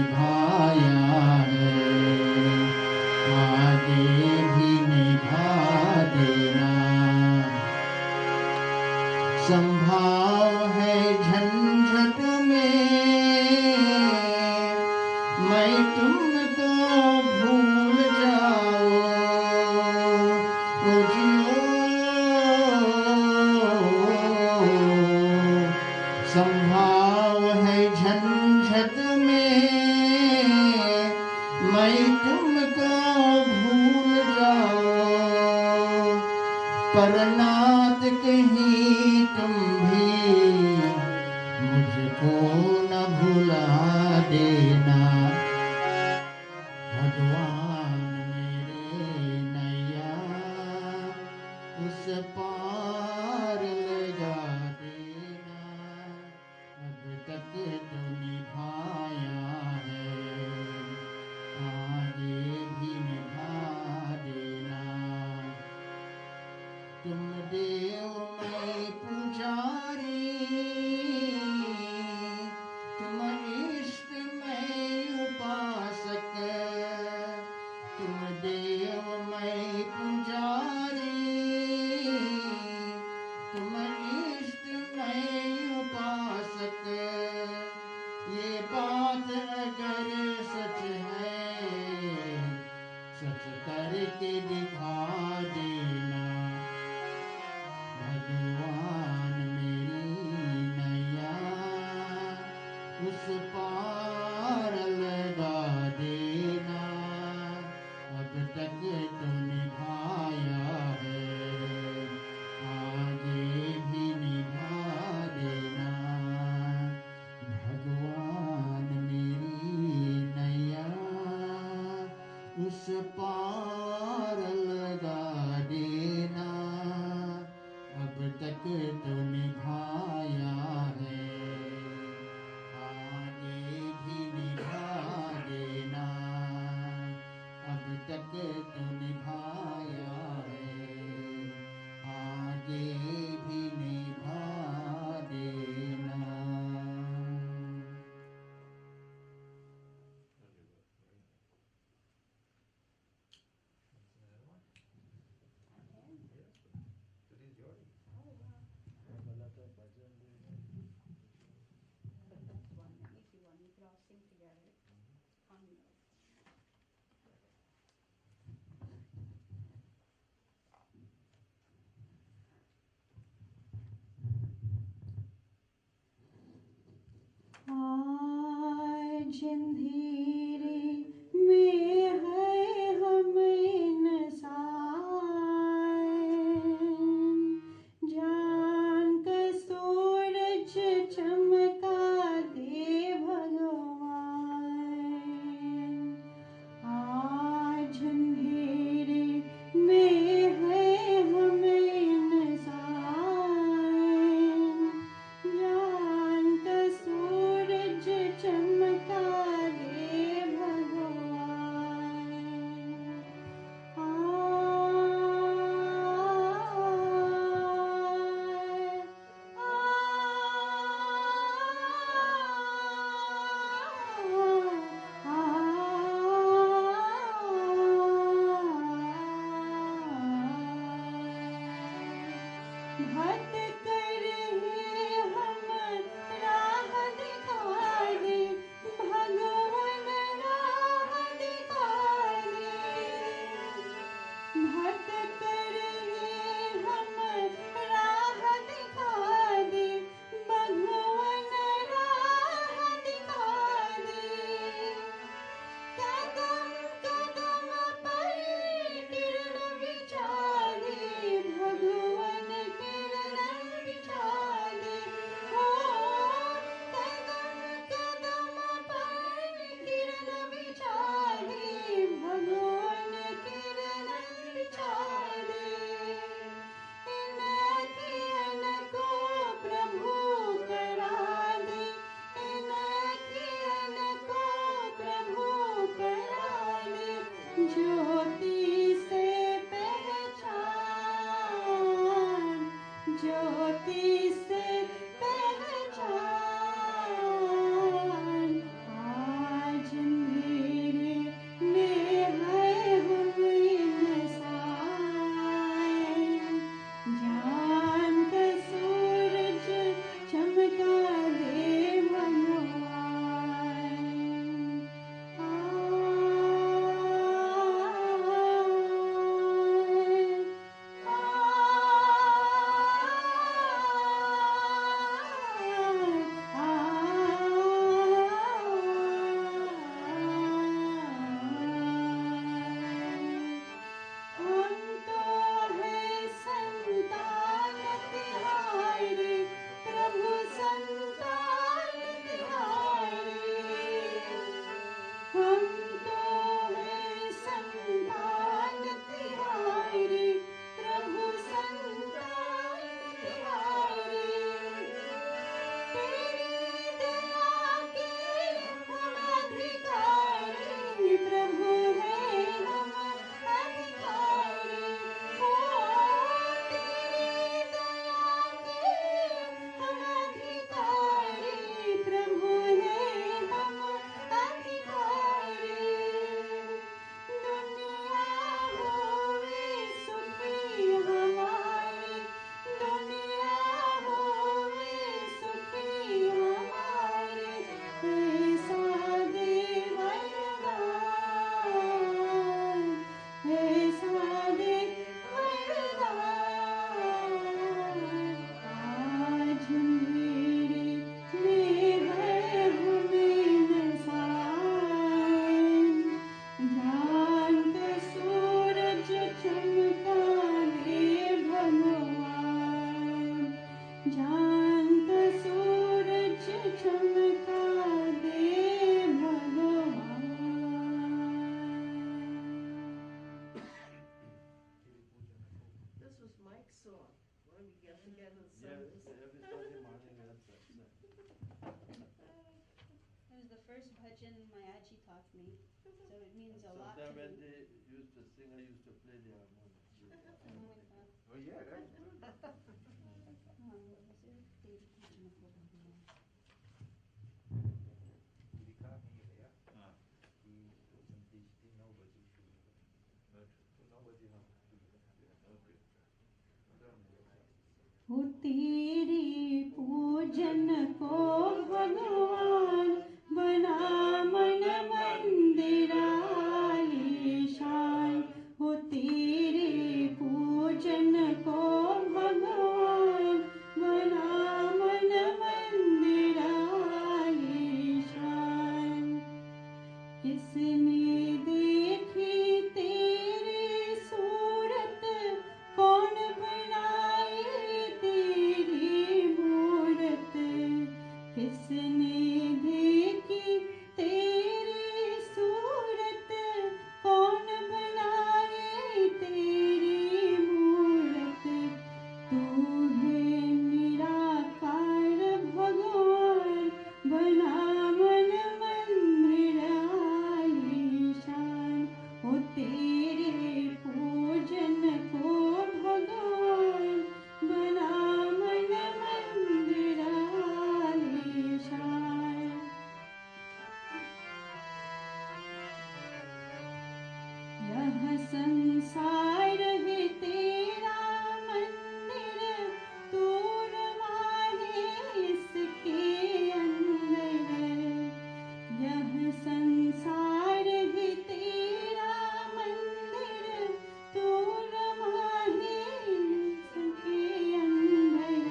निभाया है, आगे भी निभा देना। संभाव है झंझट में मैं तुमको भूल जाऊं, संभाव है झंझट में मैं तुमको भूल जाऊं, पर नात कहीं तुम भी मुझको न भुला देना। भगवान मेरे नैया उस पार लगा देना, अब तक तो निभाया है, आगे भी निभा देना। तुम देव मैं पुजारी, तुम इष्ट मैं उपासक, तुम देव मैं पुजारी, तुम इष्ट मैं उपासक। ये बात अगर सच है, सच करके दिखा देना। भगवान मेरी नैया उस पार लगा देना, अब तक तो निभाया है, आगे भी निभा देना। भगवान मेरी नैया उस पार लगा देना, अब तक तो निभाया है, आगे भी निभा देना। अब तक तो निभाया है, आगे भी निभा देना। आज अंधेरे में है हम इंसान, जान का सूरज चमका दे भगवान। आज अंधेरे में है हम इंसान, जान का सूरज चमका दे taught me. So it means a lot to Sometimes when me. they used to sing, I used to play the harmonium. Oh yeah, that's good. लिखा नहीं गया कि 9 बजे शुरू करेंगे तो 9 बजे हम शुरू करेंगे हो तेरे पूजन को भगवान बना मन मंदिर आलीशान। हो तेरे पूजन को भगवान बना मन मंदिर आलीशान। किसने देखी तेरी सूरत, कौन बनाई तेरी मूरत। किसने देखी तेरी सूरत, कौन बनाई तेरी मूरत। तू है निराकार भगवान बना मन मंदिर आलीशान। हो तेरे पूजन को भगवान बना मन मंदिर आलीशान। यह संसार है तेरा मंदिर, तू रमाए इसके अंदर। यह संसार है तेरा मंदिर, तू रमाए इसके अंदर।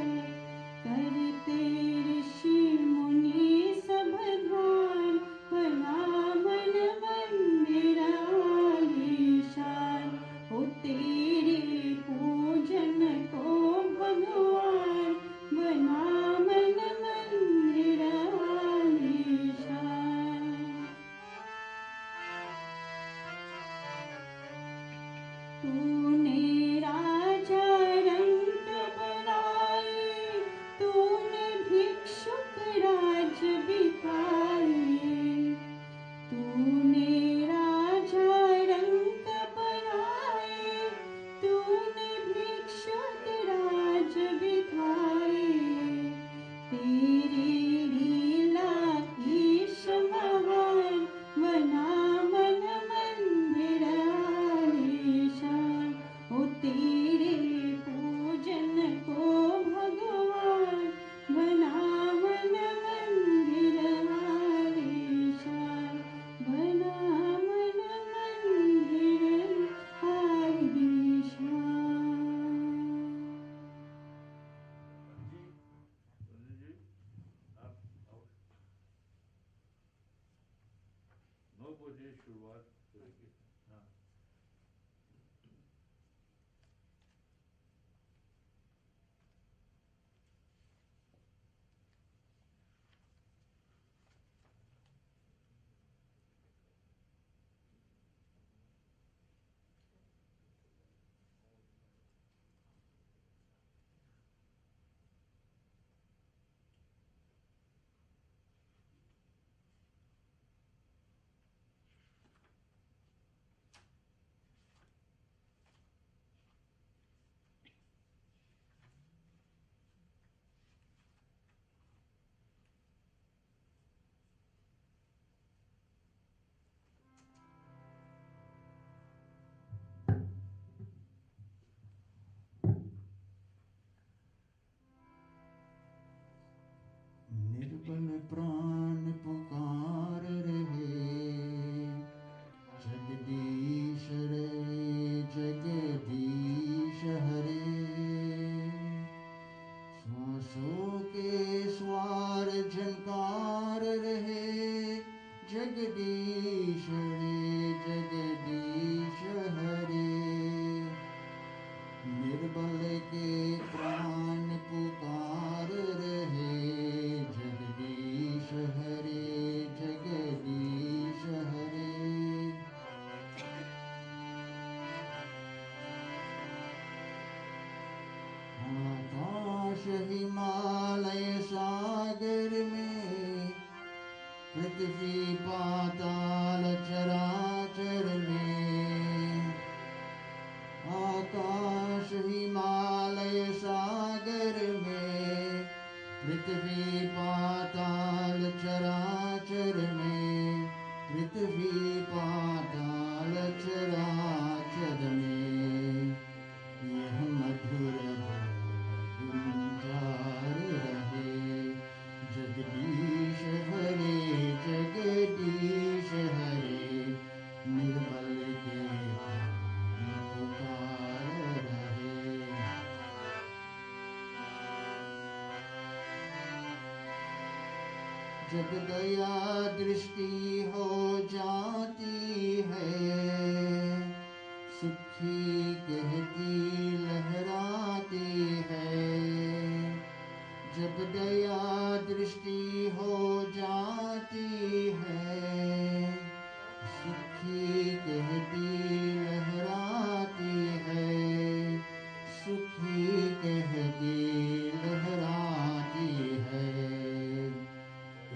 करते ऋषि मुनि सब ध्यान बना मन मंदिर आलीशान। हो तेरे पूजन को भगवान बना मन मंदिर आलीशान। तूने राजा रंग बनाए, तूने भिक्षुक राज बिठाए। तूने राजा रंग बनाए, तूने भिक्षुक राज बिठाए। तेरी लीला ईश महान बना मन मंदिर आलीशान। हो तेरे पूजन को भगवान बना मन मंदिर आलीशान। बना मन मंदिर आलीशान। जी आप आओ 9 बजे शुरुआत करेंगे। हाँ निर्बल प्राण पुकार रहे, जगदीश रे जगदीश हरे। श्वासों के स्वार झनकार रहे, जगदीश रे जगदीश हरे। निर्बल के प्राण पुकार रहे, जगदीश हरे जगदीश हरे। आकाश हिमालय सागर में, पृथ्वी पाताल जब दया दृष्टि हो जाती है, सुखी कहती लहराती है। जब दया दृष्टि हो जाती है, सुखी कहती लहराती है, सुखी कहती लहराती है।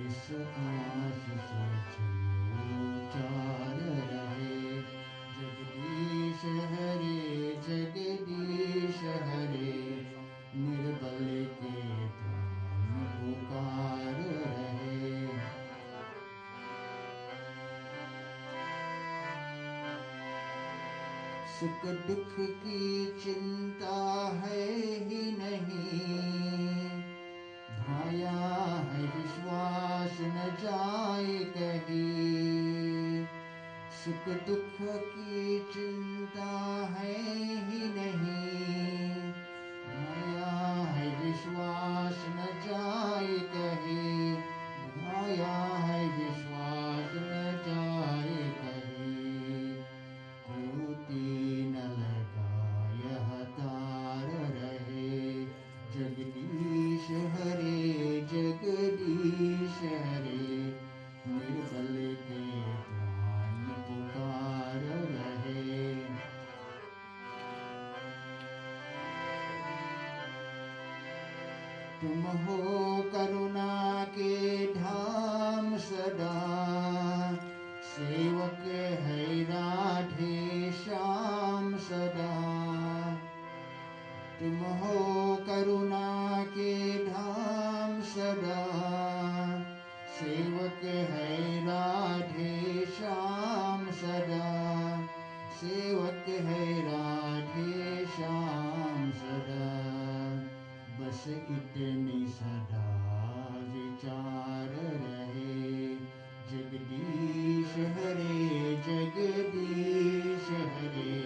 इस आस से चलो चाल रहे, जगदीश हरे जगदीश हरे, निर्बल के प्राण पुकार रहे। सुख दुख की चिंता है ही नहीं, भाया है विश्वास न जाए कहीं। सुख दुख की चिंता है ही नहीं, भाया है विश्वास न जाए कहीं, भाया है विश्वास न जाए कहीं। कोटि न लगा यह तार रहे, जगदीश हरे जगदीश हरे, निर्बल के प्राण पुकार रहे। तुम हो करुणा के धाम सदा, सेवक है राधे श्याम सदा। तुम हो करुणा के धाम सदा, सेवक है राधे श्याम सदा, सेवक है राधे श्याम सदा। बस इतनी सदा विचार रहे, जगदीश हरे जगदीश हरे,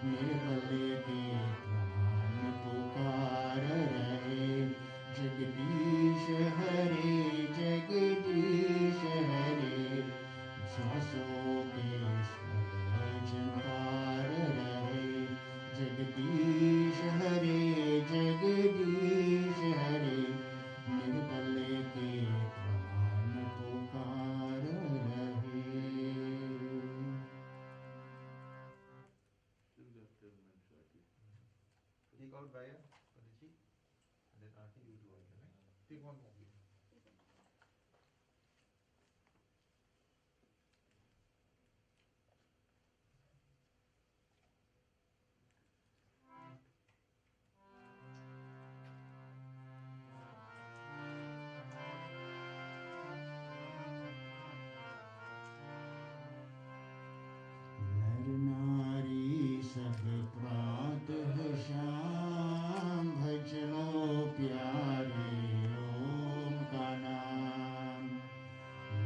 निर्बल के प्राण पुकार रहे। जगदीश हरे जगदीश हरे, सांसों के स्वर झंकार रहे। जगदीश हरे जगदीश हरे, निर्बल के प्राण पुकार रहे। Still got 10 minutes, Raji. Take out Gaya for the cheek, and then Aarti you do again, right? Take one more, please. नर नारी सब प्रातः शाम, भज लो प्यारे ओम का नाम।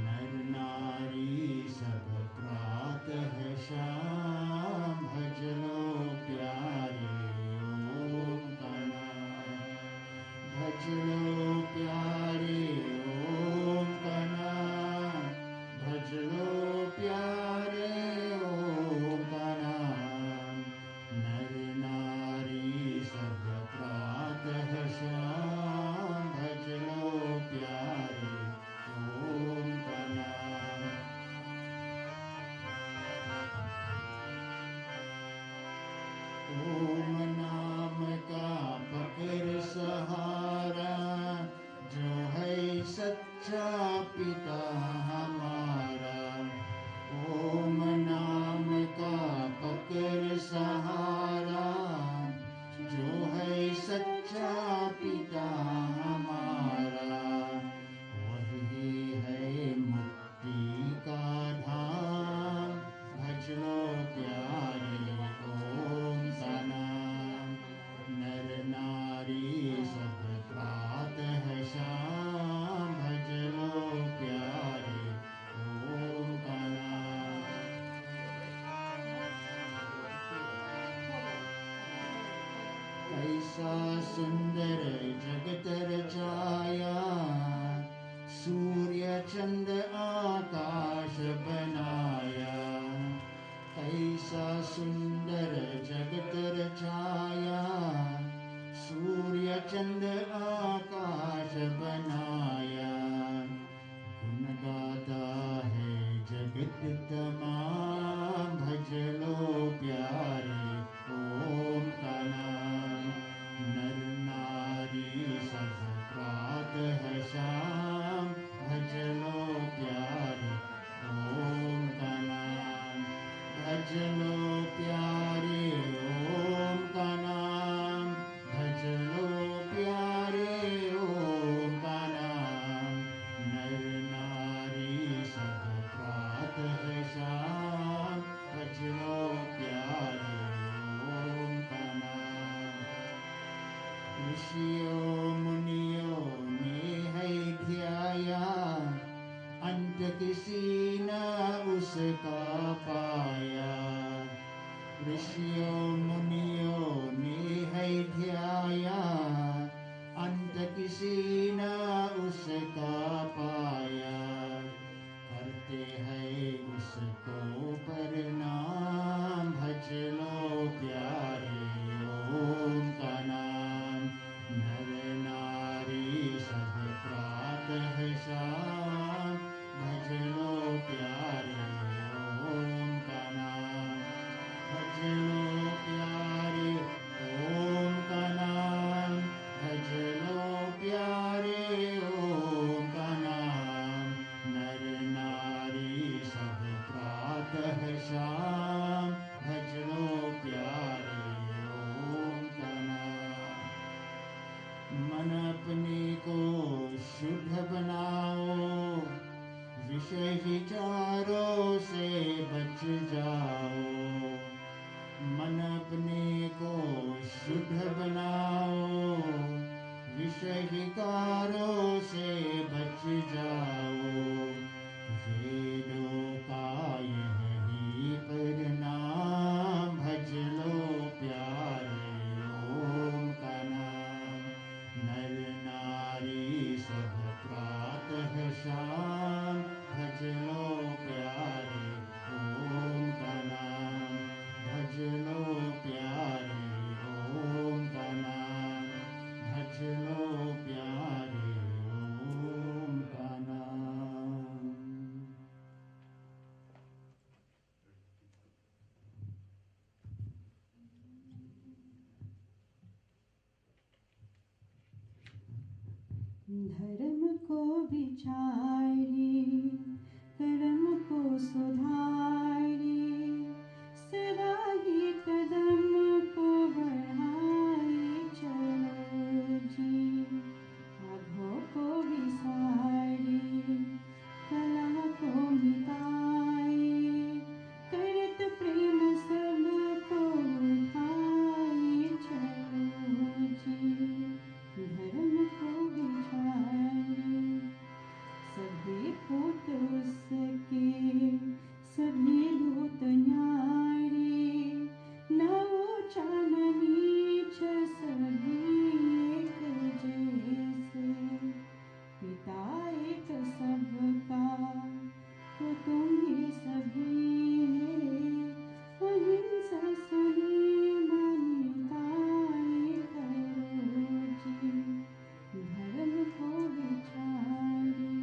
नर नारी सब प्रातः शाम, भज लो प्यारे ओम का नाम। भज लो प्यारे ओम का नाम, भज लो प्यारे ओम का नाम। नर नारी सब प्रातः शाम, भज लो प्यारे ओम का नाम। ओम नाम का पकड़ सहारा, जो है सच्चा पिता हमारा। ओम नाम का पकड़ सहारा, जो है सच्चा पिता हमारा। वही है मुक्ति का धाम, भज लो प्यारे ओम का नाम। नर नारी सब प्रातः शाम, भज लो प्यारे ओम का नाम। कैसा सुंदर जगत रचाया, सूर्य चंद्र आकाश बनाया, कैसा सुंदर जगत रचाया। सूर्य चंद्र आकाश बनाया, गुण गाता है जगत तमाम। भज लो प्यारे ओम का नाम, नर नारी सब प्रातः शाम। भज लो प्यारे ओम का नाम, भज लो प्यारे ओम का नाम, भज लो प्यारे ओम का नाम। नर नारी सब प्रातः शाम, भज लो प्यारे ओम का नाम। ऋषियों मुनियों ने है ध्याया, अंत किसी न उसका पाया। ऋषियों मुनियों ने है ध्याया, अंत किसी न उसका पाया। करते हैं उसको प्रणाम, भज लो प्यारे ओम का नाम। नर नारी सब प्रातः शाम, भज लो प्यारे ओम का नाम, भज लो प्यारे ओम का नाम, भज लो प्यारे ओम का नाम। नर नारी सब प्रातः शाम, भज लो प्यारे ओम का नाम। मन अपने को शुद्ध बनाओ, विषय विचारों से बच जाओ। मन अपने को शुद्ध बनाओ, विषय विकारों से बच जाओ। वेदों का यही परिणाम, भज लो प्यारे ओम का नाम। नर नारी सब प्रातः शाम, भज लो प्यारे ओम का नाम, भज लो प्यारे ओम का नाम, भज लो प्यारे ओम का नाम। धर्म को विचारे, कर्म को सुधारे, सदा ही कदम को बढ़ाए चलो जी। आभों को विसारे, कलह को मिटाए, करत प्रेम सबको उठाए चलो जी। धर्म को विचारे, सभी पूत उसके, सभी दूत न्यारे, न ऊंचा न नीच, सभी एक जैसे। पिता एक सबका, तो तुम ही सभी है। अहिंसा सही मान्यताएं करो जी। धर्म को विचारे,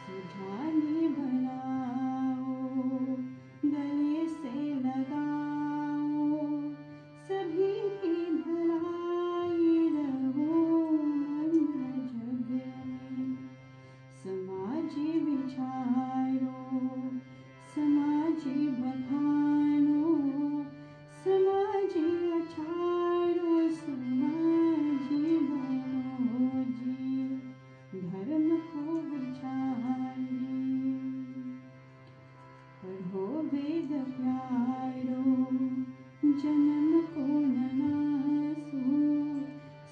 सुझाने बनाओ, गले से लगाओ, सभी की भलाई रहो मन जग में। समाजी विचारो, समाजी बखानो, समाजी आचारो, समाजी बनो जी। धर्म को विचारे, पढ़ो वेद प्यारो, जन्म को न नासो।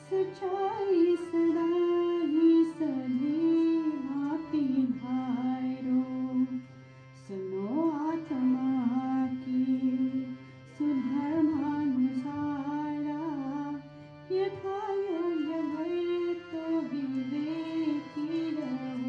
सच्चाई सदा ही सभी भांति धारो। सुनो आत्मा की सुधर्मानुसारा, यथा योग्य भय तो विवेकी रहो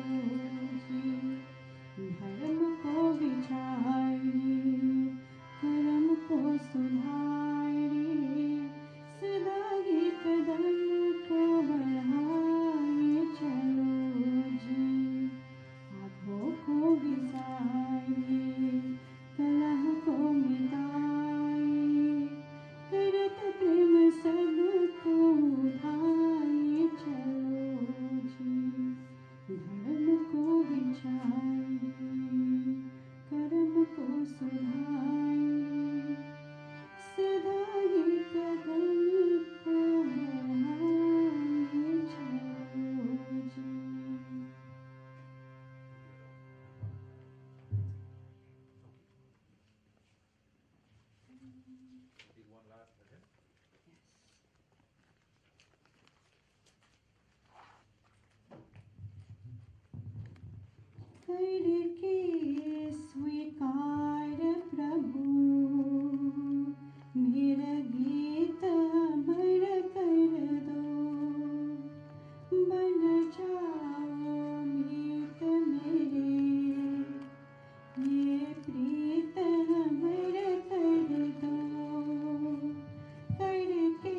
करके स्वीकार प्रभु मेरा गीत अमर कर दो बन जाओ मीत मेरे ये प्रीत अमर कर दो करके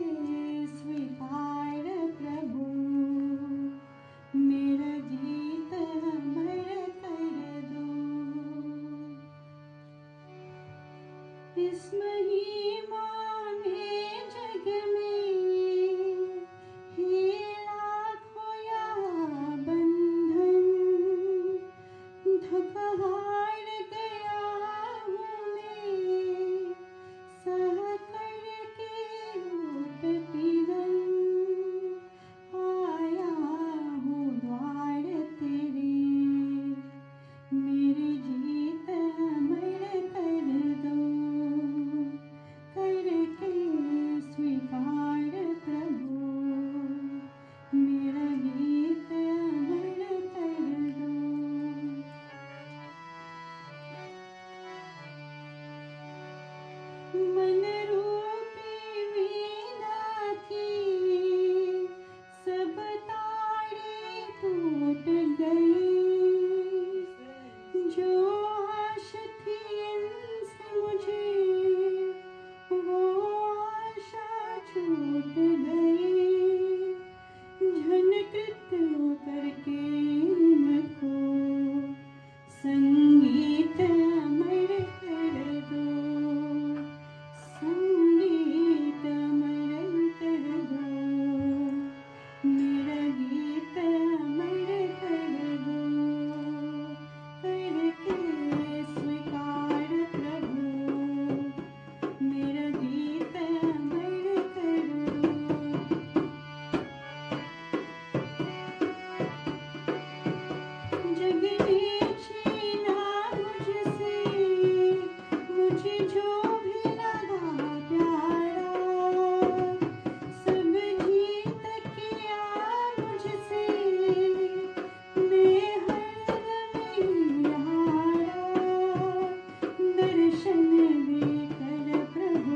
स्वीकार प्रभु मेरा गीत अमर कर दो इस महिमा में जग में हे लाखों या बंधन थक हार गया हूँ मैं सह करके रूप पीड़न आया हूँ द्वार तेरे मेरी जीत अमर कर दो करके स्वीकार प्रभु मेरा गीत अमर कर दो मन रूपी वीणा थी सब तारे टूट गए जो आश थी इनसे मुझे वो आशा छूट गई झनकृत करके इनको संगीत अमर कर दो संगीत अमर कर दो मेरा गीत अमर कर दो करके स्वीकार प्रभु मेरा गीत अमर कर दो जग ने छीना मुझसे मुझे जो भी लगा प्यारा सब जीत किया मुझसे मैं हरदम ही हारा दर्शन देकर प्रभु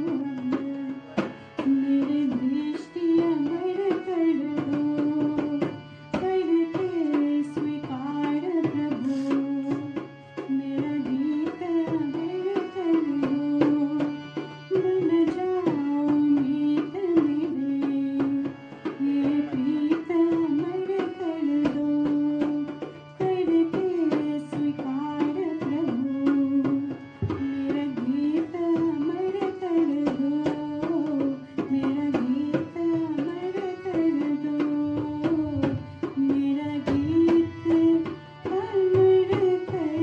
मेरे दृष्टि अमर कर दो करके स्वीकार प्रभु मेरा गीत अमर कर दो बन जाओ मीत मेरे ये प्रीत अमर कर दो करके स्वीकार प्रभु मेरा गीत अमर कर दो मेरा गीत अमर कर दो मेरा गीत अमर कर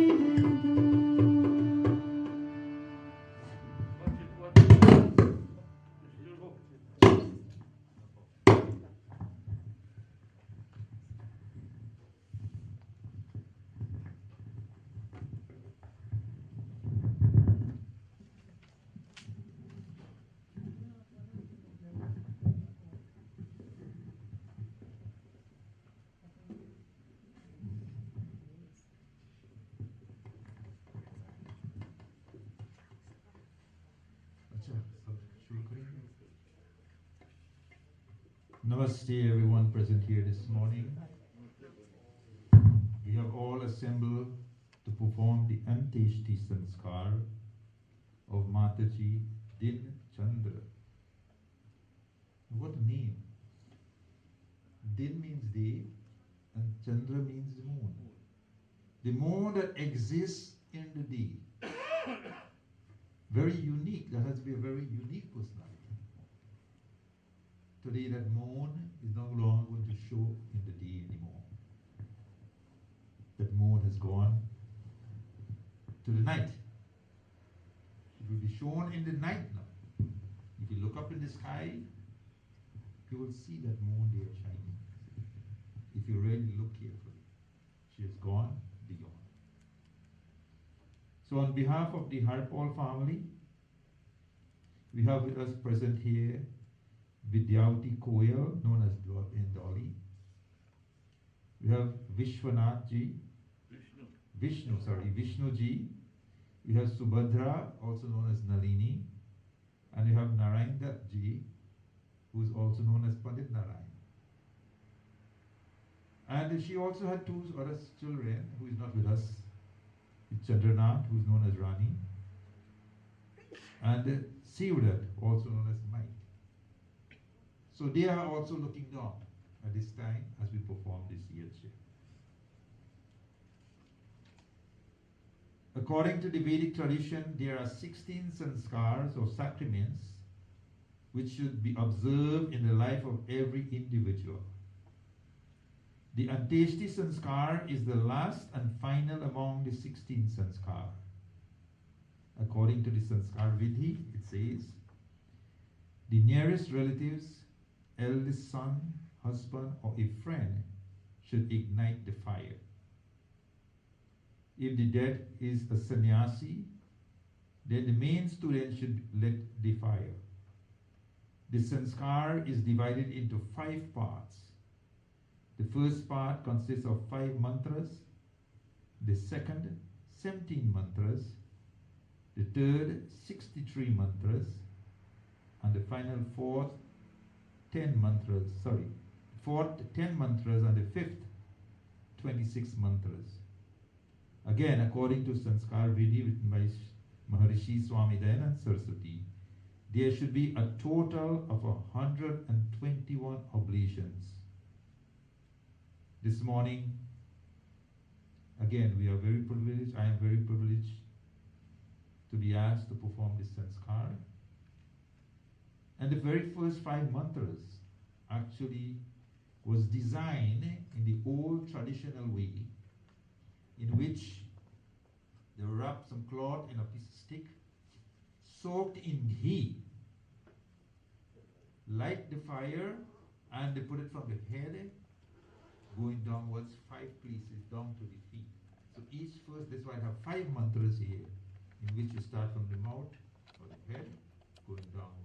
दो Namaste, everyone present here this morning. We have all assembled to perform the Anteshti Sanskar of Mataji Dinchandra. What a name! Din means day and Chandra means moon. The moon that exists in the day. Very unique. There has to be a very unique personality. Today that moon is no longer going to show in the day anymore. That moon has gone to the night. It will be shown in the night now. If you look up in the sky, you will see that moon there shining. If you really look carefully, she has gone beyond. So on behalf of the Harpaul family, we have with us present here Vidyauti Koyal, known as Dolly. We have Vishwanath ji, Vishnuji. You have Subhadra, also known as Nalini, and you have Narayana Ji, who is also known as Pandit Narayan. And she also had two other children who is not with us. Dinchandra, who is known as Rani, and Sivdat, also known as Mike. So they are also looking down at this time as we perform this Yajna. According to the Vedic tradition, there are 16 sanskars or sacraments which should be observed in the life of every individual. The Antyeshti sanskar is the last and final among the 16 sanskar. According to the sanskar vidhi, it says, the nearest relatives, eldest son, husband, or a friend should ignite the fire. If the dead is a sannyasi, then the main student should light the fire. The sanskar is divided into 5 parts. The first part consists of 5 mantras, the second 17 mantras, the third 63 mantras, and the final fourth 10 mantras, and the fifth 26 mantras. Again, according to Sanskar Vidhi written by Maharishi Swami Dayananda Saraswati, there should be a total of 121 oblations. This morning, again, we are very privileged, I am very privileged to be asked to perform this sanskar. And the very first 5 mantras actually was designed in the old traditional way, in which they wrap some cloth in a piece of stick, soaked in ghee, light the fire, and they put it from the head going downwards 5 places down to the feet. So each first, that's why I have 5 mantras here, in which you start from the mouth or the head going downwards.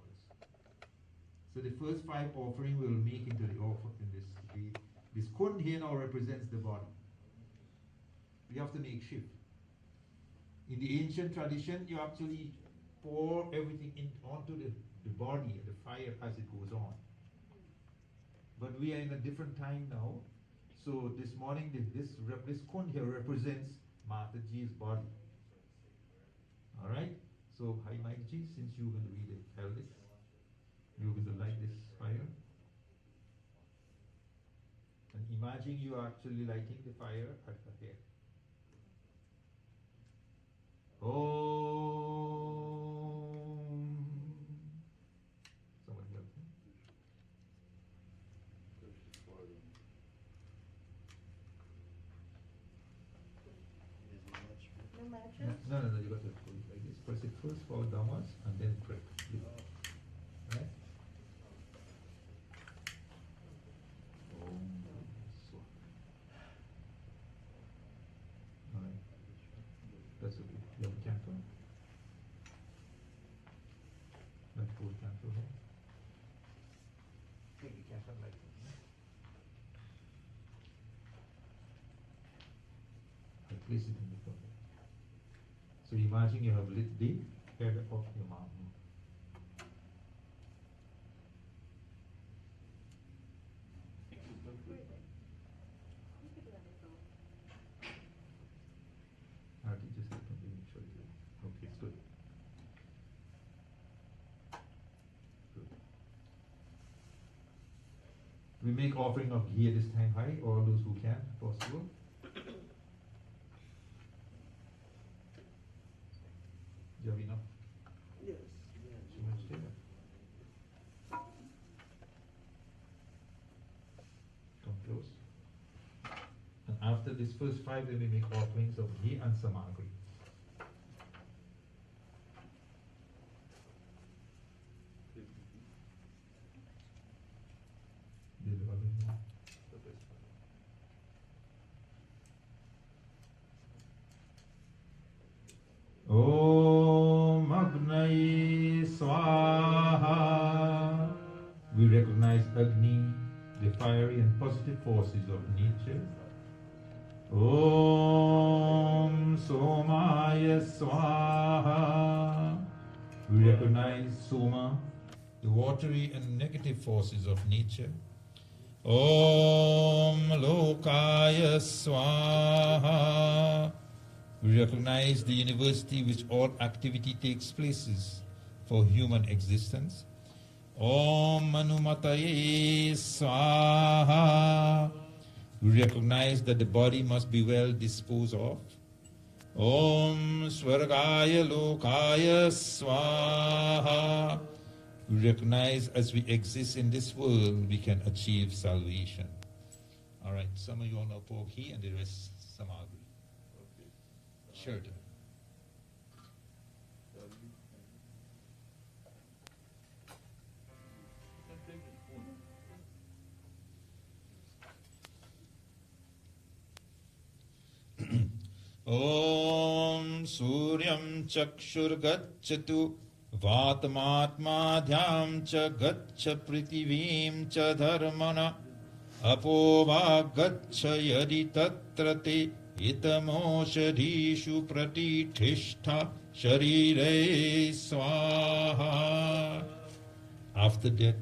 So the first 5 offering we will make into the offer in this kund here now represents the body. We have to make shift. In the ancient tradition, you actually pour everything onto the body, the fire as it goes on. But we are in a different time now. So this morning, this kund here represents Mataji's body. Alright? So, hi Mataji, since you're going to be the eldest, you're going to light this fire. And imagine you are actually lighting the fire at the head. Om. Somebody help me. No matches? No, you got to put it like this. Press it first, fall downwards, and then press. Right? Alright. That's okay. You have a candle? Let's put a candle here. Take the candle like this. I place it in the corner. So imagine you have lit the head of your mom. Just let me show you. Okay, it's good. Good. We make offering of ghee this time high, all those who can, possible. Do you have enough? Yes. Too much there. Come close. And after this first 5, then we make offerings of ghee and samagri. Om Agni Swaha. We recognize Agni, the fiery and positive forces of nature. Om Swaha. We recognize Soma, the watery and negative forces of nature. Om Lokaya Swaha. We recognize the university which all activity takes places for human existence. Om Manumataye Swaha. We recognize that the body must be well disposed of. Om Swargaya Lokaya Swaha. We recognize as we exist in this world, we can achieve salvation. All right, some of you all know Pokhi and the rest Samagri. Sure. Om Suryam Chakshurgacchatu Vatmatmadhyam cha gaccha Prithivim cha dharmana Apova gaccha yadi tatrate Itamoshadhishu pratitishta Sharire Swaha. After death,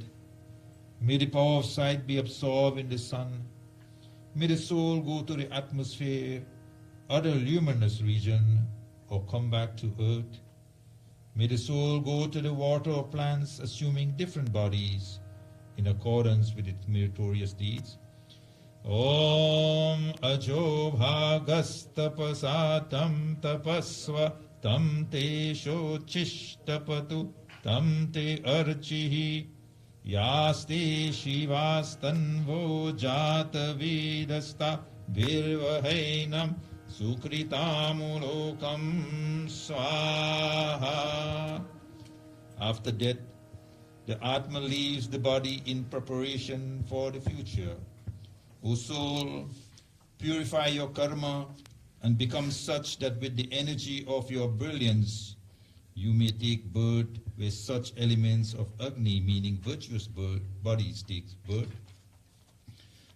may the power of sight be absorbed in the sun. May the soul go to the atmosphere, other luminous region, or come back to earth. May the soul go to the water or plants, assuming different bodies in accordance with its meritorious deeds. Om Ajo Bhagastapasa Tam Tapasva Tam Te Shochishtapatu Tam Te Archihi Yaste Shivastanvo Jata Vedasta Virvahainam Sukritamulokam Swaha. After death, the Atma leaves the body in preparation for the future. O soul, purify your karma and become such that with the energy of your brilliance, you may take birth where such elements of Agni, meaning virtuous birth, bodies takes birth.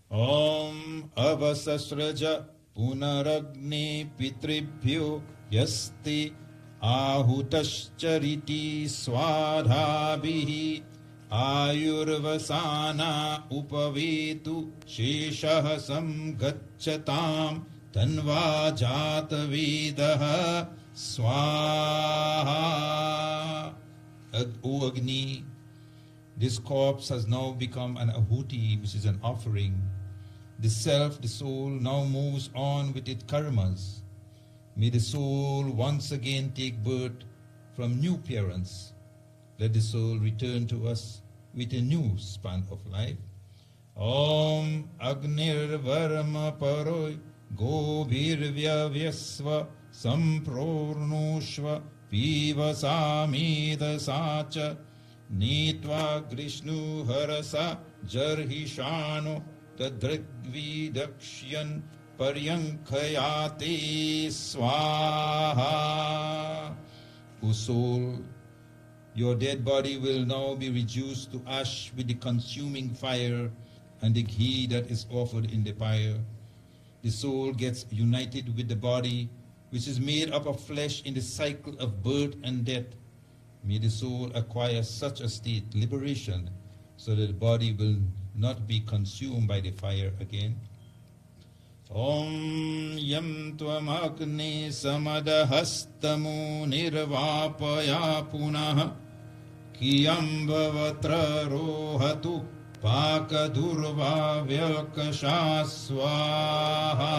Om Avasasraja Punaragni Pitribhyo Yasti Ahutaschariti Swadhabhihi Ayurvasana Upavetu Sheshah Samgacchatam Tanva Jatavedaha Swaha. O Agni, this corpse has now become an ahuti, which is an offering. The self, the soul, now moves on with its karmas. May the soul once again take birth from new parents. Let the soul return to us with a new span of life. Om Agnir Varma Paroy Gobirvya Vyasva Samprornushva Pivasамida Sacha Nitva Grishnu Harasa Jarhishano Tadrigvidaksyan Paryankhayate Swaha. O soul, your dead body will now be reduced to ash with the consuming fire and the ghee that is offered in the pyre. The soul gets united with the body, which is made up of flesh, in the cycle of birth and death. May the soul acquire such a state, liberation, so that the body will not be consumed by the fire again. Om Yam Tvam Agni Samadahastamu Nirvapaya Punah Kiyam Bhavatra Rohatu Pakadurva Vyakasha Swaha.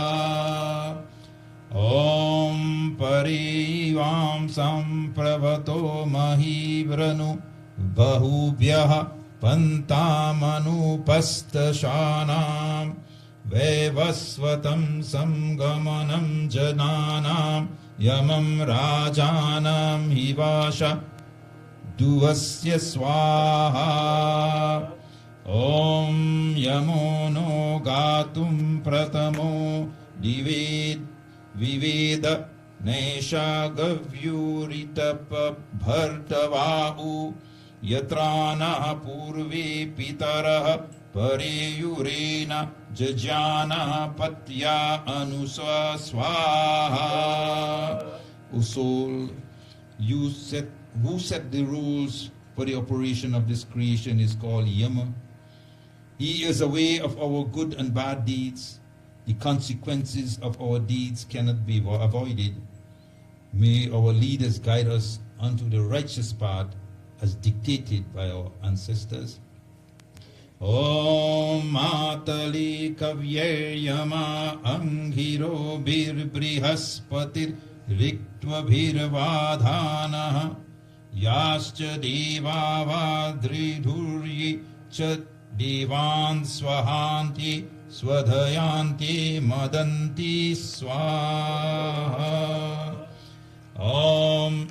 Om Parivam Sampravato Mahivranu Bahubhyaha Pantamanu Pastashanam Vevasvatam Samgamanam Jananam Yamam Rajanam Hivasha Duvasya Swaha. Om Yamono Gatum Pratamo Dived Viveda Nesha Gavyuritapa Bhartavau Yatrana Purve Pitara Pareyurena Jajana Patya Anuswa Swaha. O soul, who set the rules for the operation of this creation is called Yama. He is aware of our good and bad deeds. The consequences of our deeds cannot be avoided. May our leaders guide us onto the righteous path as dictated by our ancestors. Om Matali Kavyer Yama Anghiro Bir Brihaspatir Riktva Bhirvadhana Yascha Deva Vadridhuryi Cha Devan Swahanti Swadhayanti Madanti Swaha. Om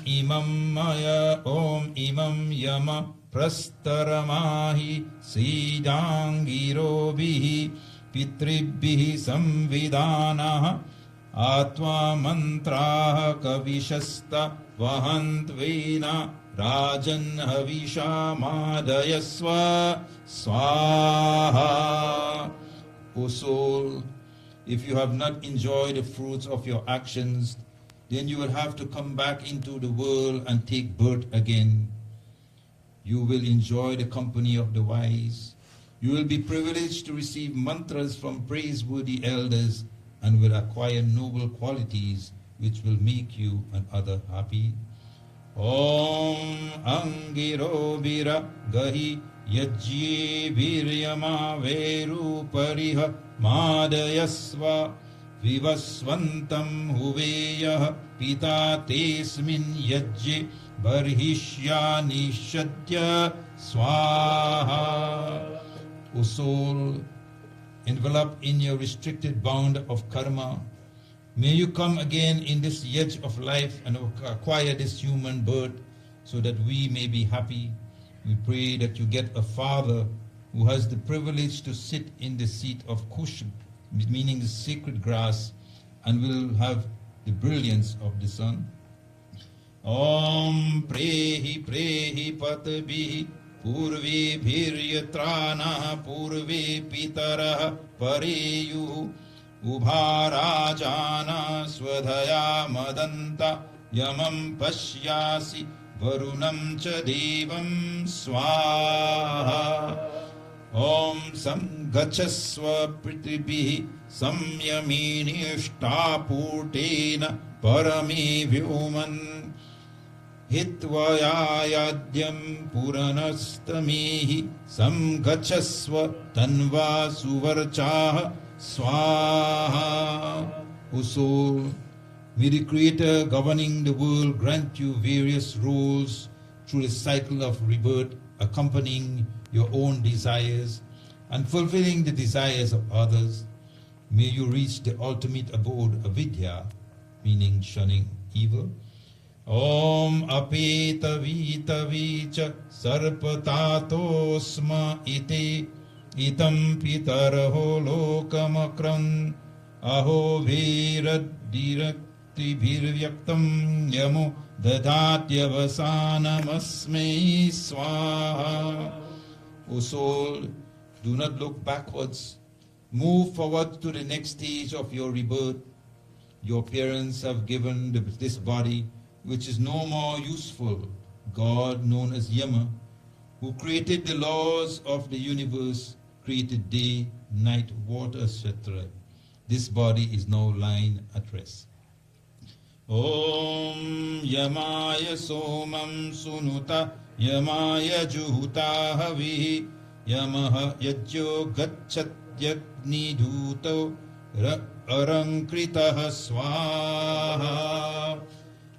Imam Yama Prastaramahi Sidangirobihi Pitribbihi Samvidanaha Atva Mantraha Kavishasta Vahantvena Rajan Havisha Madayasva Swaha. O soul, if you have not enjoyed the fruits of your actions, then you will have to come back into the world and take birth again. You will enjoy the company of the wise. You will be privileged to receive mantras from praiseworthy elders and will acquire noble qualities which will make you and others happy. Om Angiro Vira Gahi Yajye Viryama Veru Pariha Madayasva Vivasvantam Huveyah Pita Tesmin Yajye Barhishya Nishadya Swaha. O soul, enveloped in your restricted bound of karma, may you come again in this edge of life and acquire this human birth so that we may be happy. We pray that you get a father who has the privilege to sit in the seat of Kush, meaning the sacred grass, and will have the brilliance of the sun. Om Prehi Prehi Patbihi Purve Bhiryatrana Purve Pitara Pareyu Ubharajana Swadhaya Madanta Yamam Pashyasi Varunam Cha Devam Swaha. Om Samgachaswa Pritibhi Samyamini Ishtapurtena Parame Vyuman Hitvayayadyam Puranastamehi Samgachaswa Tanva Suvarchaha Swaha. O soul, may the Creator governing the world grant you various roles through the cycle of rebirth, accompanying your own desires and fulfilling the desires of others. May you reach the ultimate abode, avidya, meaning shunning evil. Om apeta vita vicha sarpatatosma ite itam pitaraho lokamakran aho viradirakti bhirvyaktam yamo dadatyavasanam swaha. O soul, do not look backwards. Move forward to the next stage of your rebirth. Your parents have given this body, which is no more useful, God known as Yama, who created the laws of the universe, created day, night, water, etc. This body is now lying at rest. Om Yamaya Somam Sunuta Yamaya Juhuta Havihi Yamaha Yajyo Gachat Yagni Dhuto Arankritaha Swaha.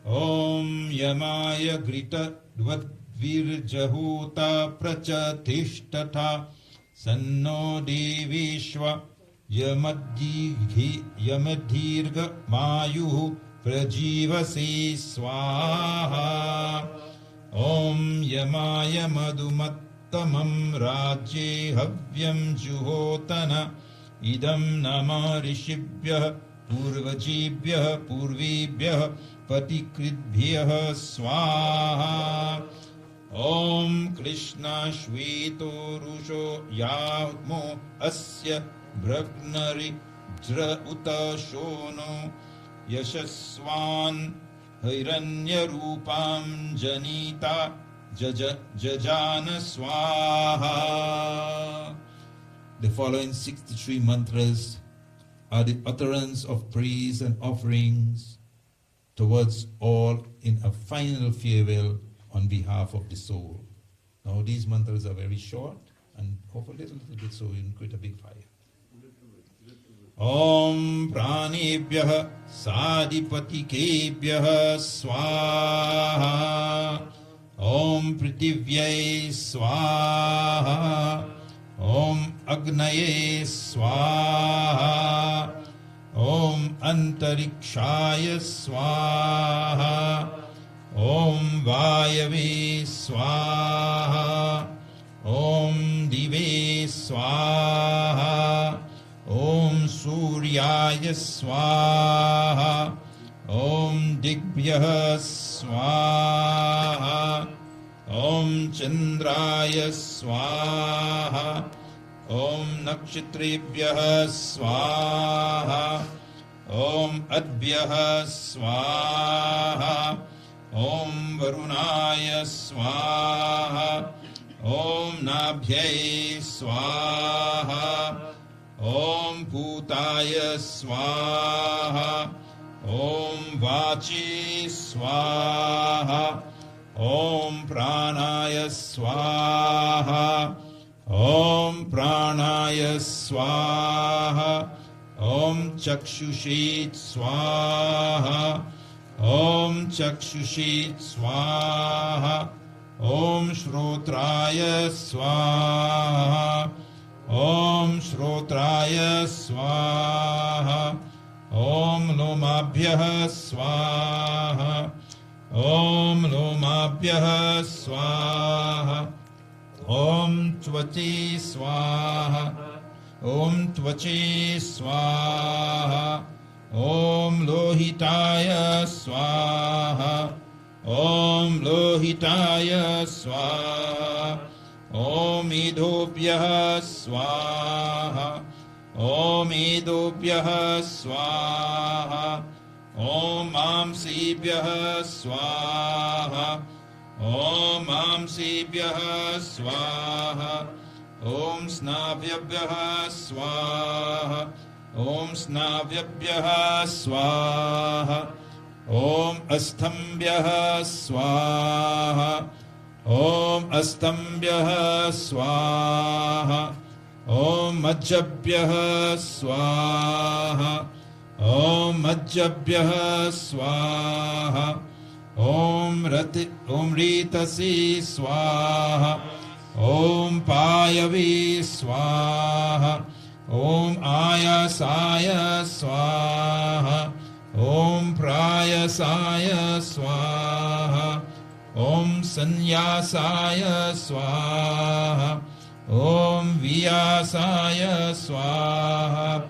Om Yamaya Grita Dvadvirjahuta Prachatishtata Sanno Devishwa Yamadhirga Mayu Prajivasi Swaha. Om Yamaya Madhumattamam Rajye Havyam Juhotana Idam Nama Rishibhyah Purvajibhyah Purvibhyah Patikridbhyah Swaha. Om Krishna Shveto Rusho Yahmo Asya Bragnari Jra Uta Shono Yashaswan Hiranyarupam Janita Jajana Swaha. The following 63 mantras are the utterance of praise and offerings towards all in a final farewell on behalf of the soul. Now these mantras are very short and of a little bit so you can create a big fire. Om Pranebhyah Sadipatikebhyah Swaha. Om Pritivyai Swaha. Om Agnaye Swaha. Om Antarikshaya Swaha. Om Vayave Swaha. Om Dive Swaha. Om Suryaya Swaha. Om Digbhyah Swaha. Om Chandraya Swaha. Om Nakshitrebhyah Swaha. Om Adbyah Swaha. Om Varunaya Swaha. Om Nabhyai Swaha. Om Bhutaya Swaha. Om Vachi Swaha. Om Pranaya Swaha. Om Pranaya Swaha. Om Chakshushit Swaha. Om Chakshushit Swaha. Om Shrotraya Swaha. Om Shrotraya Swaha. Om Lomabhyah Swaha. Om Lomabhyah Swaha. Om Tvachi Swaha. Om Tvachi Swaha. Om Lohitaya Swaha. Om Lohitaya Swaha. Om Idobhyah Swaha. Om Idobhyah Swaha. Om Amsibhyah Swaha. Om Amsibhyah Swaha. Om Snavyabhyah Swaha. Om Snavyabhyah Swaha. Om Astambhyah Swaha. Om Astambhyah Swaha. Om Majjabhyah Swaha. Om Majjabhyah Swaha. Om Ritasi Swaha. Om Payavi Swaha. Om Ayasaya Swaha. Om Prayasaya Swaha. Om Sanyasaya Swaha. Om Vyasaya Swaha.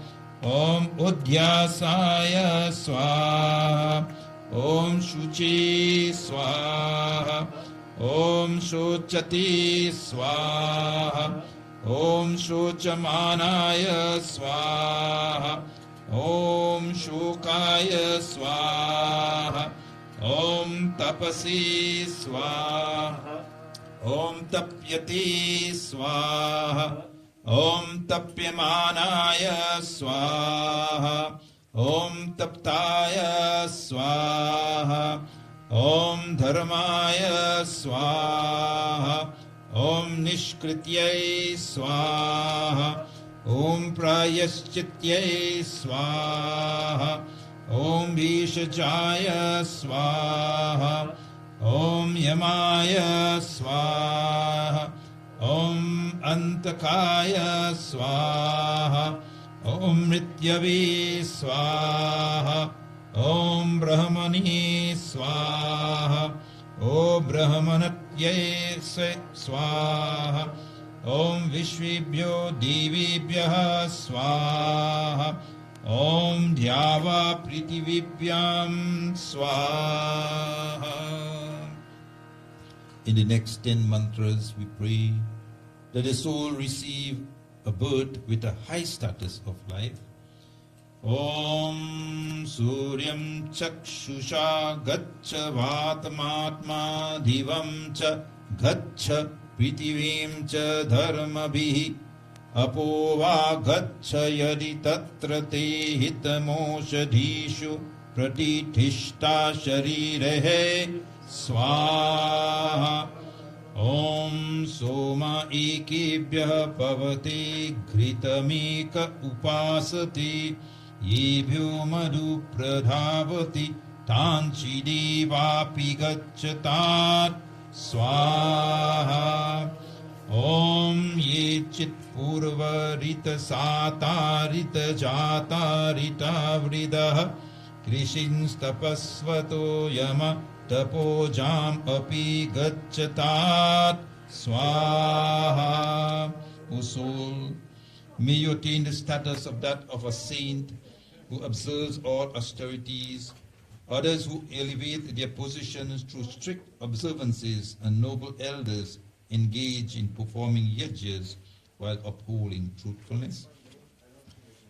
Om Udyasaya Swaha. Om Shuchi Swaha. Om Shuchati Swaha. Om Shuchamanaya Swaha. Om Shukaya Swaha. Om Tapasi Swaha. Om Tapyati Swaha. Om Tapyamanaya Swaha. Om Taptaya Swaha. Om Dharmaya Swaha. Om Nishkrityai Swaha. Om Prayaschityai Swaha. Om Vishajaya Swaha. Om Yamaya Swaha. Om Antakaya Swaha. Om Mrityavi Swaha. Om Brahmani Swaha. Om Brahmanatye Swaha. Om Vishvibhyo Divibhyah Swaha. Om Dhyava Pritivibhyam Swaha. In the next 10 mantras, we pray that the soul receive a birth with a high status of life, Om Suryam Chakshusha Gaccha Vatmatma Divam Cha Gaccha Pritivim Cha Dharmabhi Apova Gaccha Yadi Tatra Te Hitamoshadhishu Pratitishta Sharirehe Swaha Om Soma Ekebhyah PavateGhritameka Upasate Yebhyo Madhu Pradhavati Tanchi Devapi Gacchatat Swaha Om Ye Chit Purva Rita Sata Rita Jata Rita Vridah Krishins Tapasvato Yama Tapojam Api Gacchatat Swaha. O soul, may you attain the status of that of a saint who observes all austerities, others who elevate their positions through strict observances, and noble elders engage in performing yajnas while upholding truthfulness.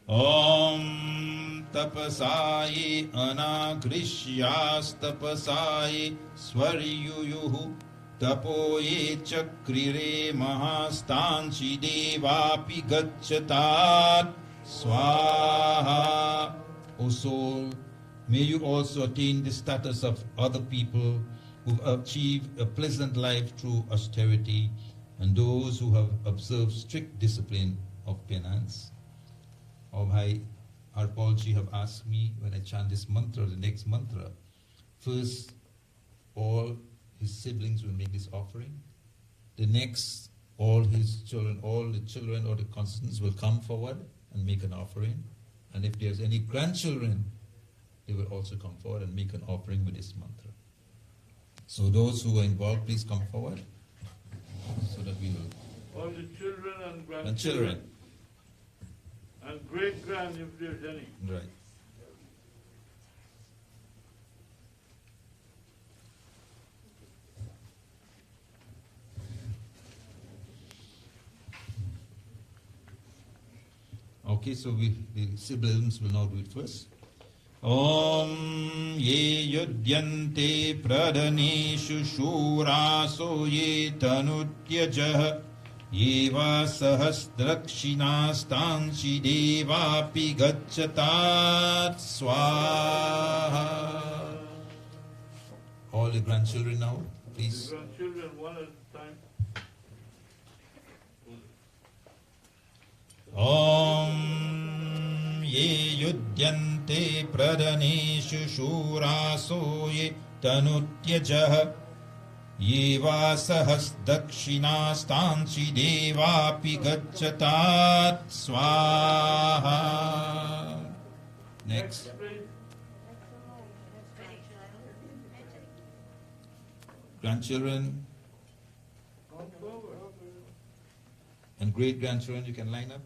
Om tapasaye anagrishyas tapasaye swaryuyuhu tapoye chakrire mahastanchi devapi gacchatat swaha. O soul, may you also attain the status of other people who have achieved a pleasant life through austerity, and those who have observed strict discipline of penance. Or Bhai Harpaul ji have asked me when I chant this mantra, the next mantra, first all his siblings will make this offering. The next, all his children, all the children or the constituents will come forward and make an offering. And if there's any grandchildren, they will also come forward and make an offering with this mantra. So those who are involved, please come forward so that we will. All the children and grandchildren. And children. And great-grand if there's any. Right. Okay, so the siblings will now do it first. Om ye yudyante pradaneshu shuraso ye tanutyajah Yeva sahasdrakshinastamshi devapi gacchatat swaha. All the grandchildren now, please. The grandchildren one at a time. Om ye yudyante pradaneshu shuraso ye tanutyajah Yeva sahasdakshinastamshi devapi gacchatat swaha. Next. Grandchildren and great grandchildren, you can line up.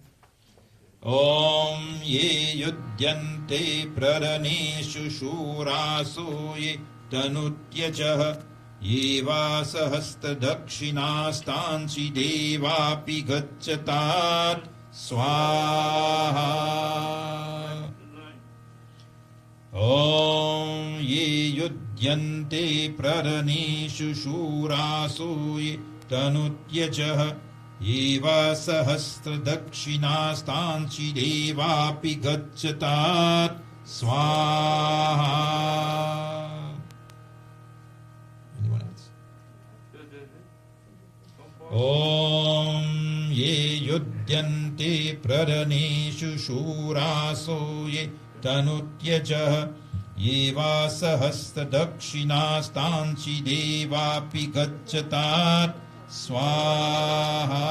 Om ye yudyante pradaneshu shuraso ye tanutyajah Yeva sahasdrakshinastamshi devapi gacchatat swaha. Om ye yudyante pradaneshu shuraso ye tanutyajah Yeva sahasdrakshinastamshi devapi gacchatat swaha. Om ye yudyante pradaneshu shuraso ye tanutyajah Yeva sahasdrakshinastamshi devapi gacchatat swaha.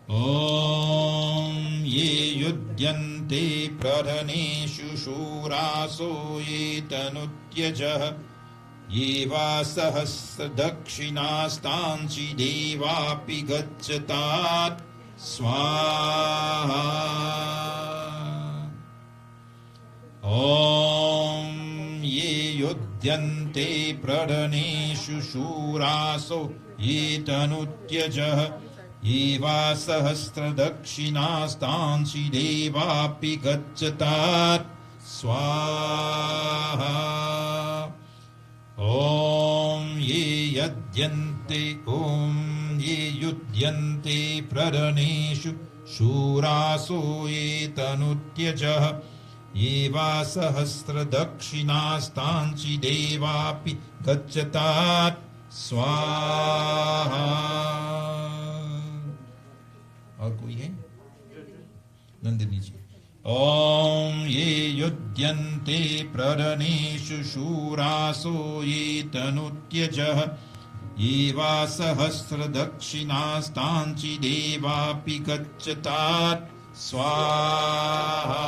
Om ye yudyante pradaneshu shuraso ye tanutyajah Yeva sahasdrakshinastamshi devapi gacchatat swaha. Om ye yudyante pradaneshu shuraso ye tanutyajah Eva sahasra dakshinastansi devapi gacchatat swaha. Om ye yudyante pradaneshu shuraso ye tanutyajah eva sahasra dakshinastansi devapi gacchatat स्वाहा. और कोई है? नंदिनी जी. ओम ये युध्यन्ते प्ररनेषु शूरासो ये तनुत्यजः एवा सहस्र दक्षिणास्तांचि देवापि गच्छतात् स्वाहा.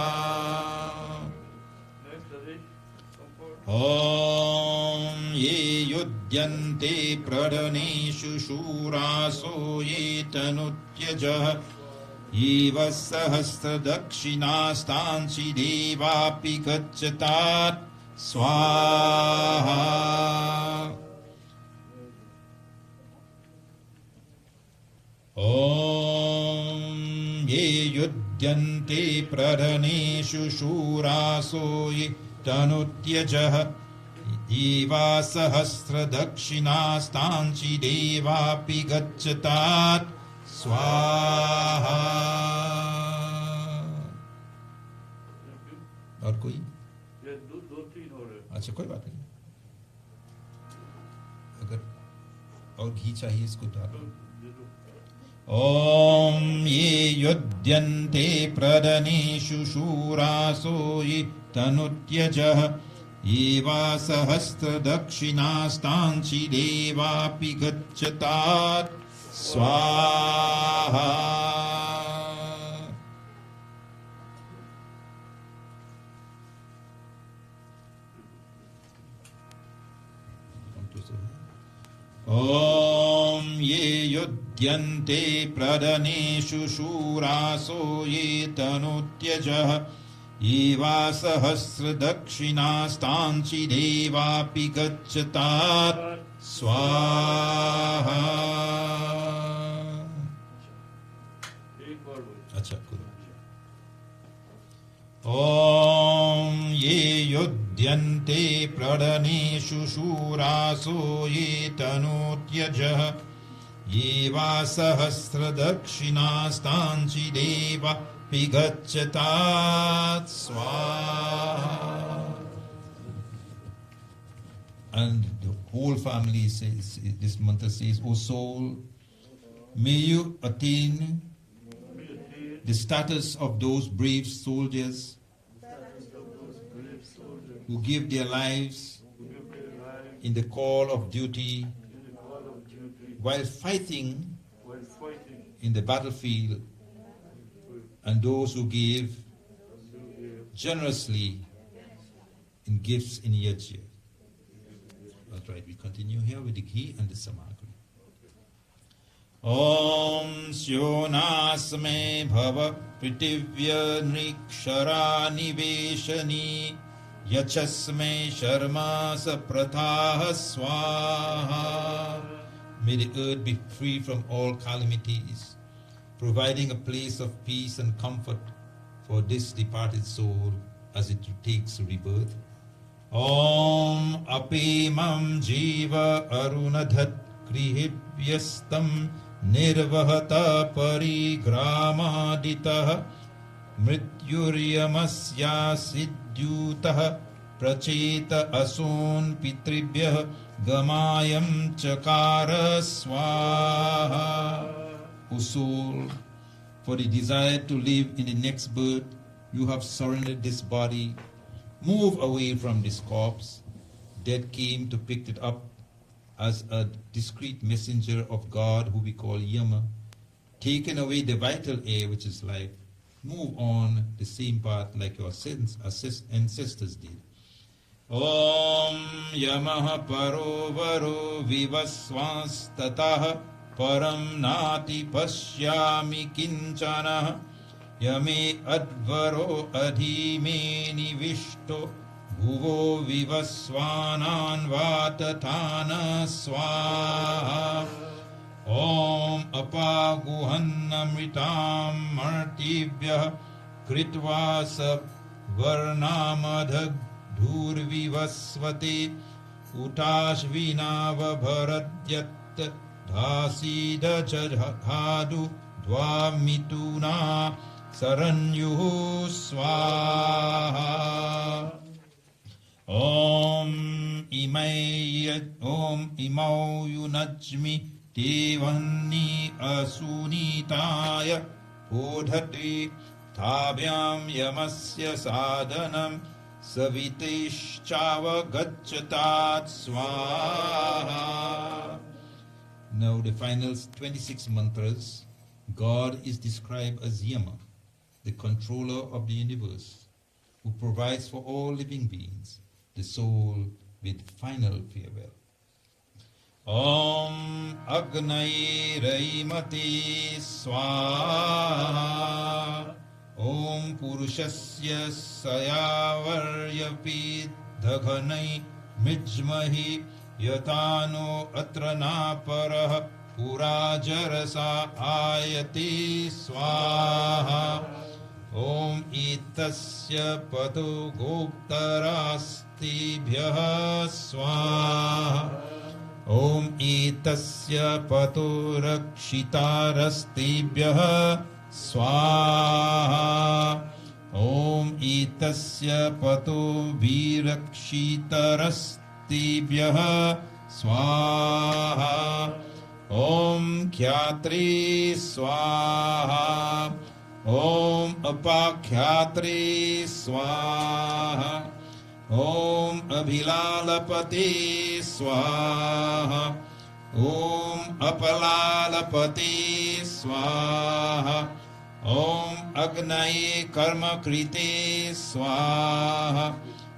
ओम ये युध्यन्ते प्ररनेषु शूरासो ये तनुत्यजः एव सहस्र दक्षिणास्तांसि देवापि गच्छतात् स्वाहा. ओम ये युध्यन्ते प्ररनेषु शूरासो ये तनुत्यजः एवा सहस्र दक्षिणास्तांसि देवापि गच्छतात् स्वाहा. और कोई? ये दो तीन हो रहे. अच्छा कोई बात नहीं, अगर और घी चाहिए इसको डालो. ओम ये युध्यन्ते प्रदनेषु शूरासो ये तनुत्यजः एवा सहस्र दक्षिणास्तांसि देवापि गच्छतात् स्वाहा. ओम ये युध्यन्ते प्रदनेषु शूरासो ये तनुत्यजः एवा सहस्र दक्षिणास्तांसि देवापि गच्छतात् स्वाहा. अच्छा करो. ओम ये युध्यन्ते प्रदनेषु शूरासो ये तनुत्यजः एवा सहस्र दक्षिणास्तांसि देवापि गच्छतात् स्वाहा. And the whole family says, this mantra says, O soul, may you attain the status of those brave soldiers who give their lives in the call of duty while fighting in the battlefield, and those who give generously in gifts in yajna. That's right, we continue here with the ghee and the samagri. Om Syonasme Bhava Pritivya Nrikshara Niveshani Yachasme Sharma Sapratha Swaha. May the earth be free from all calamities, providing a place of peace and comfort for this departed soul as it takes rebirth. Om Apimam Jiva Arunadhat Krihibhyastam Nirvahata Parigramaditah Mrityuryamasya Siddhyutah Pracheta Ason Pitribhyah Gamayam Chakara Swaha. O soul, for the desire to live in the next birth, you have surrendered this body. Move away from this corpse. Death came to pick it up as a discreet messenger of God who we call Yama, taken away the vital air which is life. Move on the same path like your ancestors did. Om Yamaha Paro Varo Vivaswastataha Param Nati Pashyami Kinchana Yame Advaro Adhime Nivishto Bhuvo Vivaswanan Vatatana Swaha. Om apaguhannamritam martibhyah kritva varnamadhag dhurvivasvate utashvinavabharadyat dhasida jadhadu dvamituna saranyuhu swaha. Om imau yunajmi devanni asunitaya bodhati thabhyam yamasya sadhanam saviteshchavagacchatat swaha. Now the final 26 mantras, God is described as Yama, the controller of the universe, who provides for all living beings, the soul with final farewell. Om Agnaye Raimate Swaha. Om Purushasya Sayavaryapi Dhaghanai Mijmahi Yatano Atrana Parah Purajarasa Ayati Swaha. Om Itasya Pado Goptarastibhyah Swaha. Om Itasya Pado Rakshitarastibhyah Swaha. Om Itasya Pado Virakshitarastibyah Swaha. Om Khyatri Swaha. Om Apakhyatri Swaha. Om Abhilalapati Swaha. Om Apalalapati Swaha. Om Agnaye Karma Kriti Swaha.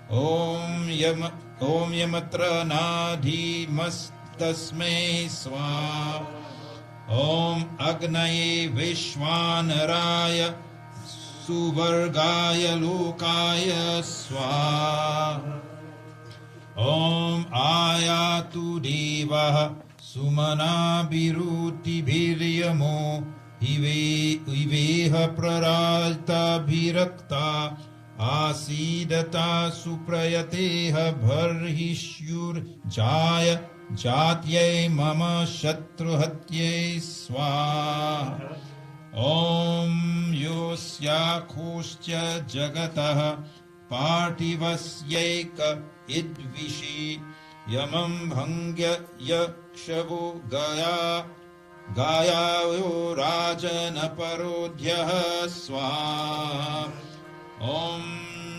Om Yamatra Nadhi Mastasme Swaha. Om Agnaye Vishwanaraya Suvargaya Lokaya Swaha. Om Ayatu Devaha Sumana Biruti Biryamo Iveha Praralta Bhirakta Asidata Suprayateha Bharhishyur Jaya Jatyai Mama Shatruhatyai Swaha. Om Yosya Koscha Jagataha Partivasyaika Idvishi Yamam Bhangya Yakshavo Gayayo Rajana Parodhyaha Swaha. Om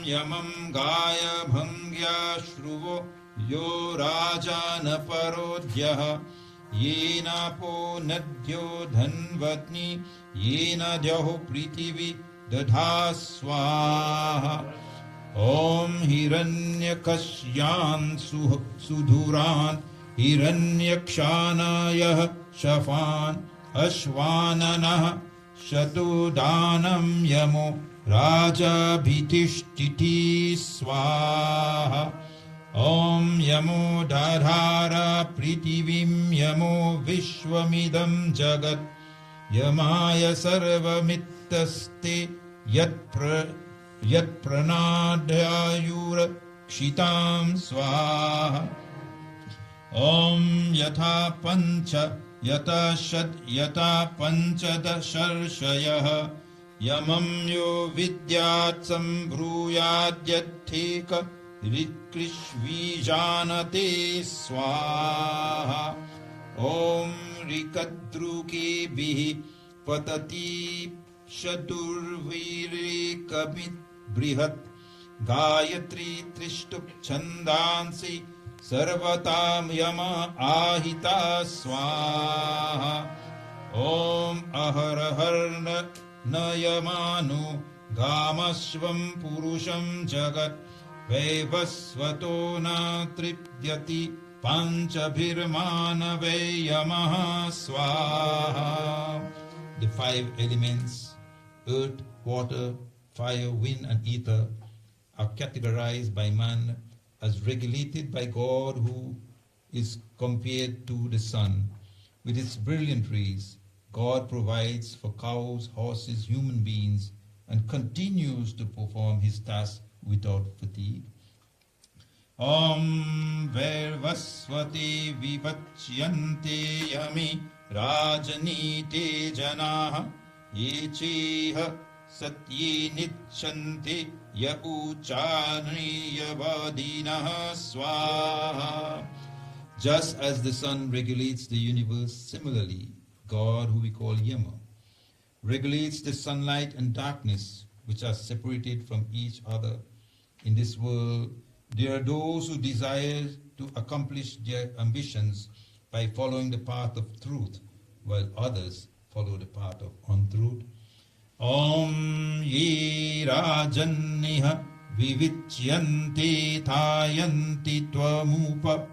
Yamam Gaya Bhangya Shruvo Yo Rajana Parodhyaha Yena po nadyo dhanvatni Yena dyaho pritivi dadha swaha. Om Hiranyakashyan Sudhuran Hiranyakshanayah Shafan Ashwananah Shatodanam Yamo Raja Bhitishtiti Swaha. Om Yamo Dadhara Pritivim Yamo Vishwamidam Jagat Yamaya Sarvamittaste Yat Pranadayura Kshitam Swaha. Om Yatha Pancha Yata Shad Yata Panchada Sharshayah Yamam Yo Vidyat Sambruyadyatheka Rikrishvijanate Swaha. Om Rikadruke Bihi Patati Shadurvire Kabit Brihat Gayatri Trishtup Chandansi Sarvatam Yama Ahita Swaha. Om Aharaharna Nayamanu Gamashvam Purusham Jagat Vaivasvato na tripdyati panchabhirmana vayamaha swaha. The five elements, earth, water, fire, wind and ether, are categorized by man as regulated by God, who is compared to the sun, With its brilliant rays, God provides for cows, horses, human beings, and continues to perform his task without fatigue. Om Vervasvati Vivachyante Yami Rajanite Janaha Yecheha Satye Nichanti Yaucharni Yavadinaha Swaha. Just as the sun regulates the universe, similarly, God, who we call Yama, regulates the sunlight and darkness, which are separated from each other. In this world, there are those who desire to accomplish their ambitions by following the path of truth, while others follow the path of untruth. Om ye rajanniha vivichyante thayanti tvamupa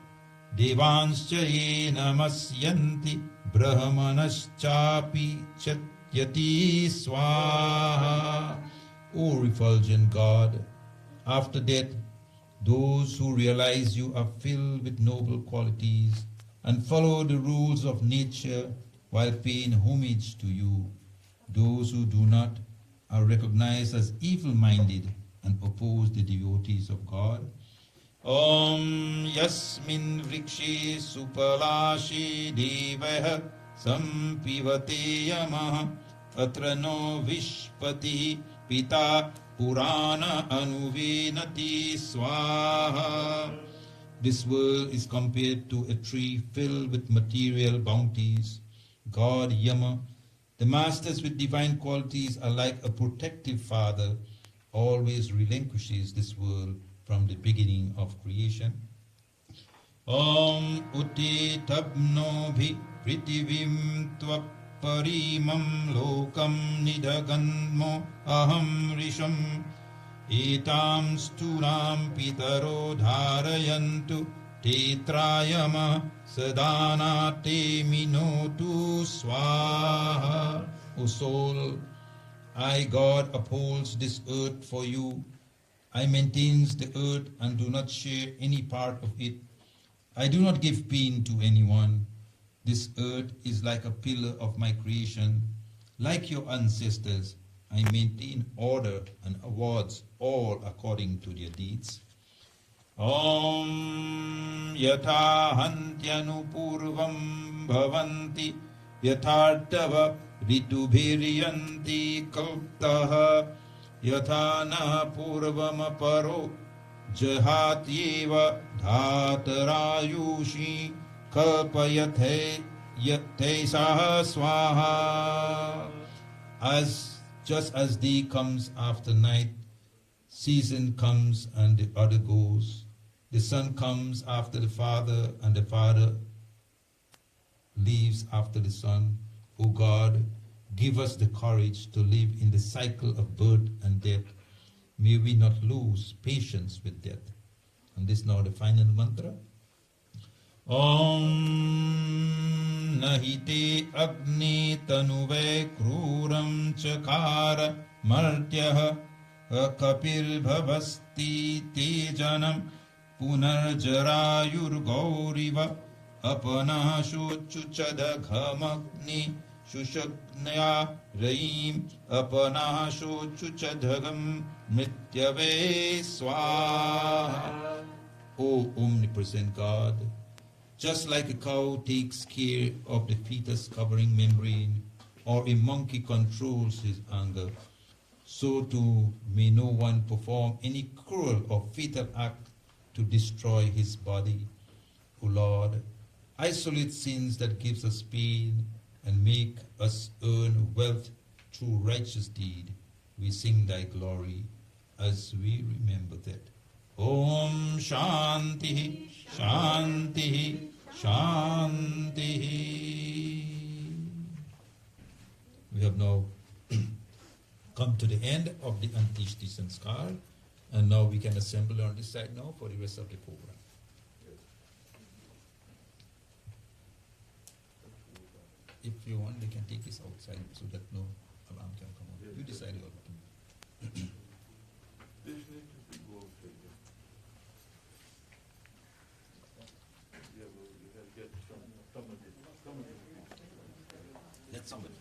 devanscha ye namasyanti brahmanaschapi chatyati swaha. O refulgent God, after death, those who realize you are filled with noble qualities and follow the rules of nature while paying homage to you. Those who do not are recognized as evil-minded and oppose the devotees of God. Om yasmin vrikshe supalashi devah sampivate yamah atra no vishpati pita Purana anuvenati swaha. This world is compared to a tree filled with material bounties. God Yama, the masters with divine qualities, are like a protective father, always relinquishes this world from the beginning of creation. Om uti tabno bhi pritivim tvap parimam lokam nidaganmo aham risham etam sturam pitaro dharayantu tetrayama sadana te minotu swaha. O soul, I, God, upholds this earth for you. I maintains the earth and do not share any part of it. I do not give pain to anyone. This earth is like a pillar of my creation. Like your ancestors, I maintain order and awards all according to their deeds. Om yatha hantyanu purvam bhavanti yathartava ritubhiryanti kalptaha yatha na purvam paro jahatyeva dhatarayushi kalpayathe yate swaha. Just as day comes after night, season comes and the other goes. The son comes after the father and the father leaves after the son. O God, give us the courage to live in the cycle of birth and death. May we not lose patience with death. And this now the final mantra. Om nahite agni tanuve kruram chakara martyah kapil bhavasti tejanam punarjarayur gauriva apanashochuchadaghamagni shushaknaya raim apanashochuchadagam mityave swaha. O omnipresent God, just like a cow takes care of the fetus covering membrane, or a monkey controls his anger, so too may no one perform any cruel or fatal act to destroy his body. O Lord, isolate sins that gives us pain and make us earn wealth through righteous deed. We sing thy glory as we remember that. Om Shanti Shanti Shanti. We have now come to the end of the Antishti Sanskar, and now we can assemble on this side now for the rest of the program. If you want, they can take this outside so that no alarm can come on. You decide all. This needs to go outside. Yeah, well, you have to get some of this. Let somebody.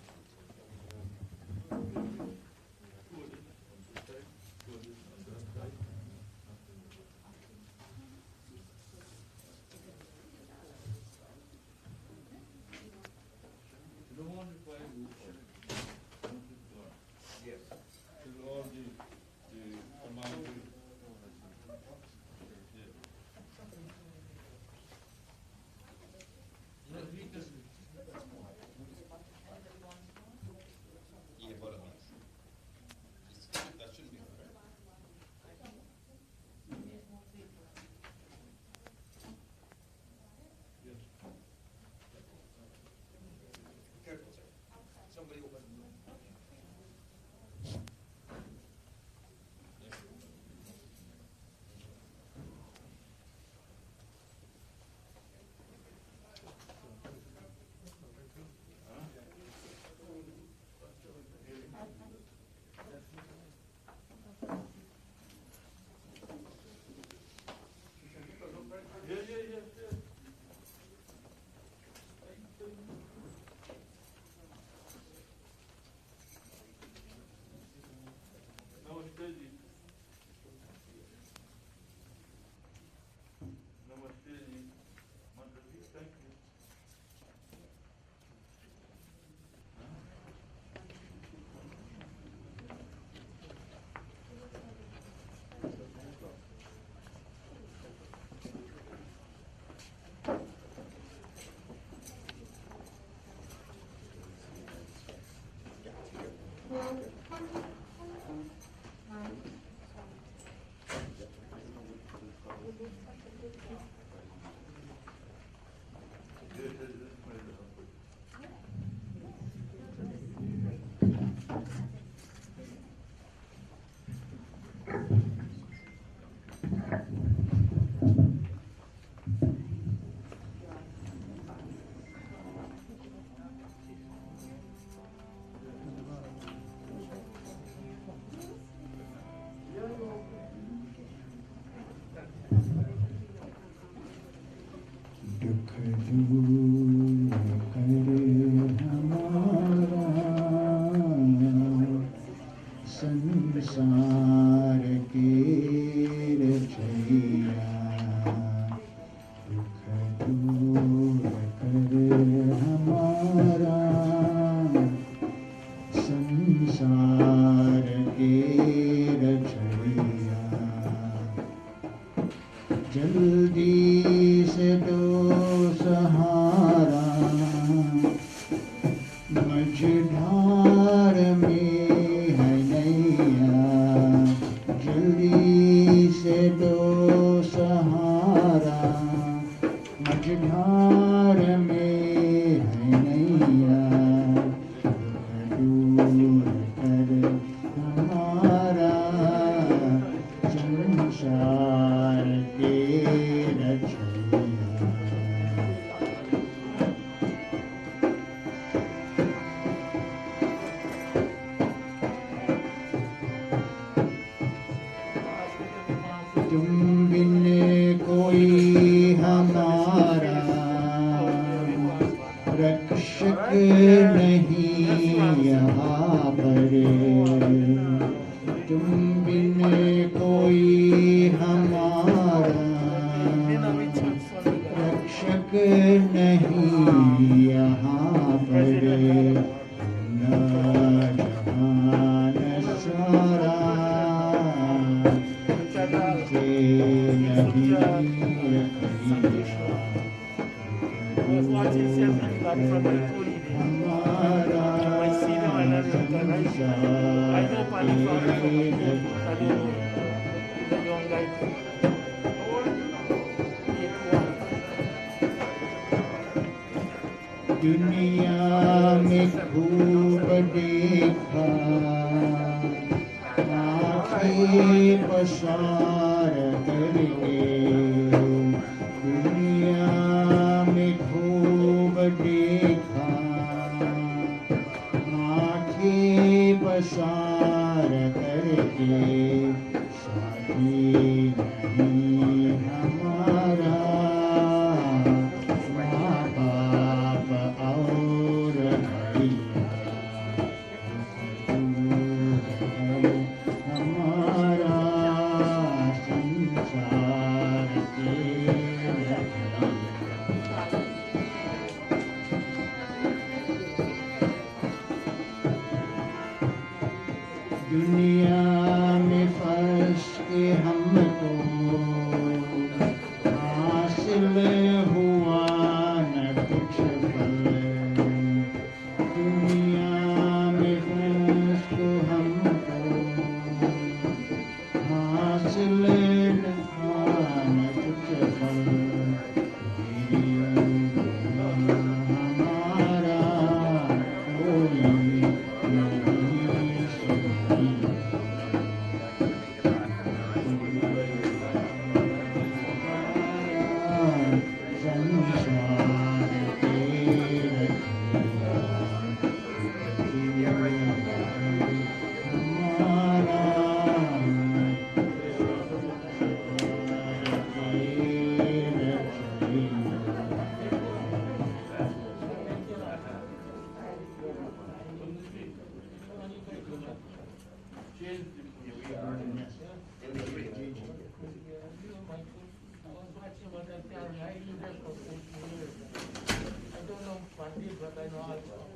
संसार के रचैया दुख दूर कर हमारा संसार के रचैया जल्दी से दो सहारा मझधार में है नैया जल्दी से दो सहारा मझधार में है नैया दूर कर हमारा संसार के रचैया तुम बिन कोई हमारा रक्षक नहीं यहाँ पर तुम बिन कोई हमारा रक्षक नहीं यहाँ पर न जहान सारा दुनिया में खूब देखा आँखें पसार करके दुनिया में खूब देखा आँखें पसार करके साथी नहीं हमारा माँ बाप और भैया don't know Pandit, but I know also.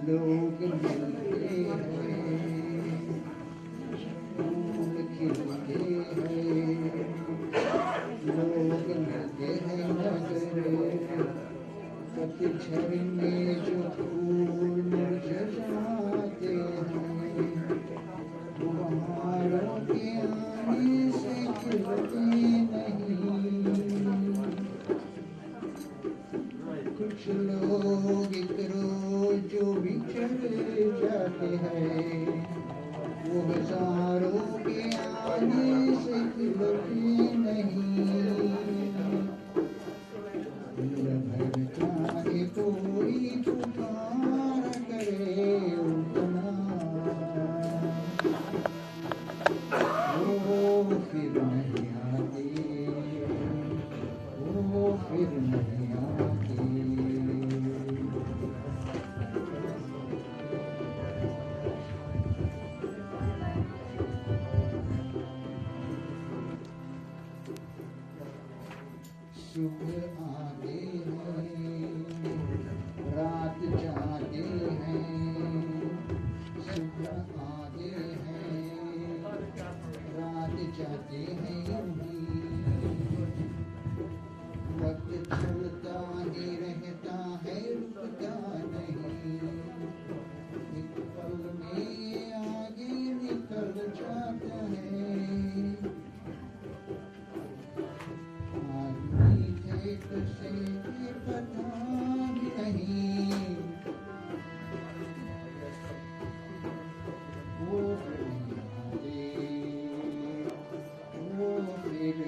लोग मिलते हैं, फूल खिलते हैं, लोग मिलते हैं मगर पतझड़ में जो फूल मुरझाते हैं वो बहारों के आने से खिलते नहीं। कुछ लोग एक रोज जो बिछड़ जाते हैं वो हजारों के आगे से खिलते नहीं भर चाहे कोई पुकार करे उतना वो फिर नहीं आते वो फिर नहीं आते सुबह आते हैं रात जाते हैं सुबह आते हैं रात जाते हैं वक्त चलता ही रहता है रुकता नहीं एक पल में आगे निकल जाता है आदमी थे तुझसे पता भी नहीं वो फिर नहीं आते वो फिर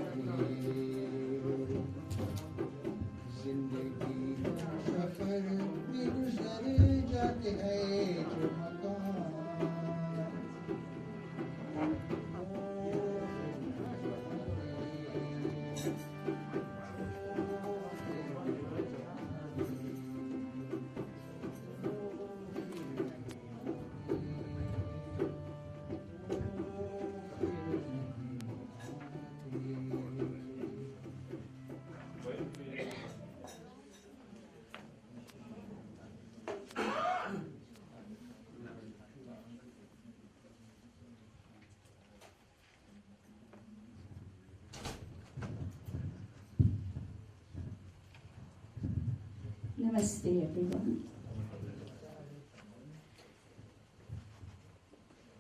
नहीं आते जिंदगी सफर में गुजर जाते हैं जो मकान Namaste, everyone.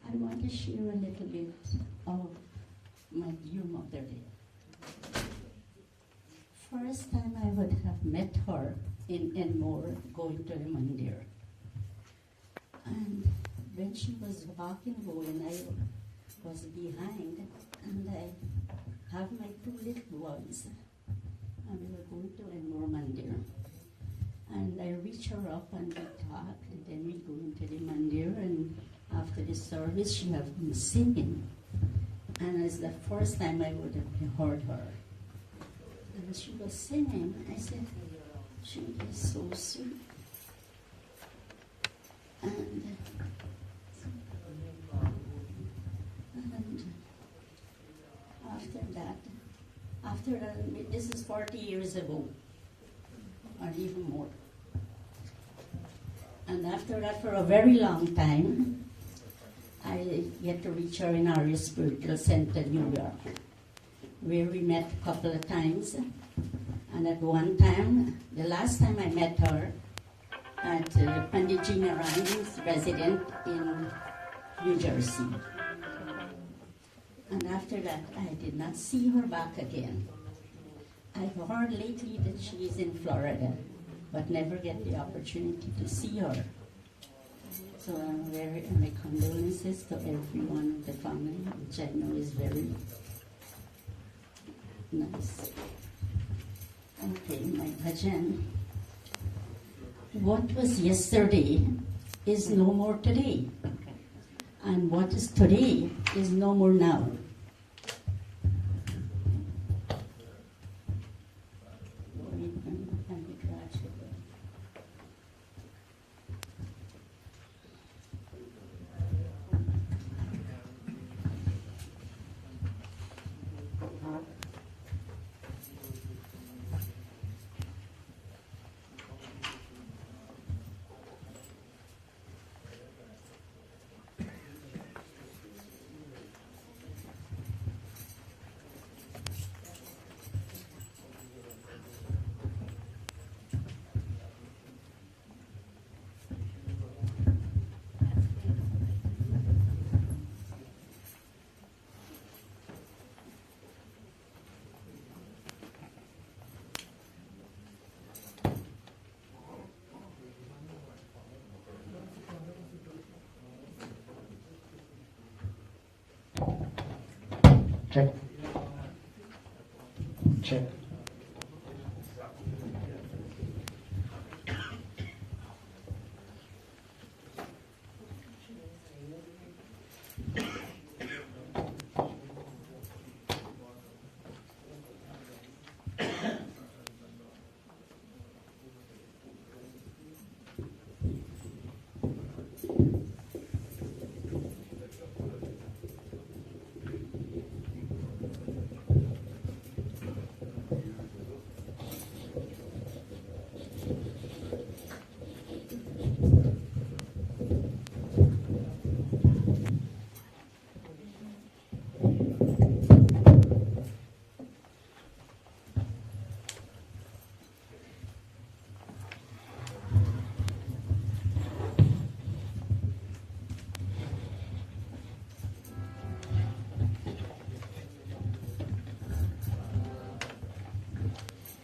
I want to share a little bit of my dear mother there. First time I would have met her in Enmore, going to the mandir. And when she was walking going, I was behind, and I have my two little ones, and we were going to Enmore mandir. And I reach her up and we talk, and then we go into the mandir, and after the service she have been singing. And it's the first time I would have heard her. And she was singing, I said, she is so sweet. And after that, this is 40 years ago, or even more. And after that, for a very long time, I get to reach her in our spiritual center, New York, where we met a couple of times. And at one time, the last time I met her, at Pandit Ji Narayan's residence in New Jersey. And after that, I did not see her back again. I've heard lately that she is in Florida, but never get the opportunity to see her. So my condolences to everyone in the family, which I know is very nice. Okay, my bhajan. What was yesterday is no more today. And what is today is no more now. Check. Check.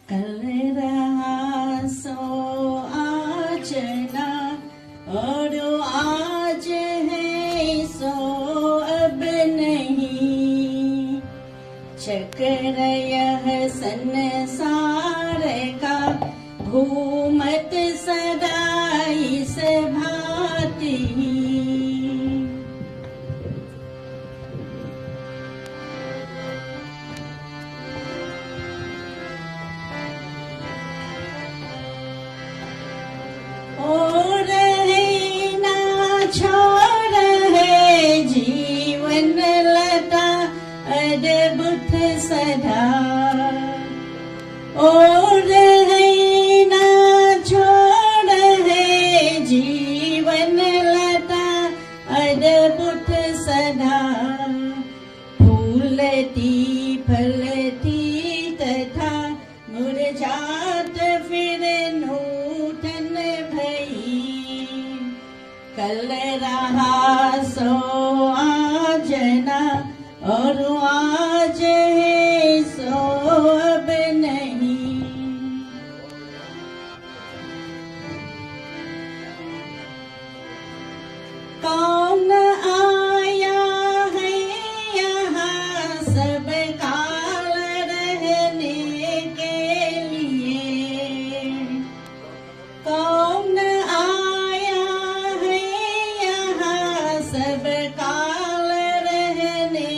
कल रहा सो आज ना और आज है सो अब नहीं चक्र यह संसार का घूमत सदा इस भांति और है ना छोड़ है जीवन लता अद्भुत सदा और है ना छोड़ है जीवन लता अद्भुत सदा फूलती फलती तथा मुरझात फिर नूतन भई कल रहा सो आज ना और आज है सो अब नहीं कौन आया है यहाँ सब काल रहने के लिए कौन आया है यहाँ सब काल रहने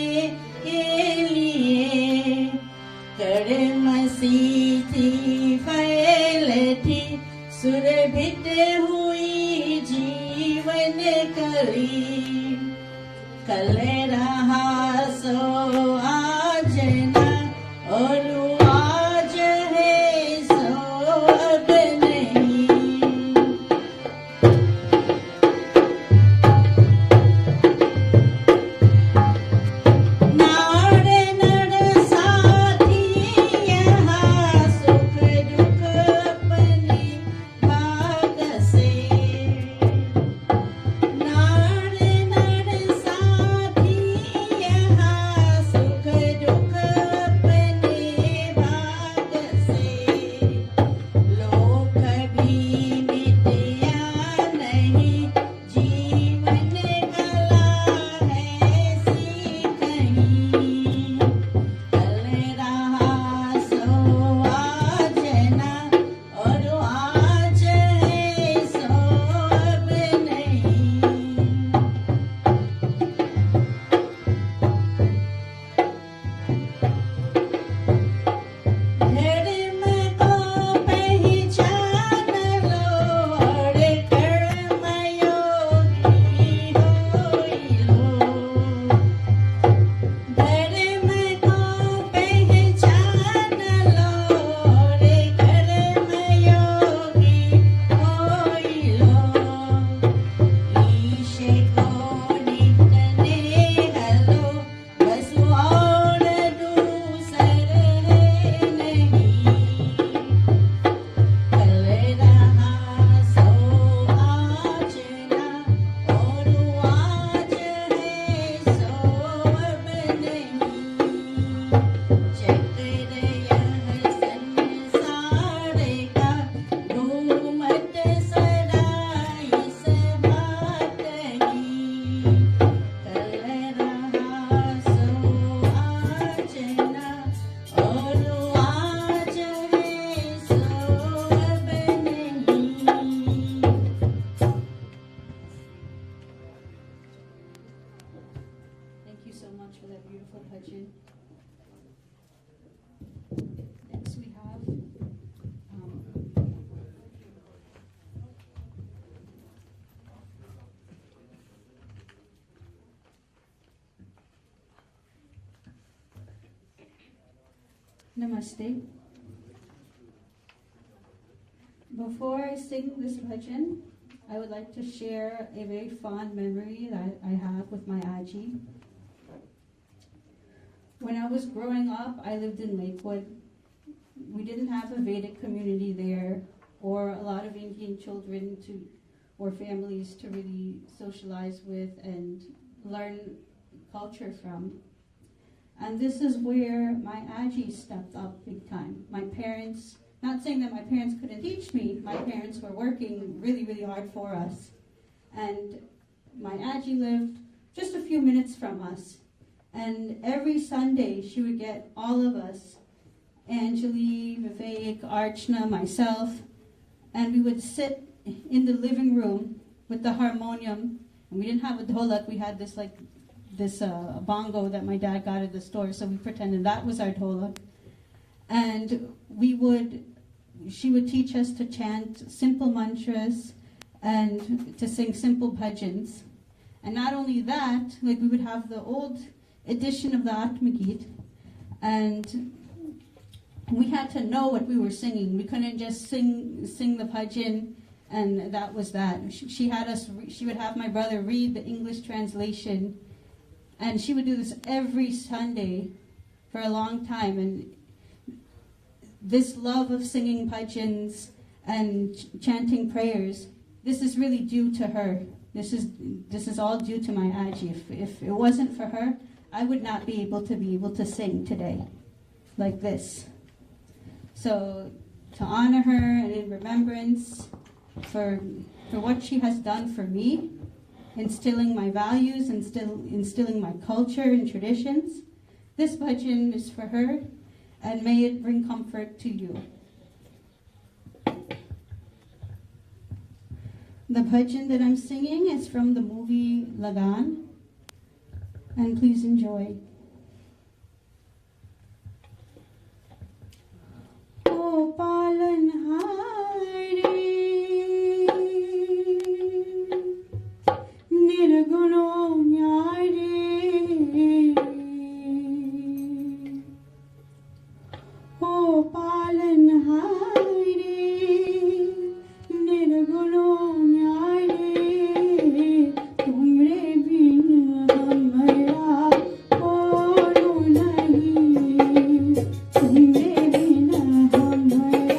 के लिए कर्मसी थी फैलती सुरभित हुई जीवन कली कल रहा सो आज ना और आज है सो अब नहीं नाड़ नड़ साथी यहाँ सुख दुख अपने भाग से नाड़ नड़ साथी यहाँ सुख Namaste. Before I sing this bhajan, I would like to share a very fond memory that I have with my Aji. When I was growing up, I lived in Lakewood. We didn't have a Vedic community there or a lot of Indian children or families to really socialize with and learn culture from. And this is where my Aji stepped up big time. My parents, not saying that my parents couldn't teach me, my parents were working really, really hard for us. And my Aji lived just a few minutes from us. And every Sunday she would get all of us, Anjali, Vivek, Archana, myself, and we would sit in the living room with the harmonium. And we didn't have a dholak, we had this bongo that my dad got at the store, so we pretended that was our dholak. And she would teach us to chant simple mantras and to sing simple bhajans. And not only that, we would have the old edition of the Atmagit, and we had to know what we were singing. We couldn't just sing the bhajan and that was that. She would have my brother read the English translation, and she would do this every Sunday for a long time. And this love of singing bhajans and chanting prayers, this is really due to her. This is all due to my Aji. If it wasn't for her, I would not be able to sing today like this. So to honor her and in remembrance for what she has done for me, instilling my values, instilling my culture and traditions, this bhajan is for her, and may it bring comfort to you. The bhajan that I'm singing is from the movie Lagan, and please enjoy. O Palanhari Nirguno Nyari, O Palanhari Nirguno Nyari, Tumre bin hamara aur nahi, Tumre bin hamara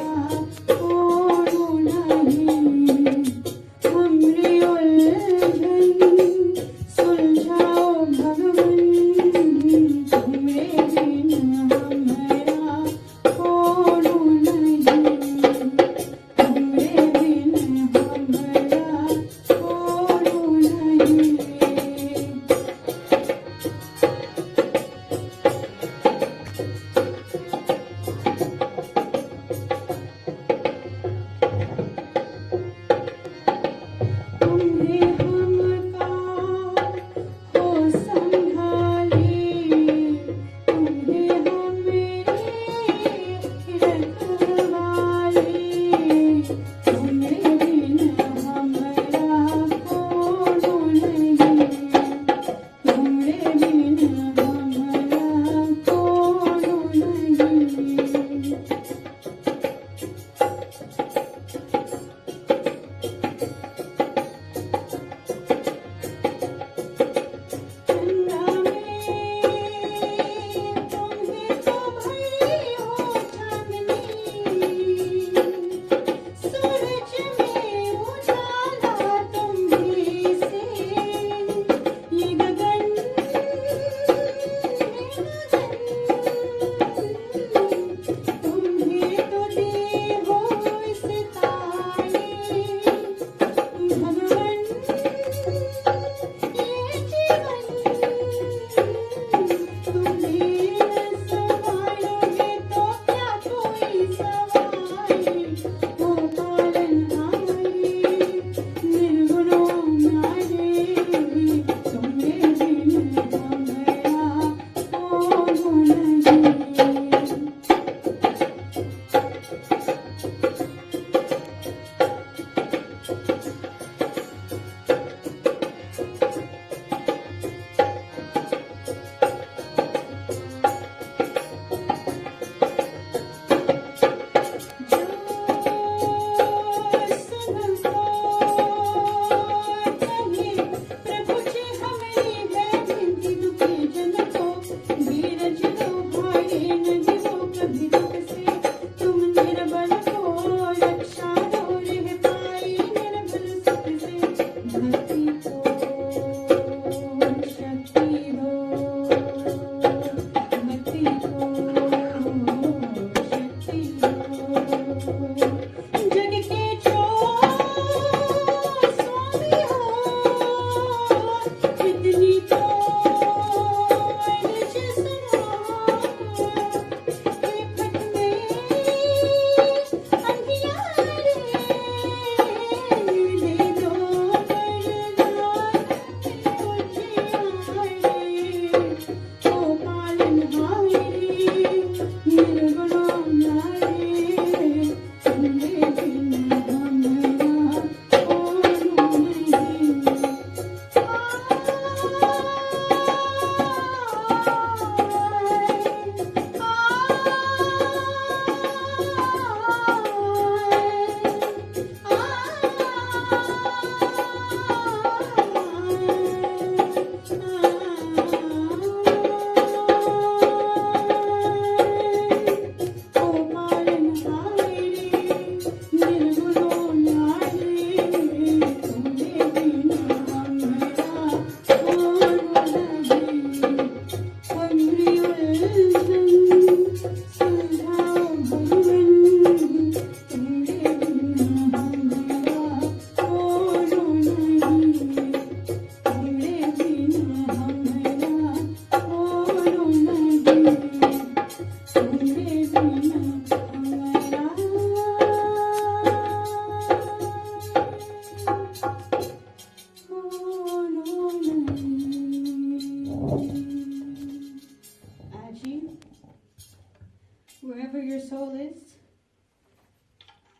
Wherever your soul is,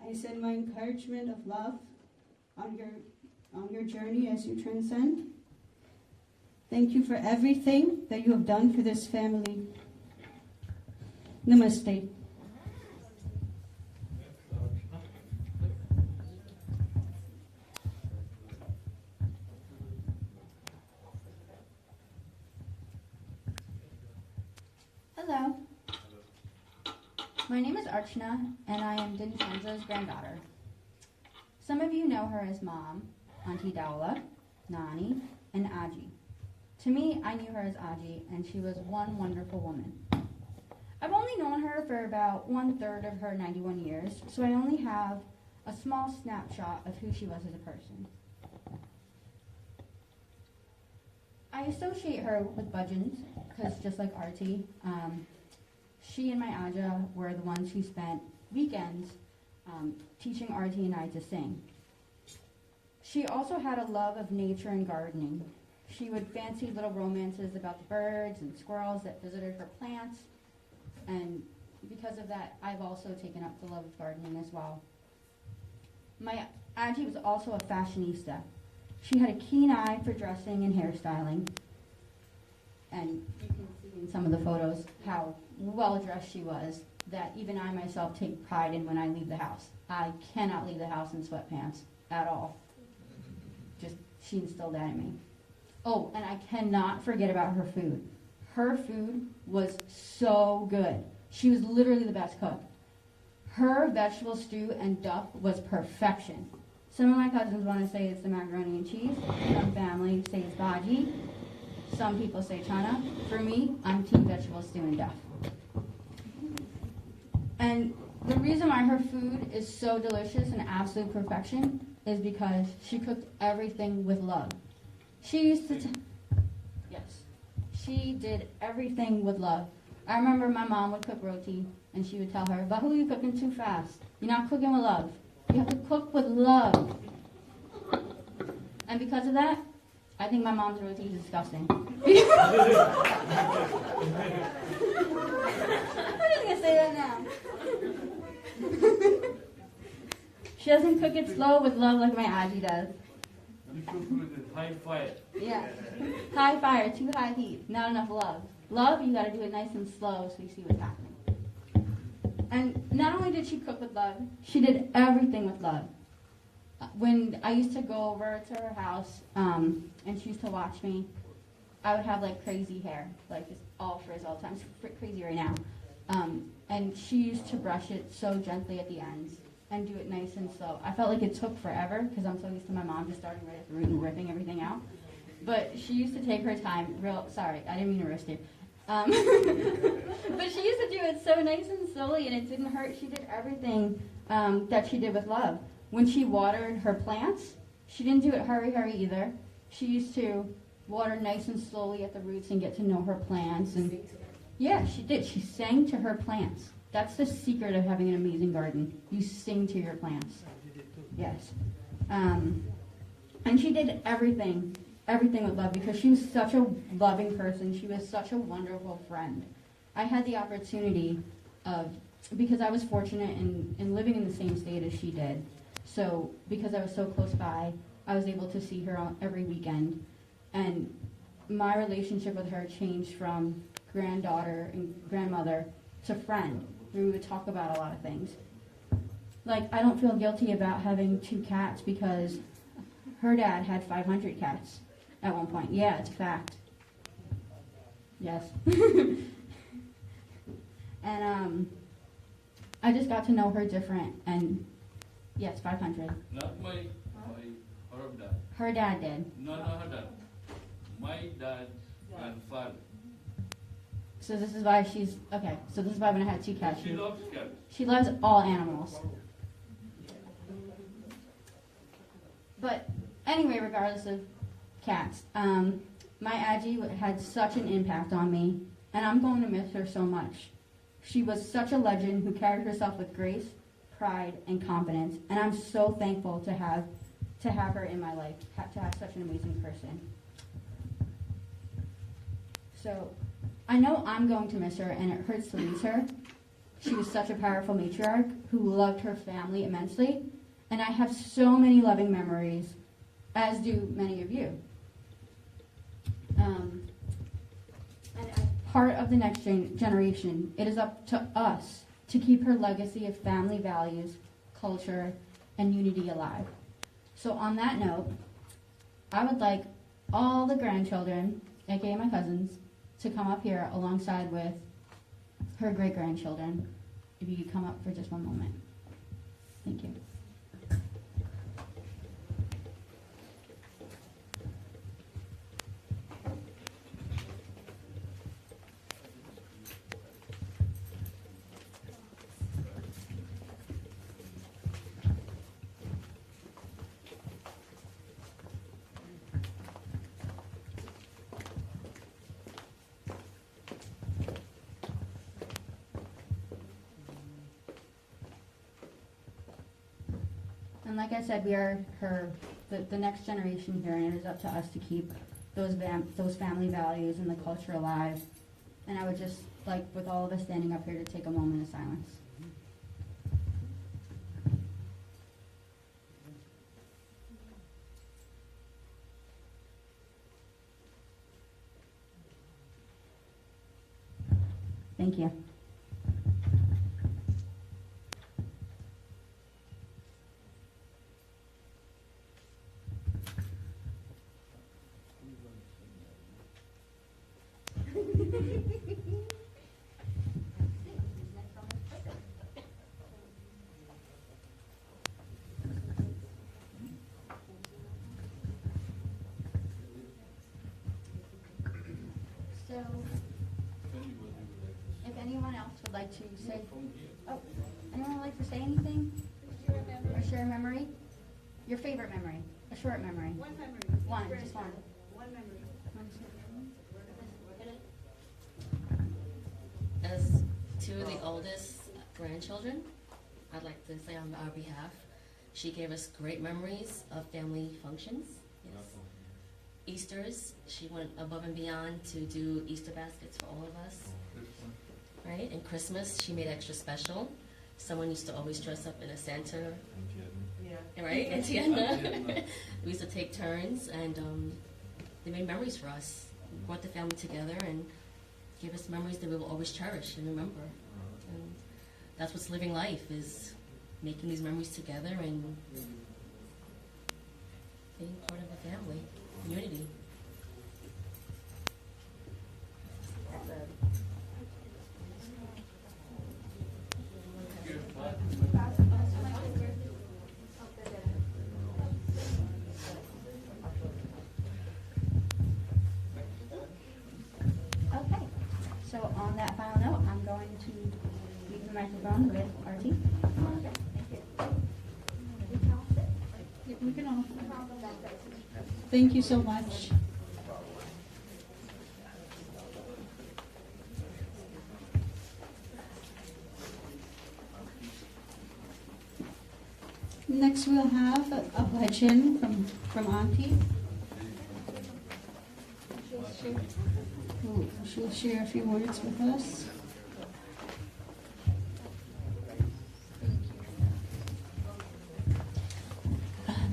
I send my encouragement of love on your journey as you transcend. Thank you for everything that you have done for this family. Namaste. Hello. My name is Archana, and I am Dinchandra's granddaughter. Some of you know her as Mom, Auntie Dowla, Nani, and Aji. To me, I knew her as Aji, and she was one wonderful woman. I've only known her for about 1/3 of her 91 years, so I only have a small snapshot of who she was as a person. I associate her with Bhajans, because just like Arti, she and my Aja were the ones who spent weekends teaching Arti and I to sing. She also had a love of nature and gardening. She would fancy little romances about the birds and squirrels that visited her plants, and because of that, I've also taken up the love of gardening as well. My Auntie was also a fashionista. She had a keen eye for dressing and hairstyling, and you can see in some of the photos how well dressed she was, that even I myself take pride in when I leave the house. I cannot leave the house in sweatpants at all. Just, she instilled that in me. Oh, and I cannot forget about her food. Her food was so good. She was literally the best cook. Her vegetable stew and duck was perfection. Some of my cousins want to say it's the macaroni and cheese. Some family say it's bhaji. Some people say chana. For me, I'm team vegetable stew and duck. And the reason why her food is so delicious and absolute perfection is because she cooked everything with love. She used to, yes, she did everything with love. I remember my mom would cook roti, and she would tell her, Bahu, you're cooking too fast. You're not cooking with love. You have to cook with love. And because of that, I think my mom's roti is disgusting. I'm just going to say that now. She doesn't cook it slow with love like my Aji does. You cook with high fire. Yeah. High fire, too high heat, not enough love. Love, you got to do it nice and slow so you see what's happening. And not only did she cook with love, she did everything with love. When I used to go over to her house and she used to watch me, I would have like crazy hair, like just all frizz all the time. It's crazy right now. And she used to brush it so gently at the ends and do it nice and slow. I felt like it took forever because I'm so used to my mom just starting right at the root and ripping everything out. But she used to take her time. Sorry, I didn't mean to roast you. But she used to do it so nice and slowly, and it didn't hurt. She did everything that she did with love. When she watered her plants, she didn't do it hurry either. She used to water nice and slowly at the roots and get to know her plants. And yeah, she did. She sang to her plants. That's the secret of having an amazing garden. You sing to your plants. Yes. And she did everything with love because she was such a loving person. She was such a wonderful friend. I had the opportunity of, because I was fortunate in living in the same state as she did. So because I was so close by, I was able to see her every weekend. And my relationship with her changed from granddaughter and grandmother to friend. We would talk about a lot of things. Like, I don't feel guilty about having 2 cats because her dad had 500 cats at one point. Yeah, it's a fact. Yes. And I just got to know her different, and yes, 500. Not her dad. Her dad did. No, not her dad. My dad and father. So this is why she's, okay, so this is why when I had 2 cats. She loves cats. She loves all animals. But anyway, regardless of cats, my Aji had such an impact on me, and I'm going to miss her so much. She was such a legend who carried herself with grace, pride, and confidence, and I'm so thankful to have her in my life, to have such an amazing person. So, I know I'm going to miss her, and it hurts to lose her. She was such a powerful matriarch who loved her family immensely, and I have so many loving memories, as do many of you. And as part of the next generation, it is up to us to keep her legacy of family values, culture, and unity alive. So on that note, I would like all the grandchildren, aka my cousins, to come up here alongside with her great-grandchildren. If you could come up for just one moment. Thank you. And like I said, we are the next generation here, and it is up to us to keep those family values and the culture alive. And I would just like, with all of us standing up here, to take a moment of silence. Thank you. So, if anyone else would like to say, anyone would like to say anything? Or share a memory? Your favorite memory? A short memory? One memory. One, just one. One memory. As two of the oldest grandchildren, I'd like to say on our behalf, she gave us great memories of family functions. Yes. Easters, she went above and beyond to do Easter baskets for all of us. Right? And Christmas, she made extra special. Someone used to always dress up in a Santa. Yeah. Right? And Tiana. We used to take turns, and they made memories for us. Brought the family together and gave us memories that we will always cherish and remember. And that's what's living life, is making these memories together and being part of a family, unity. Okay. So on that final note, I'm going to leave the microphone with Artie. We can all. Thank you so much. Next, we'll have a legend from Auntie. She'll share a few words with us.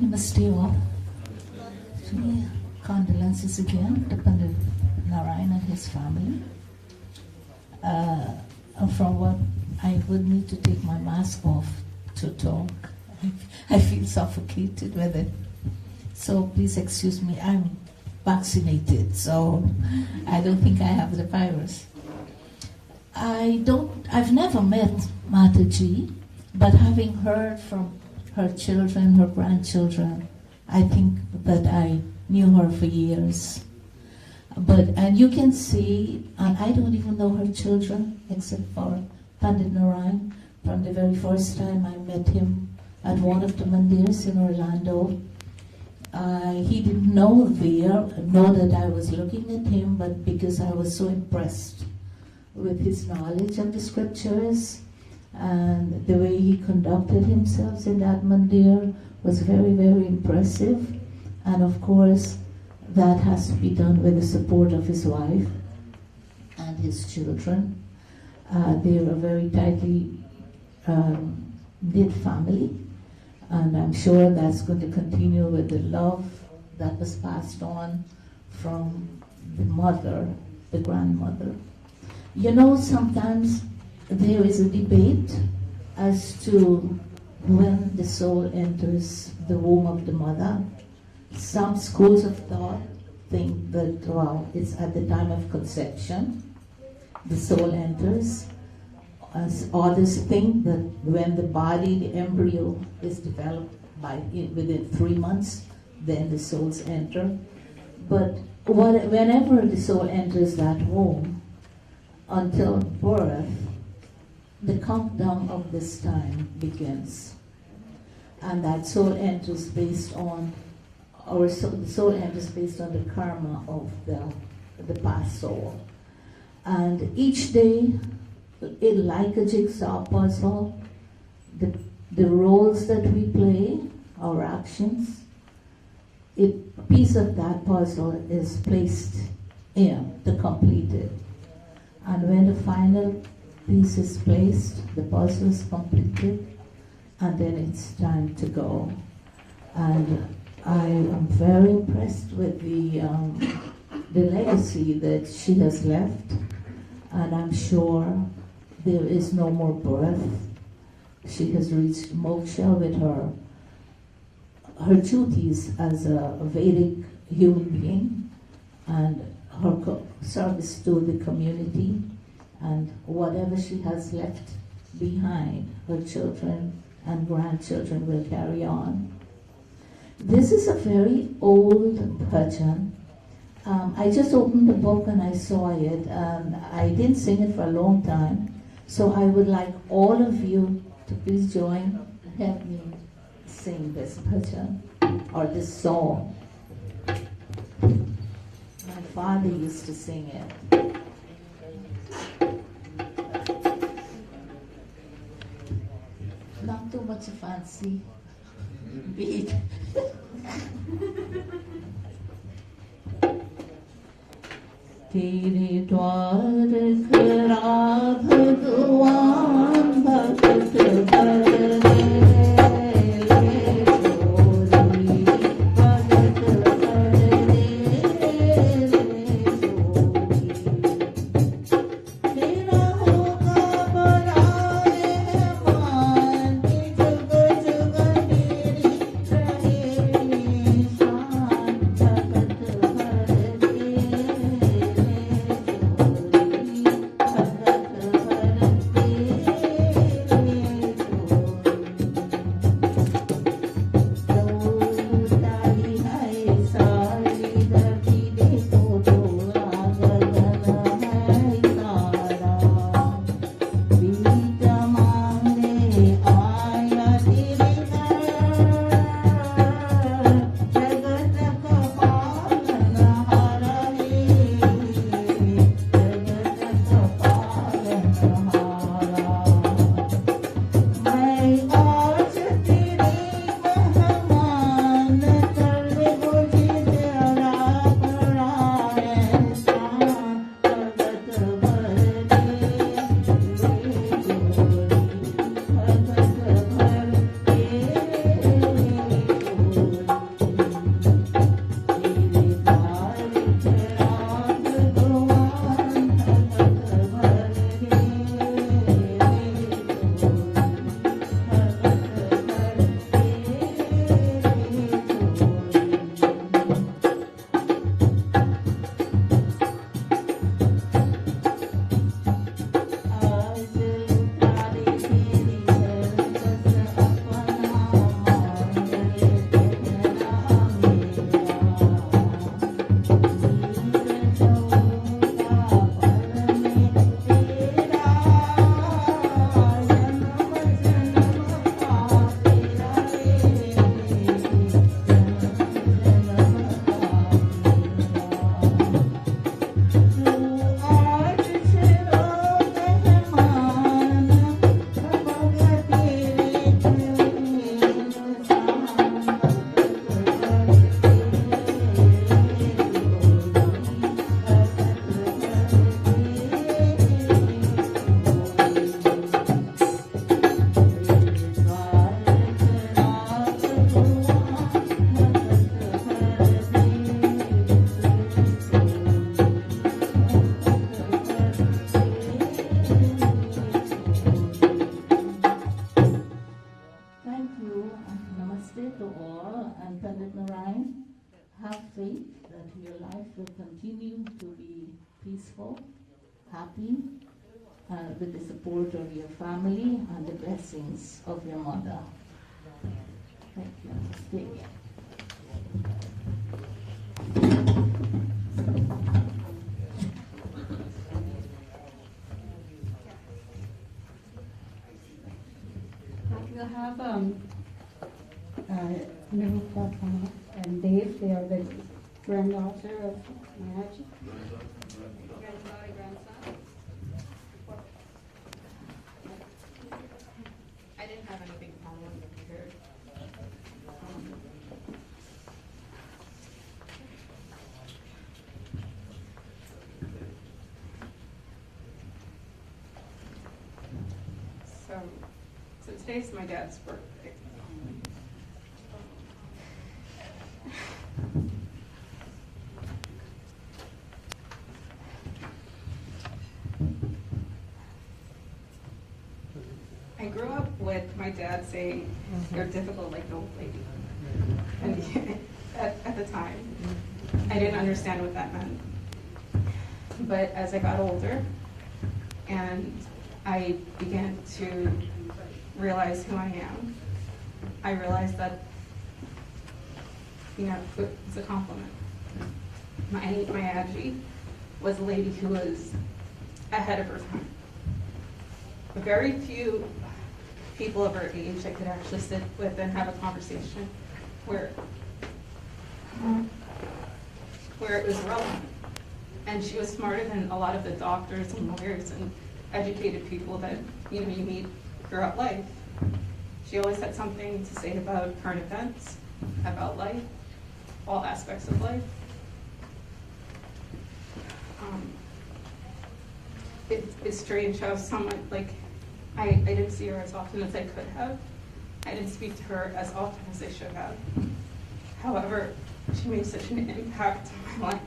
Namaste all. Condolences again to Pandit Narayan and his family. From what I would need to take my mask off to talk. I feel suffocated with it. So please excuse me, I'm vaccinated, so I don't think I have the virus. I've never met Mataji, but having heard from her children, her grandchildren, I think that I knew her for years. And you can see, and I don't even know her children, except for Pandit Narayan. From the very first time I met him at one of the mandirs in Orlando, he didn't know that I was looking at him, but because I was so impressed with his knowledge of the scriptures, and the way he conducted himself in that mandir was very, very impressive. And of course, that has to be done with the support of his wife and his children. They are a very tightly knit family, and I'm sure that's going to continue with the love that was passed on from the mother, the grandmother. You know, sometimes there is a debate as to when the soul enters the womb of the mother. Some schools of thought think that, well, it's at the time of conception the soul enters. As others think that when the body, the embryo, is developed within 3 months, then the souls enter. But whenever the soul enters that womb, until birth, the countdown of this time begins. And that soul enters based on, the soul enters based on the karma of the past soul. And each day, like a jigsaw puzzle, the roles that we play, our actions, a piece of that puzzle is placed in to complete it. And when the final piece is placed, the puzzle is completed, and then it's time to go. And I am very impressed with the legacy that she has left, and I'm sure there is no more birth. She has reached moksha with her duties as a Vedic human being, and her service to the community, and whatever she has left behind, her children and grandchildren will carry on. This is a very old bhajan. I just opened the book and I saw it, and I didn't sing it for a long time. So I would like all of you to please join and help me sing this bhajan, or this song. My father used to sing it. Not too much fancy beat. तेरे द्वार खड़ा भगवान भक्त भरने ले छोरी, भगत भरने ले छोरी। तेरा होगा बड़ा मेहमान, जुग जुग मेरी रहे निशान, भगत भरने ले छोरी, भगत भरने to all, and Pandit Narayan, have faith that your life will continue to be peaceful, happy, with the support of your family and the blessings of your mother. Thank you. Stay here. We'll have Nirupa come up and Dave. They are the granddaughter of Maharaj. I didn't have anything formal prepared. So today's my dad's birthday. I grew up with my dad saying, "You're difficult like an old lady." And at the time, I didn't understand what that meant. But as I got older and I began to realize who I am, I realized that, it's a compliment. My Auntie was a lady who was ahead of her time. Very few people of her age I could actually sit with and have a conversation where it was relevant. And she was smarter than a lot of the doctors and lawyers and educated people that you meet throughout life. She always had something to say about current events, about life, all aspects of life. It's strange how someone, I didn't see her as often as I could have. I didn't speak to her as often as I should have. However, she made such an impact on my life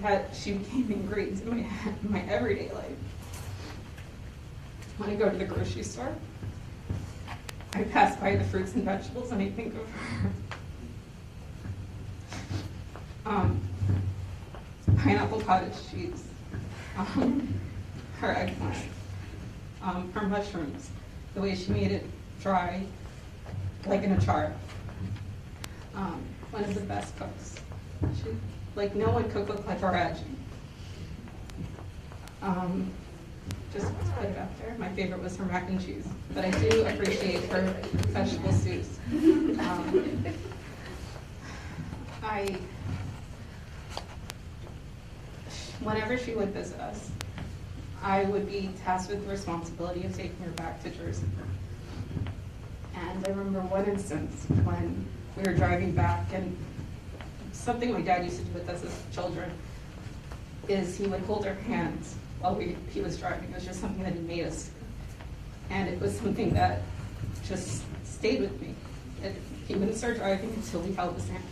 that she became ingrained in my everyday life. When I go to the grocery store, I pass by the fruits and vegetables and I think of her. Pineapple cottage cheese, her eggplant, her mushrooms, the way she made it dry, like in a jar. One of the best cooks. No one could cook like Raji. Just to put it out there, my favorite was her mac and cheese, but I do appreciate her vegetable stews. Whenever she would visit us, I would be tasked with the responsibility of taking her back to Jersey. And I remember one instance when we were driving back, and something my dad used to do with us as children is he would hold our hands while he was driving. It was just something that he made us. And it was something that just stayed with me. He wouldn't start driving until we held his hand.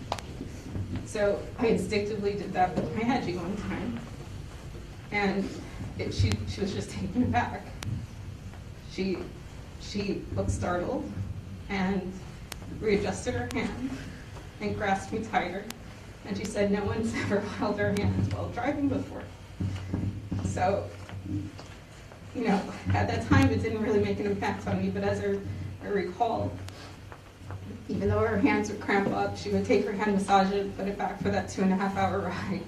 So I instinctively did that with my Hedgie one time. And she was just taken aback. She looked startled and readjusted her hand and grasped me tighter. And she said, "No one's ever held her hands while driving before." So, at that time it didn't really make an impact on me, but as I recall, even though her hands would cramp up, she would take her hand, massage it, put it back for that 2.5-hour ride.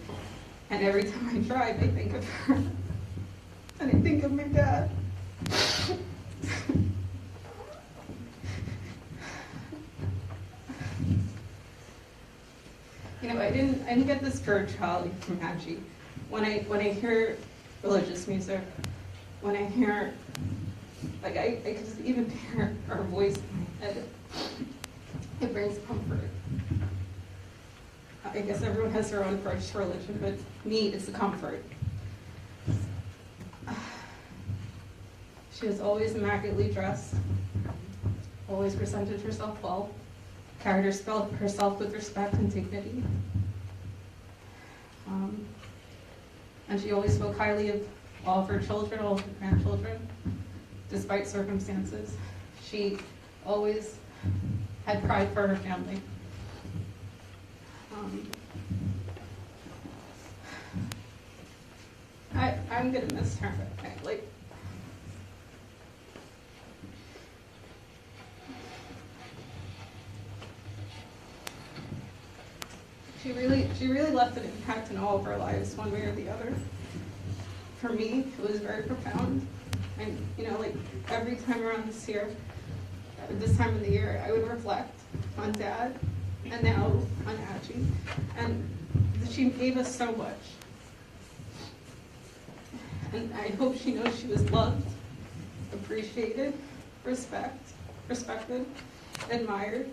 And every time I drive, I think of her. And I think of my dad. I didn't get the spirituality from Haji. When I hear religious music, when I hear, I could just even hear her voice in my head. It brings comfort. I guess everyone has their own approach to religion, but me, it's a comfort. She was always immaculately dressed, always presented herself well, carried herself with respect and dignity. And she always spoke highly of all of her children, all of her grandchildren, despite circumstances. She always had pride for her family. I'm gonna miss her. Like, she really left an impact in all of our lives, one way or the other. For me, it was very profound. And like every time around this time of the year, I would reflect on Dad and now on Angie. And she gave us so much. And I hope she knows she was loved, appreciated, respected, admired.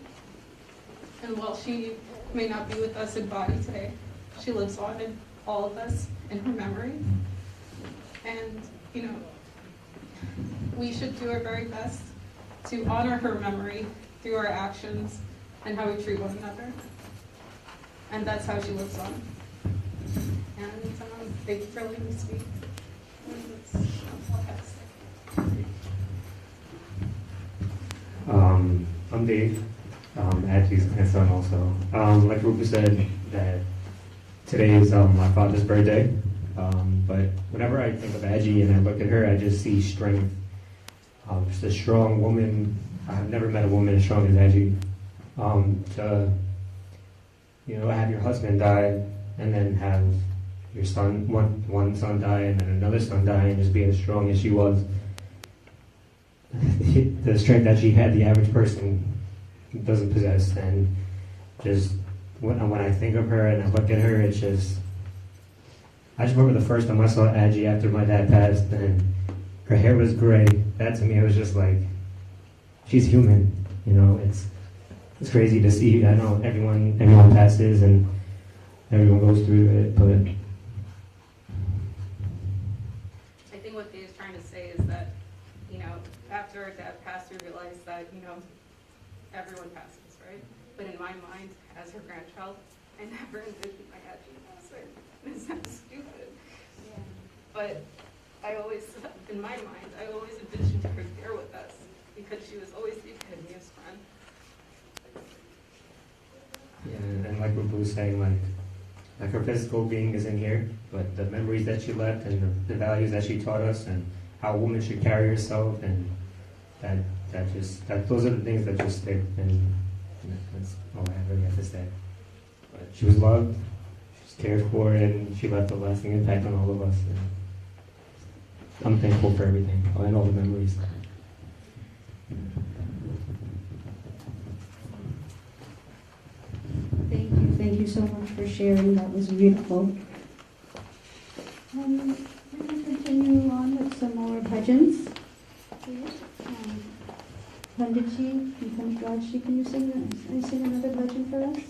And while she may not be with us in body today, she lives on in all of us in her memory. And, we should do our very best to honor her memory through our actions and how we treat one another. And that's how she lives on. And thank you for letting me speak. That's all I have to say. I'm Dave, Angie's grandson also. Like Rupa said, that today is my father's birthday. But whenever I think of Angie and I look at her, I just see strength. Just a strong woman. I've never met a woman as strong as Angie. To have your husband die and then have your son, one son die and then another son die, and just being as strong as she was. The strength that she had, the average person doesn't possess. And just when I think of her and I look at her, it's just, I just remember the first time I saw Angie after my dad passed, and her hair was gray. That to me, it was just like, she's human. It's crazy to see. I know everyone passes and everyone goes through it, but I think what Dave's trying to say is that, after our dad passed, we realized that, everyone passes, right? But in my mind, as her grandchild, I never envisioned my Angie passing. It sounds stupid. Yeah. But in my mind, I always envisioned her there with us because she was always the epitome of friend. yeah, and like Rupa was saying, like her physical being is in here, but the memories that she left and the values that she taught us and how a woman should carry herself, and those are the things that just stick, and that's all I really have to say. But she was loved, she was cared for, and she left a lasting impact on all of us. And I'm thankful for everything and all the memories. Thank you so much for sharing. That was beautiful. We're going to continue on with some more bhajans. Panditji, Rajji, can you sing another bhajan for us?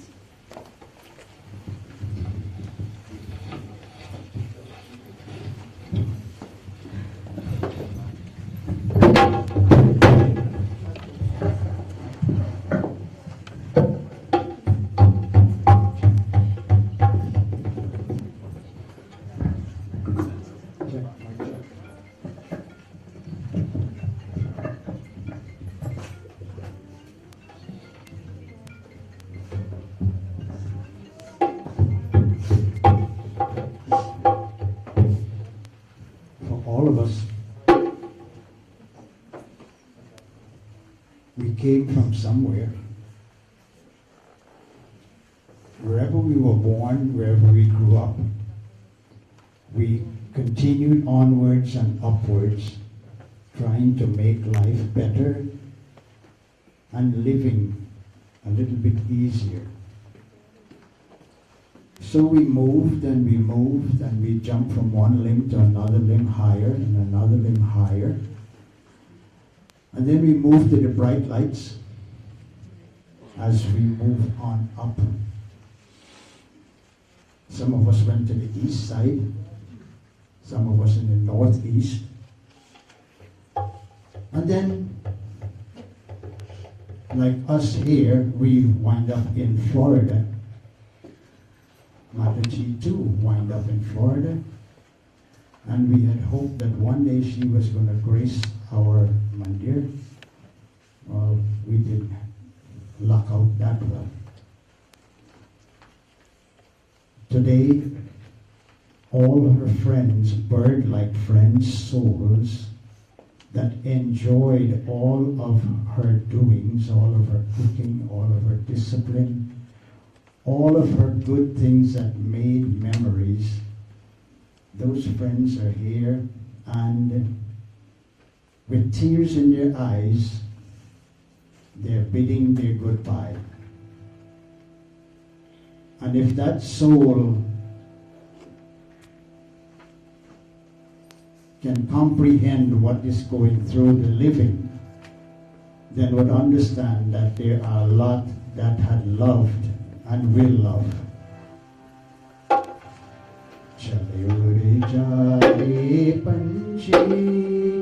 Came from somewhere. Wherever we were born, wherever we grew up, we continued onwards and upwards, trying to make life better and living a little bit easier. So we moved and we moved and we jumped from one limb to another limb higher and another limb higher. And then we moved to the bright lights as we moved on up. Some of us went to the east side, some of us in the northeast. And then, like us here, we wind up in Florida. Mataji too wind up in Florida. And we had hoped that one day she was going to grace our mandir. Well, we didn't luck out that well. Today, all her friends, bird-like friends, souls, that enjoyed all of her doings, all of her cooking, all of her discipline, all of her good things that made memories, those friends are here, and with tears in their eyes, they're bidding their goodbye. And if that soul can comprehend what is going through the living, then would understand that there are a lot that had loved and will love. Chale jare panchi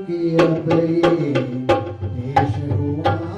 ki abe desh hua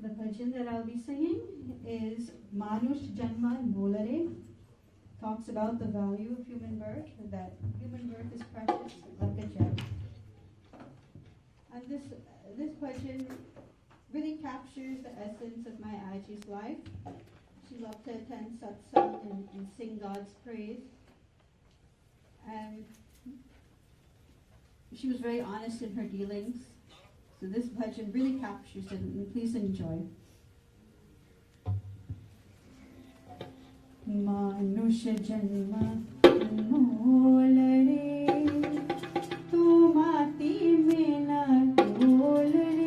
The bhajan that I'll be singing is Manush Janman Bolare. talks about the value of human birth, that human birth is precious like a gem. And this bhajan really captures the essence of my Aji's life. She loved to attend satsang and sing God's praise. And she was very honest in her dealings. So this bhajan really captures it, and please enjoy. Manusha janma anmol re, tu mati mein na dol re.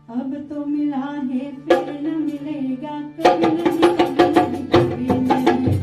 अब तो मिला है फिर न मिलेगा कभी नहीं कभी नहीं कभी नहीं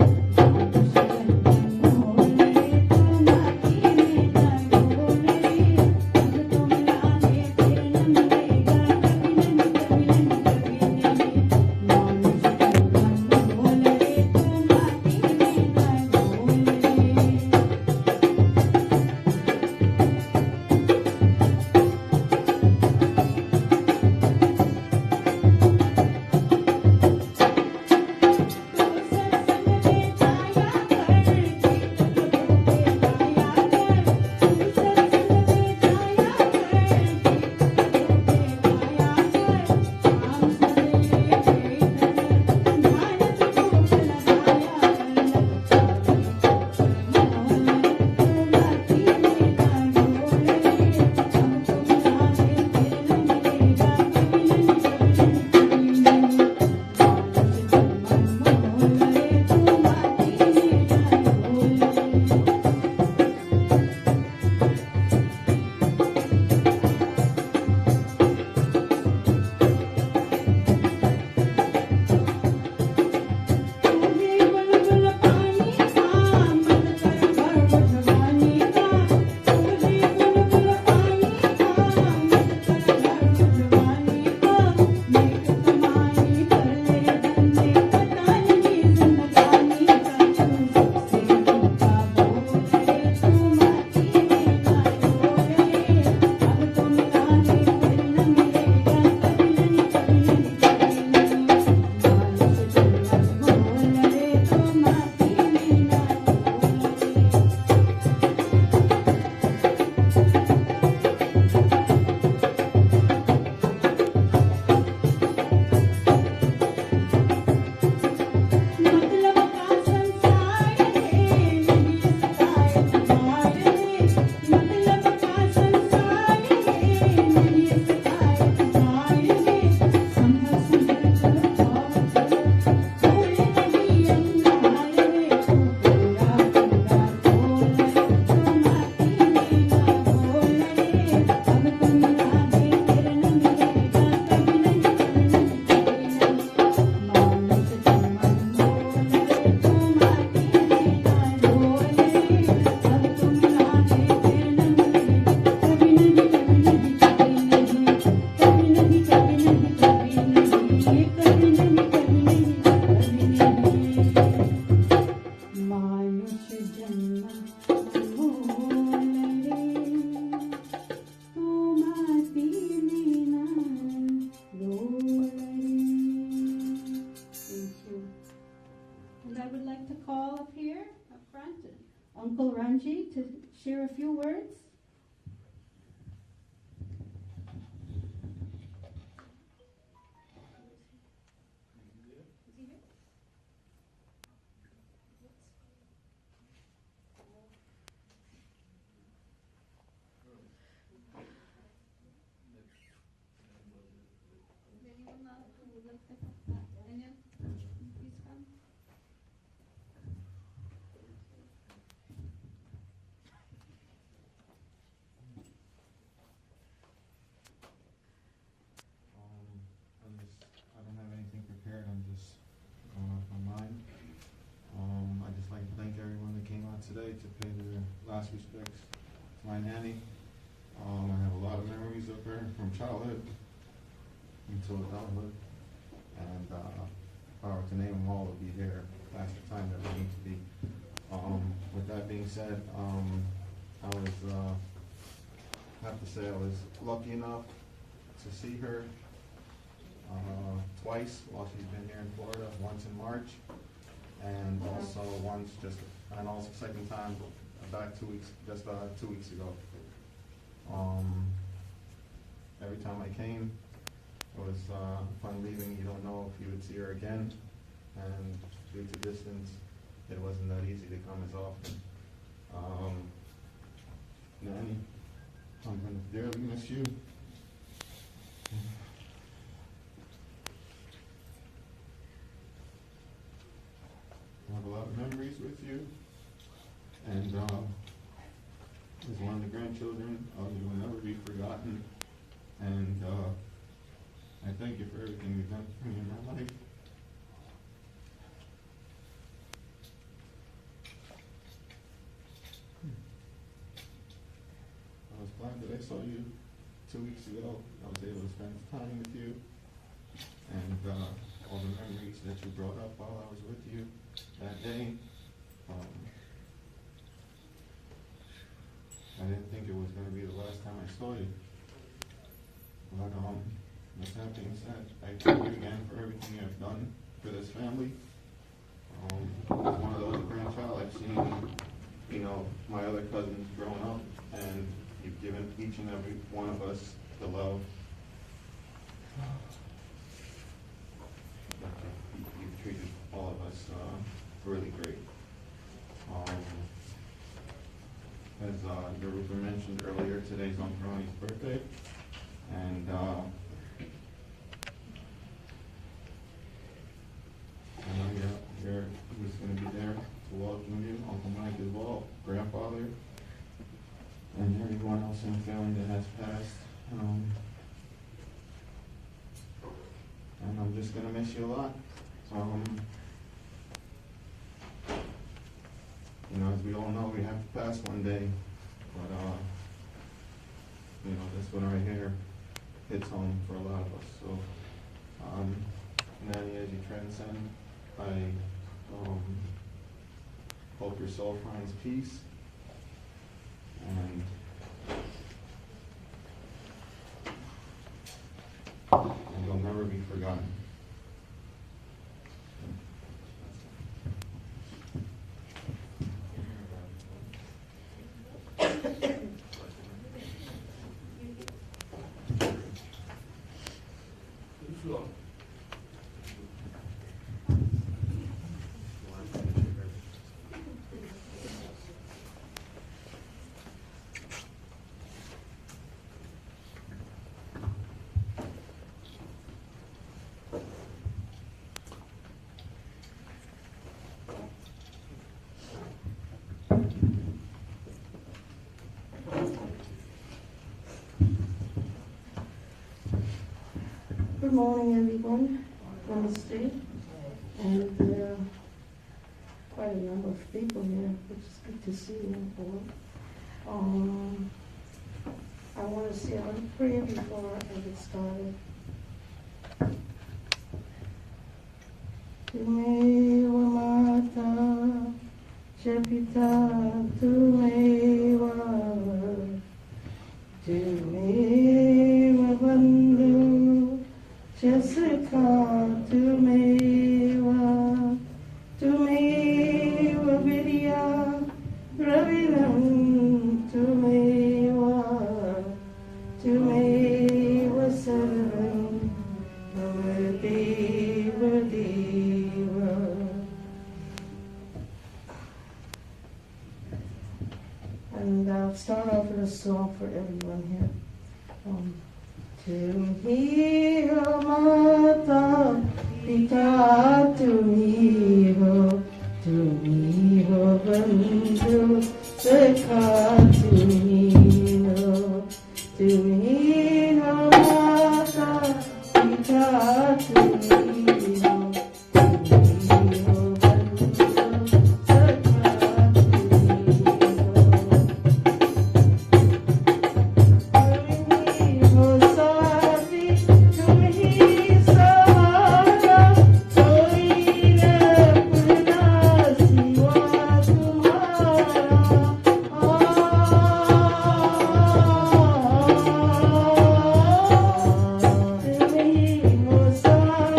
Uncle Ranji to share a few words. Today to pay their last respects to my nanny. I have a lot of memories of her from childhood until adulthood, and if I were to name them all, it would be there. That's the time that we need to be. With that being said, I was have to say I was lucky enough to see her, to twice while she's been here in Florida, once in March, and also once and also second time back 2 weeks, just 2 weeks ago. Every time I came, it was fun leaving. You don't know if you would see her again, and due to distance, it wasn't that easy to come as often. Nanny, I'm gonna dearly miss you. I have a lot of memories with you, and as one of the grandchildren, you will never be forgotten. And I thank you for everything you've done for me in my life. I was glad that I saw you 2 weeks ago. I was able to spend time with you, and all the memories that you brought up while I was with you that day. I didn't think it was going to be the last time I saw you. But with that being said, I thank you again for everything you have done for this family. As one of those grandchild, I've seen, my other cousins growing up, and you've given each and every one of us the love. You've treated all of us really great. As Garupa mentioned earlier, today's Uncle Ronnie's birthday, and I know you're who's going to be there to welcome you, Uncle Mike as well, grandfather, and everyone else in the family that has passed. And I'm just going to miss you a lot. As we all know, we have to pass one day, but this one right here hits home for a lot of us. So, Nanny, as you transcend, I hope your soul finds peace, and you'll never be forgotten. Good morning, everyone. Namaste. And there are quite a number of people here, which is good to see you all. I want to say a little prayer before I get started. Tumeva Mata Chapita Tumeva Tumeva Bandhu Jessica Tumeva Tumeva Vidya Ravinam Tumeva Tumeva Sarvam Deva Deva. And I'll start off with a song for everyone here. Tumhi ho mata pita tumhi ho bandhu sakha tumhi ho mata pita tumhi ho Sa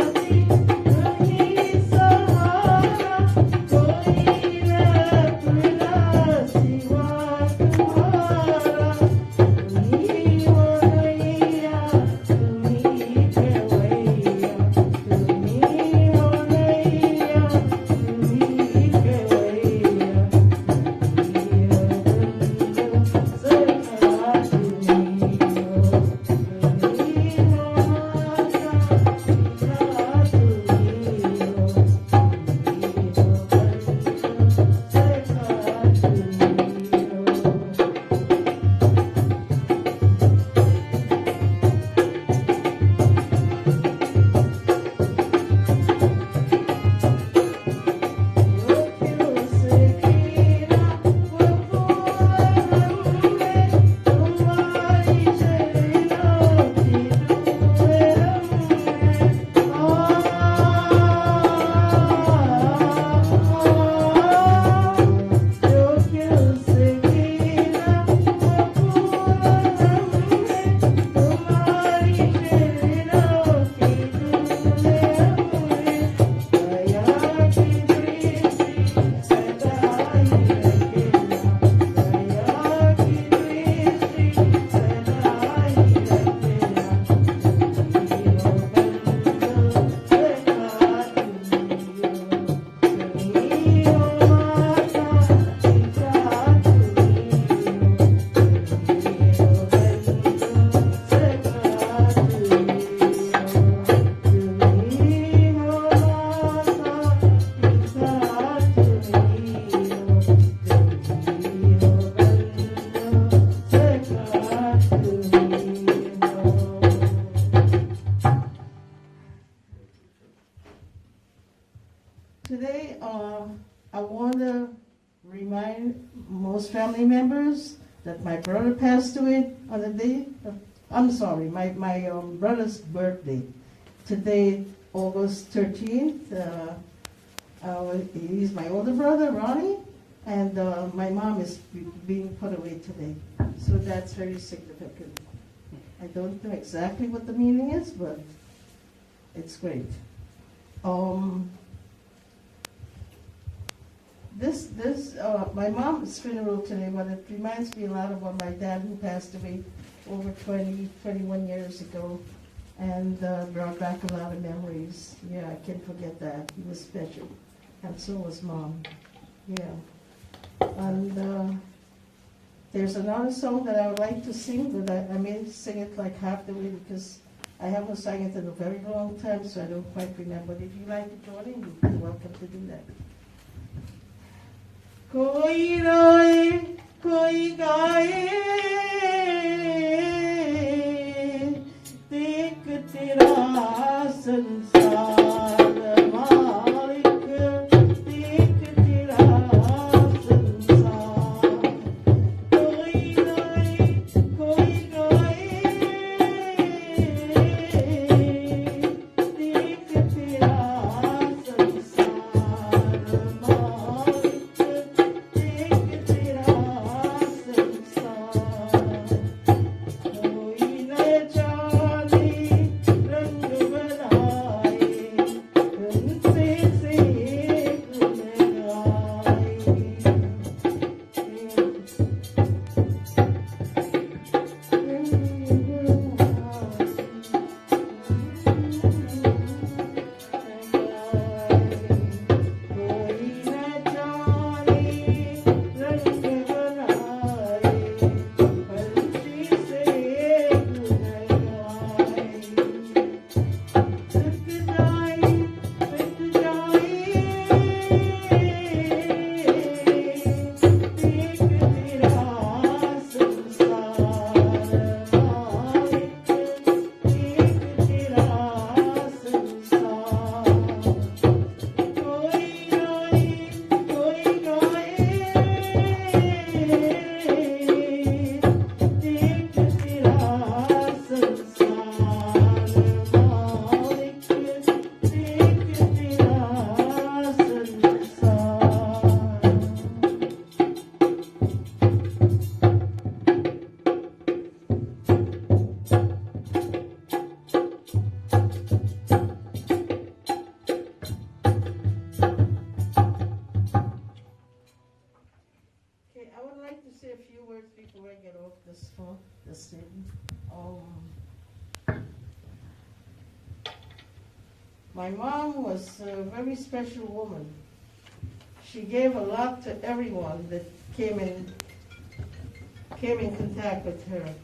Today, I want to remind most family members that my brother passed away on the day, my brother's birthday. Today, August 13th, he's my older brother, Ronnie, and my mom is being put away today. So that's very significant. I don't know exactly what the meaning is, but it's great. My mom's funeral today, but it reminds me a lot about my dad who passed away over 21 years ago, and brought back a lot of memories. Yeah, I can't forget that. He was special, and so was Mom. Yeah. And there's another song that I would like to sing, but I may sing it like half the way because I haven't sang it in a very long time, so I don't quite remember. But if you like to join in, you're welcome to do that. Koi roye, koi gaye, dekh tera sansar malik, dekh tera sansar. Koi roye, koi gaye, dekh tera sansar malik. My mom was a very special woman. She gave a lot to everyone that came in contact with her.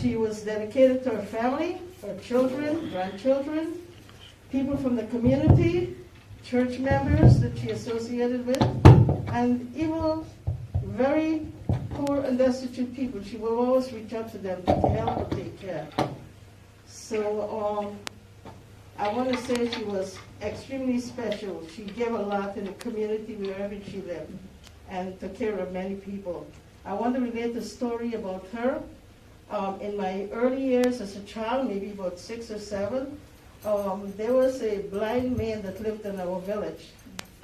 She was dedicated to her family, her children, grandchildren, people from the community, church members that she associated with, and even very poor and destitute people. She will always reach out to them to help and take care. So I want to say she was extremely special. She gave a lot in the community wherever she lived and took care of many people. I want to relate a story about her. In my early years as a child, maybe about 6 or 7, there was a blind man that lived in our village,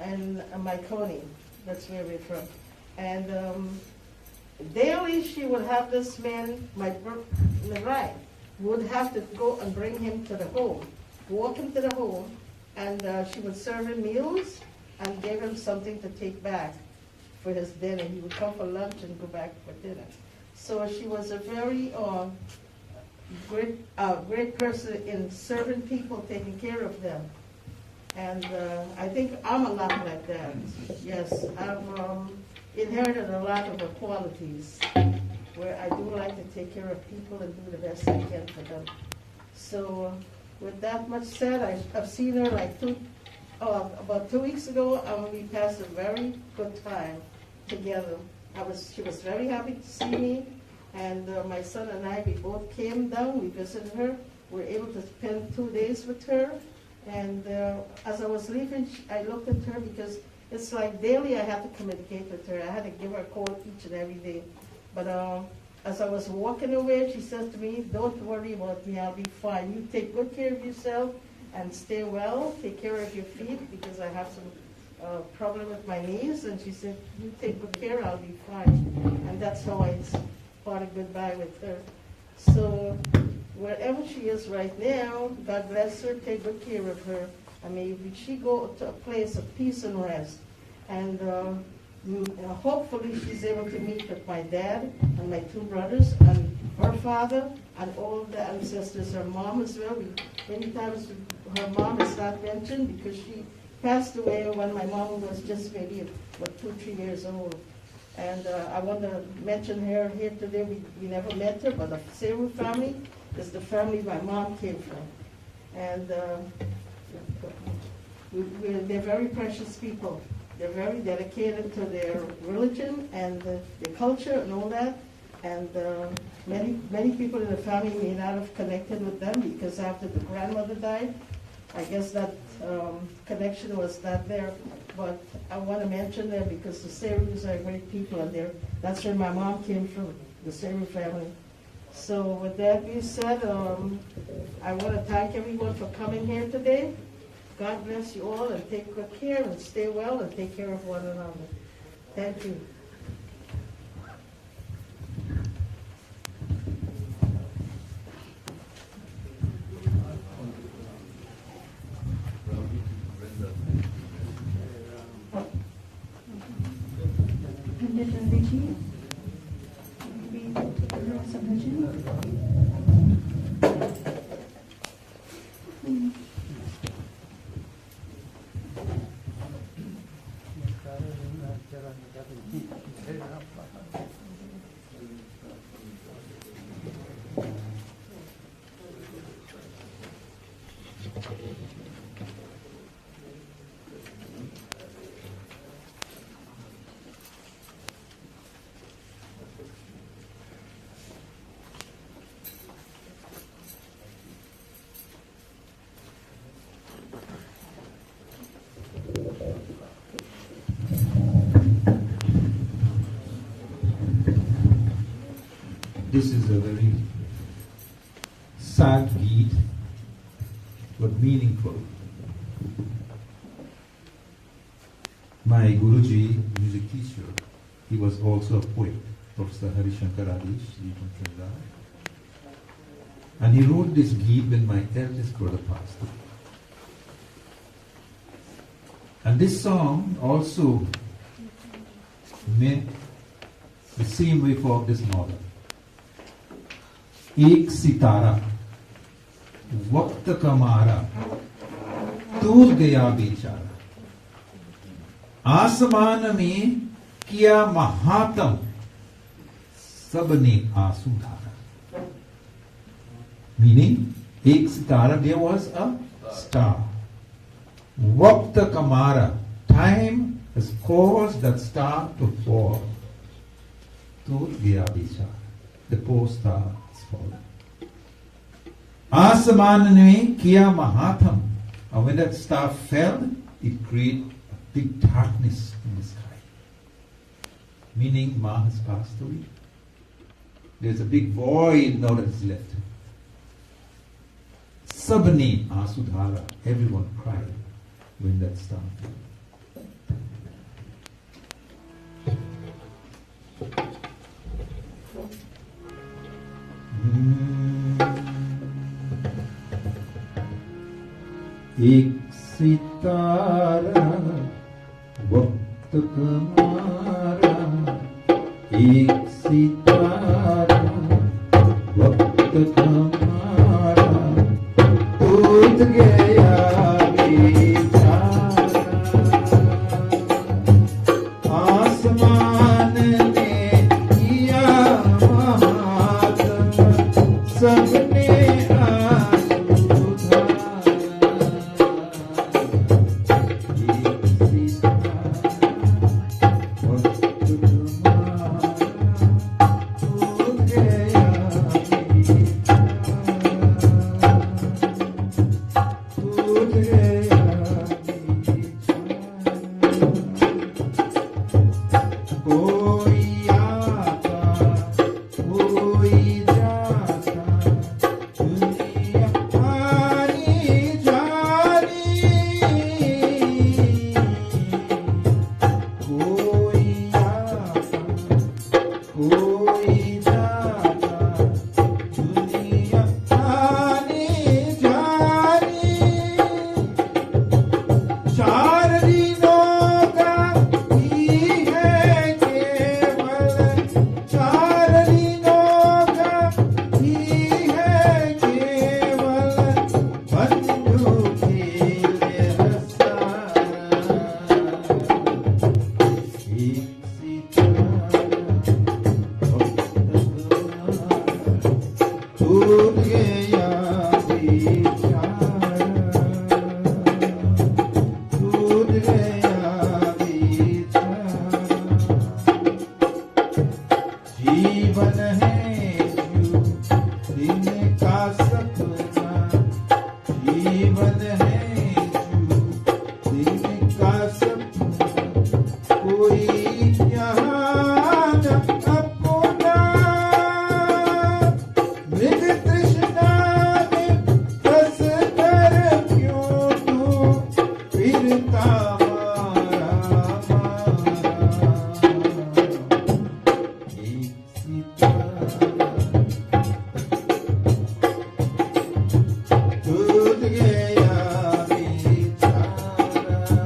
in Maikoni. That's where we're from. And daily she would have this man, Mirai, would have to go and bring him to the home, walk him to the home, and she would serve him meals and give him something to take back for his dinner. He would come for lunch and go back for dinner. So she was a very great person in serving people, taking care of them. And I think I'm a lot like that. Yes, I've inherited a lot of her qualities where I do like to take care of people and do the best I can for them. So with that much said, I've seen her like about 2 weeks ago, and we passed a very good time together. She was very happy to see me, and my son and I, we both came down, we visited her. We were able to spend 2 days with her, And as I was leaving, I looked at her because it's like daily I had to communicate with her. I had to give her a call each and every day. But as I was walking away, she said to me, "Don't worry about me, I'll be fine. You take good care of yourself and stay well. Take care of your feet because I have some problem with my knees." And she said, "You take good care, I'll be fine." And that's how I parted goodbye with her. So wherever she is right now, God bless her, take good care of her. I mean, she go to a place of peace and rest. And hopefully she's able to meet with my dad and my two brothers and her father and all the ancestors, her mom as well. Many times her mom is not mentioned because she passed away when my mom was just maybe 2-3 years old. And I want to mention her here today. We never met her, but the Seru family is the family my mom came from. And they're very precious people. They're very dedicated to their religion and their culture and all that. And many people in the family may not have connected with them because after the grandmother died, I guess that connection was not there. But I want to mention them because the Serus are great people, and that's where my mom came from, the Seru family. So with that being said, I want to thank everyone for coming here today. God bless you all, and take good care, and stay well, and take care of one another. Thank you. This is a very sad beat, but meaningful. My Guruji, music teacher, he was also a poet, Professor Harishankar Adish, Dinchandra. And he wrote this beat when my eldest brother passed away. And this song also meant the same way for this mother. एक सितारा वक्त का मारा टूट गया बेचारा, आसमान में किया महात्म सबने आंसू धारा. Meaning, एक सितारा, there was a star. वक्त का मारा, time has caused that star to fall. टूट गया बेचारा, the poor star. Asaman ne kiya mahatham. And when that star fell, it created a big darkness in the sky. Meaning, Ma has passed away. There's a big void now that is left. Sabne asudhara. Everyone cried when that star fell. एक सितारा वक्त का मारा, एक सितारा वक्त का मारा, टूट गया बेचारा, आसमान ने किया महात्म सबने जीवन है जो दिन का सपना कोई यहाँ न अपना मृग तृष्णा में फंस कर क्यों तू फिरता मारा एक सितारा टूट गया बेचारा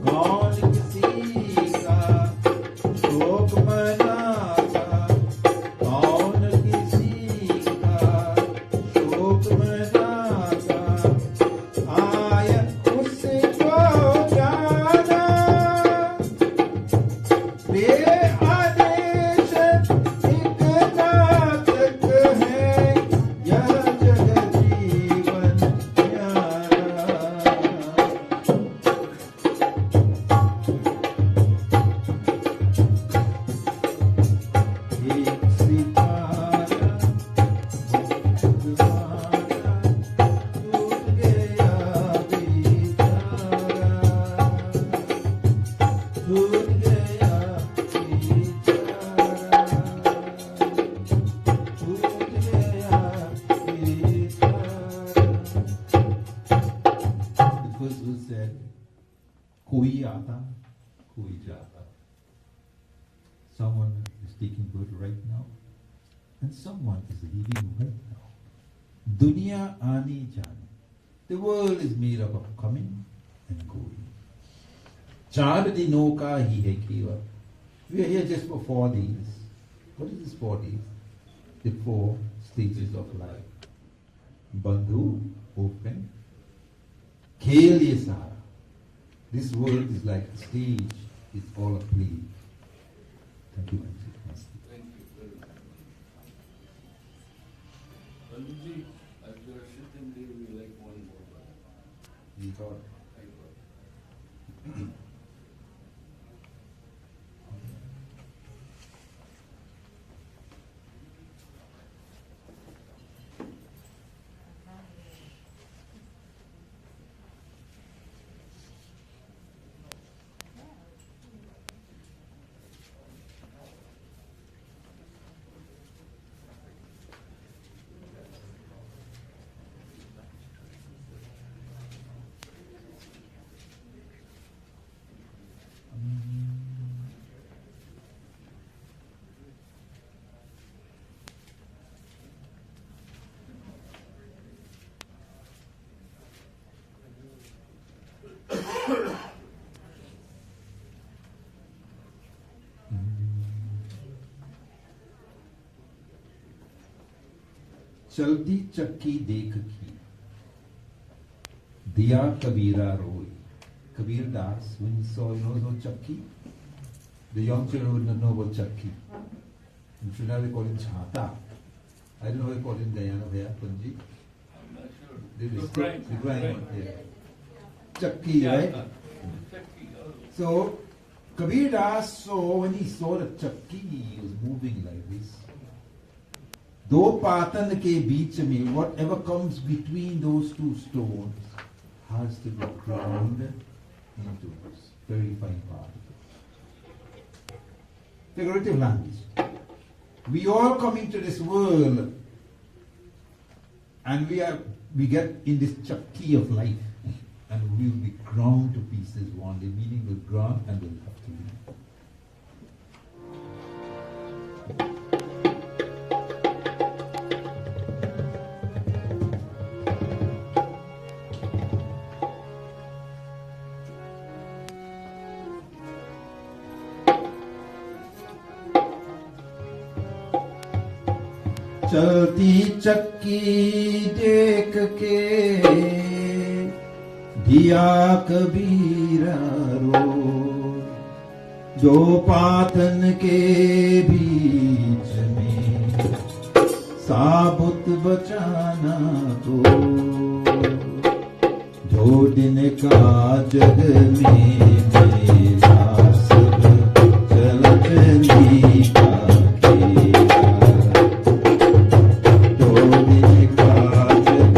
कौन किसी का शोक मनाता कौन किसी का शोक मनाता आया उसको जाना तेरे आदेश एक नाटक है यह जग जीवन प्यारा एक सितारा भगवाना टूट गया बेचारा टूट गया बेचारा टूट गया बेचारा It was said कोई आता कोई जाता. Someone is taking birth right now and someone is leaving right now. Dunya aani jaane. The world is made up of coming and going. चार दिनों का ही है केवल. We are here just for 4 days. What is this 4 days? The 4 stages of life. Bandhu, open. खेल ये सारा. This world is like a stage. It's all a play. Thank you. Thank you very much. Bandhuji, as you are sitting there, we like one more brother. We got I got. चलती चक्की देख की दिया कबीरा रोई. Kabir Das, when he saw, so chakki, the young children would not know about chakki. In Trinidad they call it chhata. I don't know how they call it in Guyana, where, Punji? I'm not sure. The grind. grind, yeah. Chakki, right? Chakki, So, Kabir Das saw, when he saw the chakki, he was moving like this. दो पातन के बीच में whatever comes between those two stones has to be ground into this very fine particle. Figurative language. We all come into this world and we get in this chakki of life and we will be ground to pieces one day, meaning we'll ground and we'll have to leave. चलती चक्की देख के दिया कबीरा रो, जो पातन के बीच में साबुत बचाना को, जो दिन का जग में मेरा सब चल चली का खेला, जो दिन का जग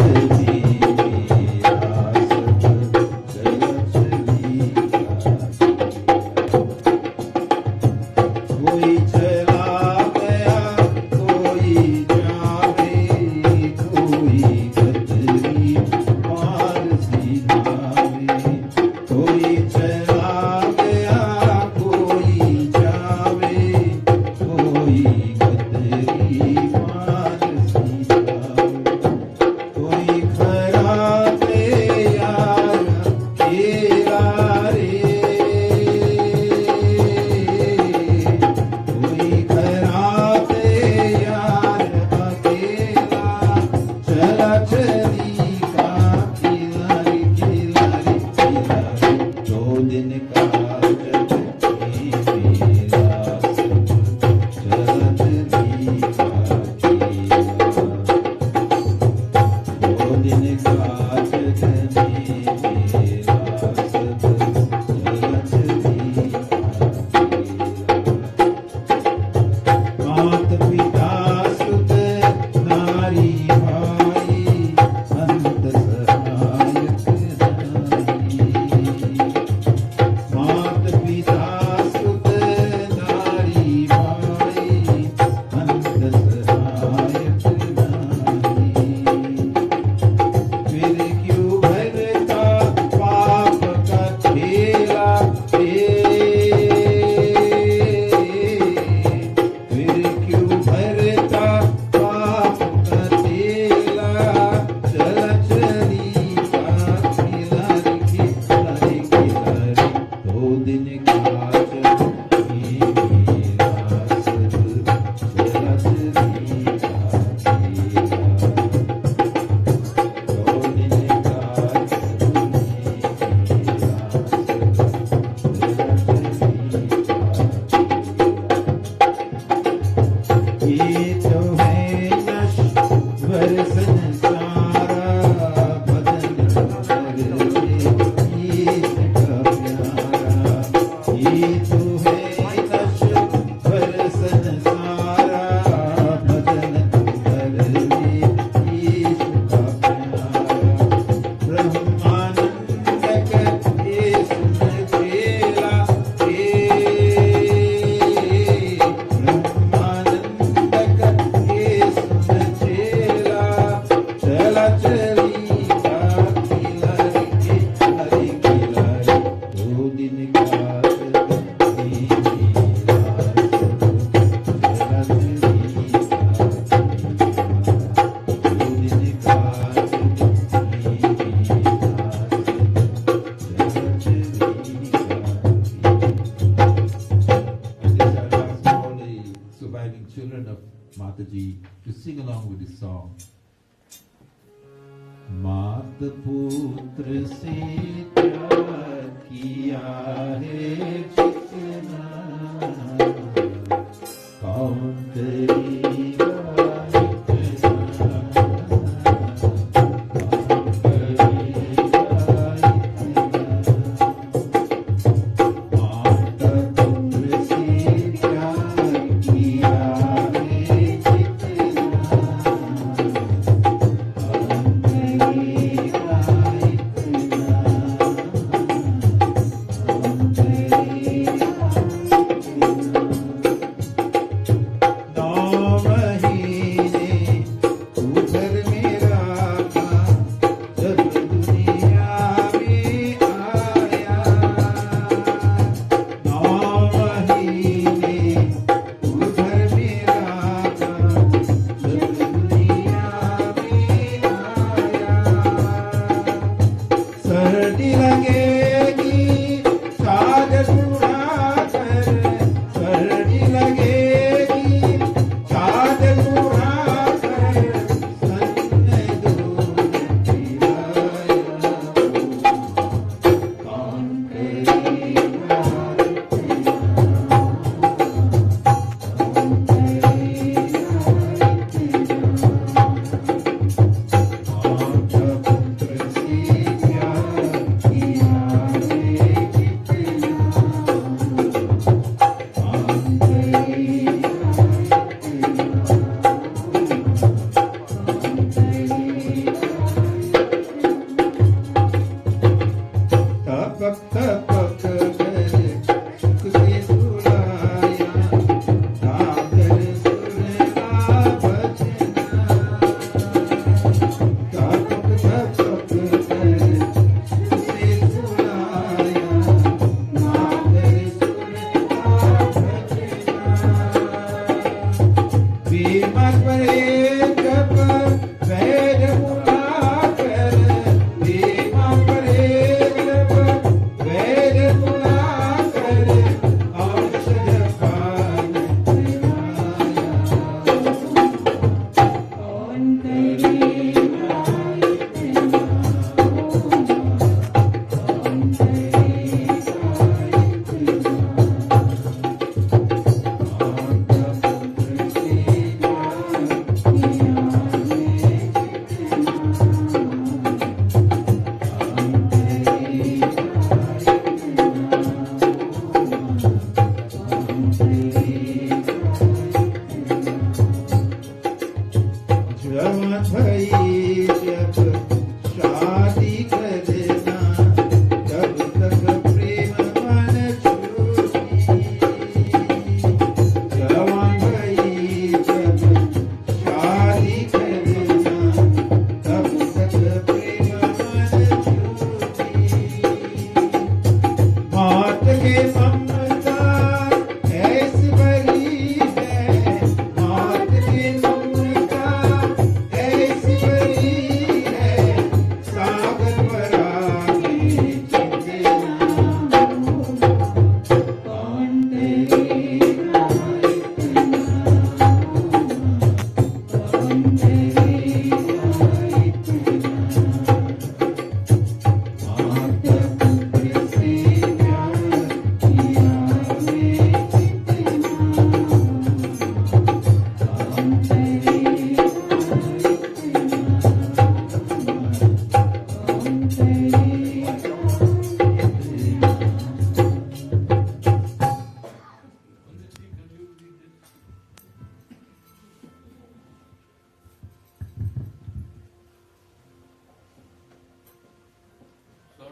children of Mataji to sing along with this song. मात पुत्र से प्यार किया है जितना कौन करेगा Thank you.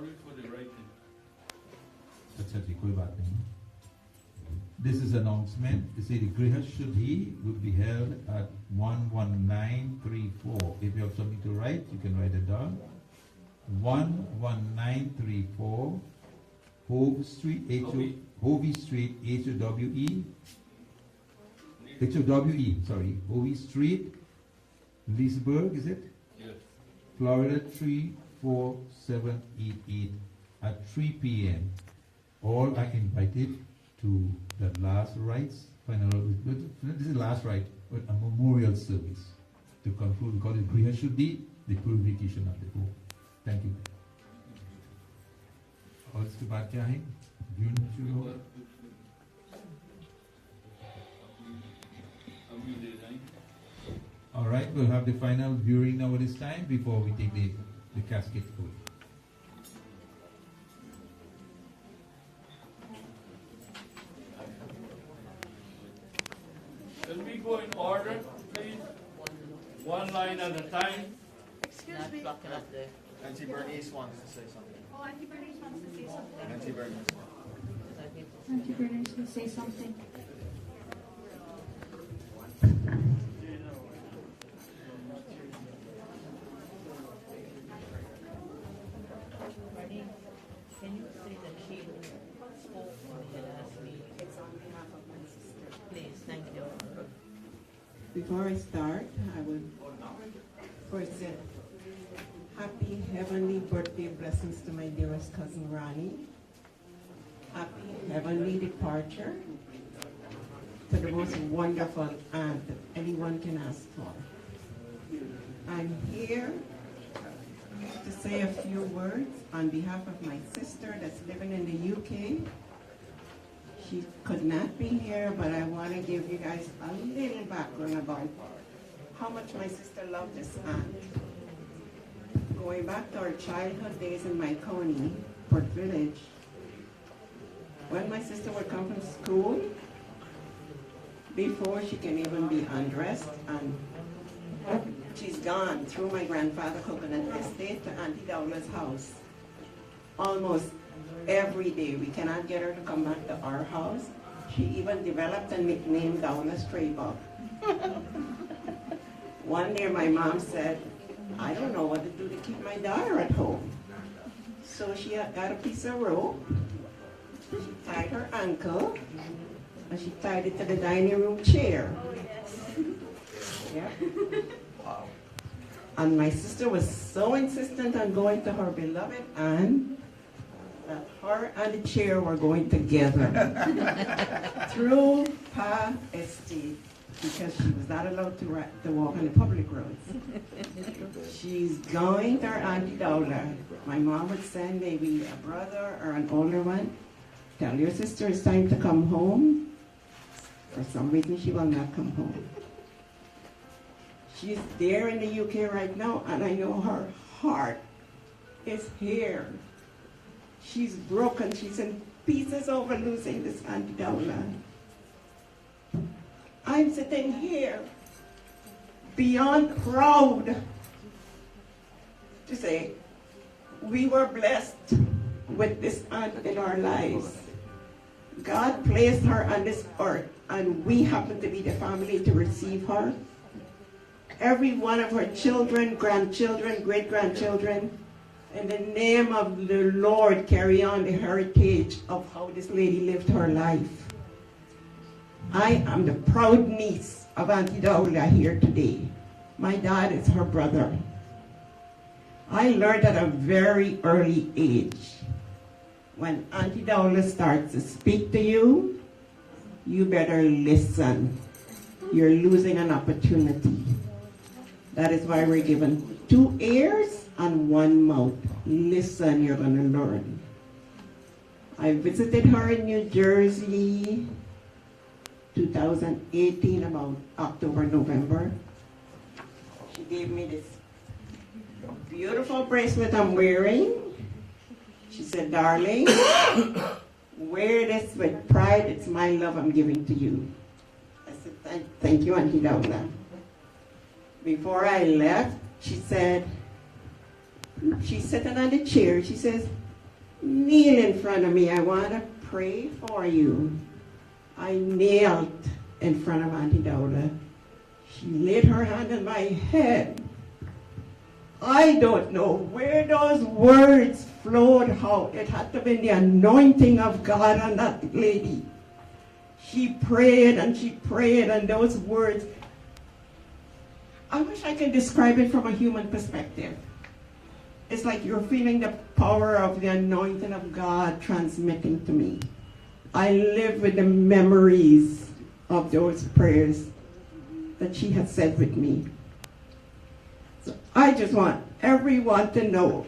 Sorry for the writing. अच्छा जी कोई बात नहीं. This is announcement. They say the Griha Shuddhi will be held at 11934. If you have something to write, you can write it down. 11934 Hove Street, Hovey Street, H-O-W-E, sorry, Hovey Street, Leesburg, is it? Yes. Florida 34788 at 3 p.m. All are invited to the last rites, this is the last rite, but a memorial service to conclude. We call it Griha Shuddhi, the purification of the home. Thank you. और इसके बाद क्या है? Viewing शुरू होगा. All right, we'll have the final viewing now this time before we take the casket away. Can we go in order, please? One line at a time. Excuse me. Auntie Bernice wants to say something. Oh, Auntie Bernice wants to say something. Auntie Bernice. Auntie Bernice will say something. Can you say that she spoke when he had asked me? It's on behalf of my sister. Please, thank you. Before I start, I would first say happy heavenly birthday blessings to my dearest cousin Ronnie. Happy heavenly departure to the most wonderful aunt that anyone can ask for. I'm here to say a few words on behalf of my sister that's living in the UK. She could not be here, but I want to give you guys a little background about how much my sister loved this aunt. Going back to our childhood days in my county, Port Village, when my sister would come from school, before she can even be undressed, and she's gone through my grandfather coconut estate to Auntie Dowla's house. Almost every day. We cannot get her to come back to our house. She even developed a nickname, Dowla Stray Bug. One day my mom said, I don't know what to do to keep my daughter at home. So she got a piece of rope, she tied her ankle, and she tied it to the dining room chair. Yeah. Wow. And my sister was so insistent on going to her beloved aunt that her and the chair were going together through Pa Estate, because she was not allowed to walk on the public roads. She's going to her Auntie Dowla. My mom would send maybe a brother or an older one, tell your sister it's time to come home. For some reason she will not come home. She's there in the UK right now, and I know her heart is here. She's broken. She's in pieces over losing this Auntie Dowla. I'm sitting here beyond proud to say we were blessed with this aunt in our lives. God placed her on this earth, and we happen to be the family to receive her. Every one of her children, grandchildren, great-grandchildren, in the name of the Lord, carry on the heritage of how this lady lived her life. I am the proud niece of Auntie Dowla here today. My dad is her brother. I learned at a very early age, when Auntie Dowla starts to speak to you, you better listen. You're losing an opportunity. That is why we're given 2 ears and 1 mouth. Listen, you're going to learn. I visited her in New Jersey 2018, about October, November. She gave me this beautiful bracelet I'm wearing. She said, darling, wear this with pride. It's my love I'm giving to you. I said, thank you, Auntie Dowla. Before I left, she said, she's sitting on the chair. She says, kneel in front of me. I want to pray for you. I knelt in front of Auntie Dowla. She laid her hand on my head. I don't know where those words flowed out. It had to be the anointing of God on that lady. She prayed, and those words, I wish I could describe it from a human perspective. It's like you're feeling the power of the anointing of God transmitting to me. I live with the memories of those prayers that she had said with me. So I just want everyone to know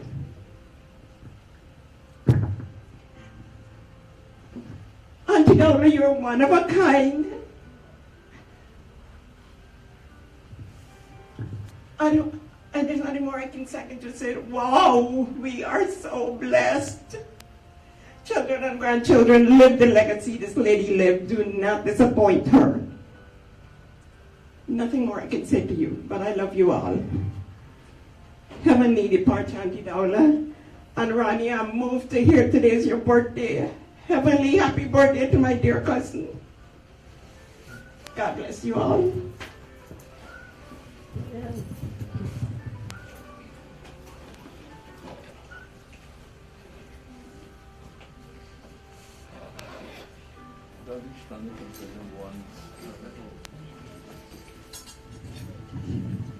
Auntie Dowla, you're one of a kind. And there's nothing more I can say. I can just say, wow, we are so blessed. Children and grandchildren, live the legacy this lady lived. Do not disappoint her. Nothing more I can say to you, but I love you all. Heavenly departure, Auntie Dowla. And Ronnie, I'm moved to hear today is your birthday. Heavenly happy birthday to my dear cousin. God bless you all.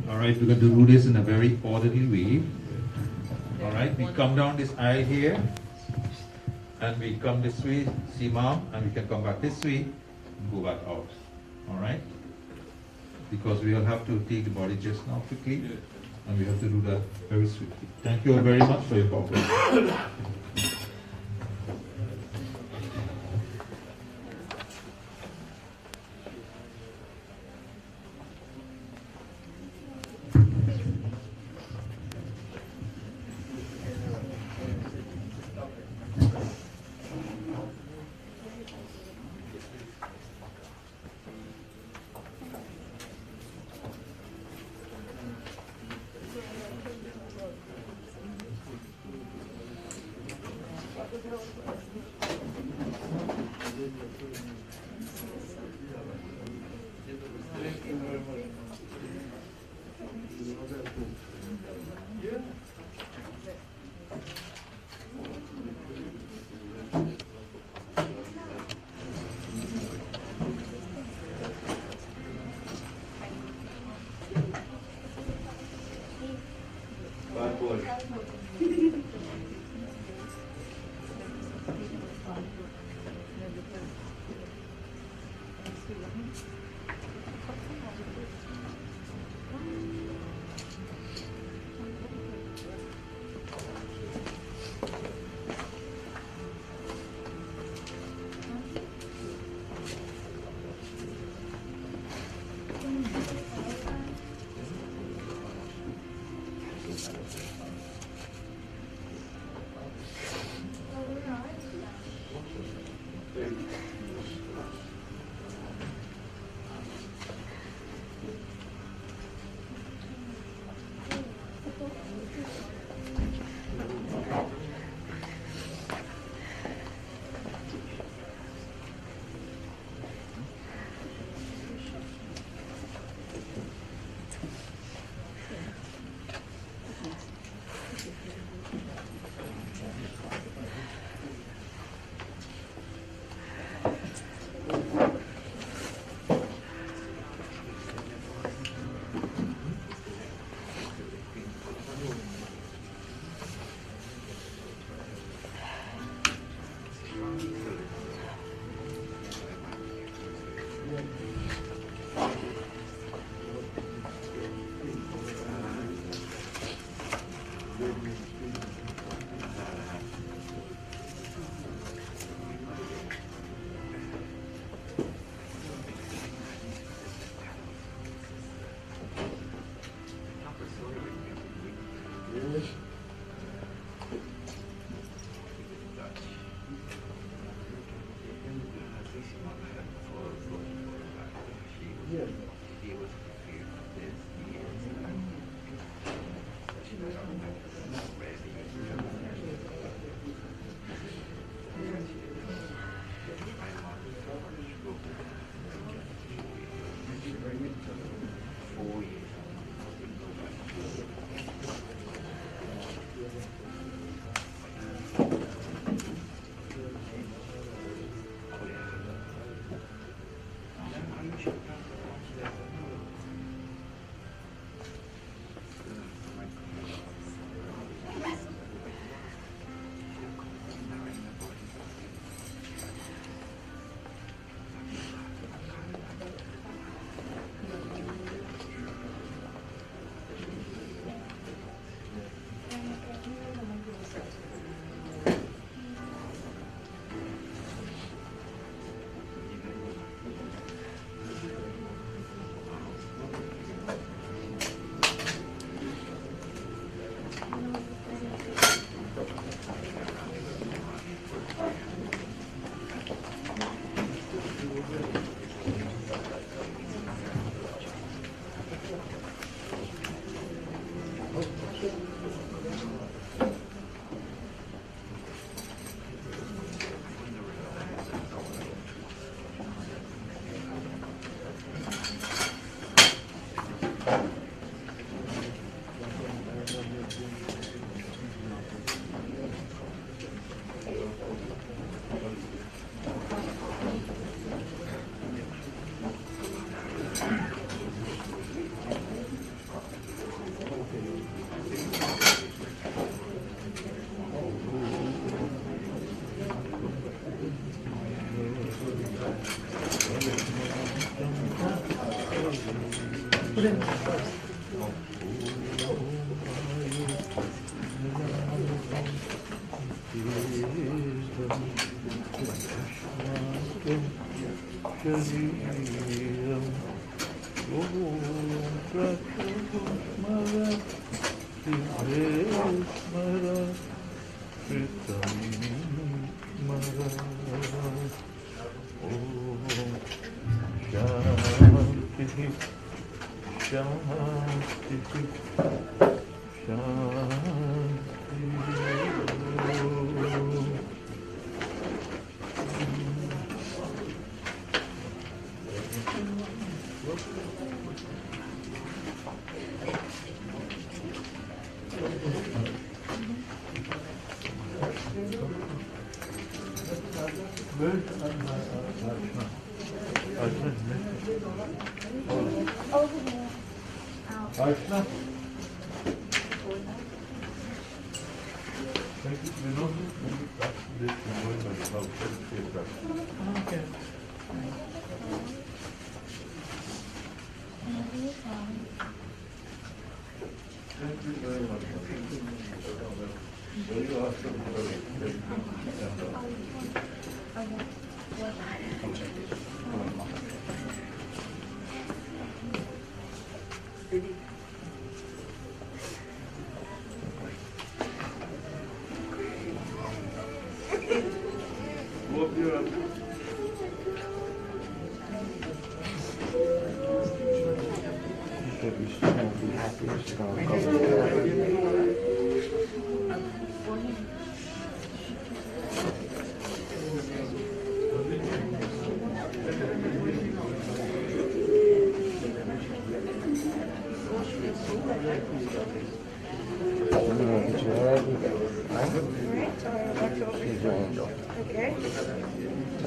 All right, we're going to do this in a very orderly way. All right, we come down this aisle here, and we come this way, see Mom, and we can come back this way and go back out. All right? Because we will have to take the body just now quickly, and we have to do that very swiftly. Thank you all very much for your cooperation.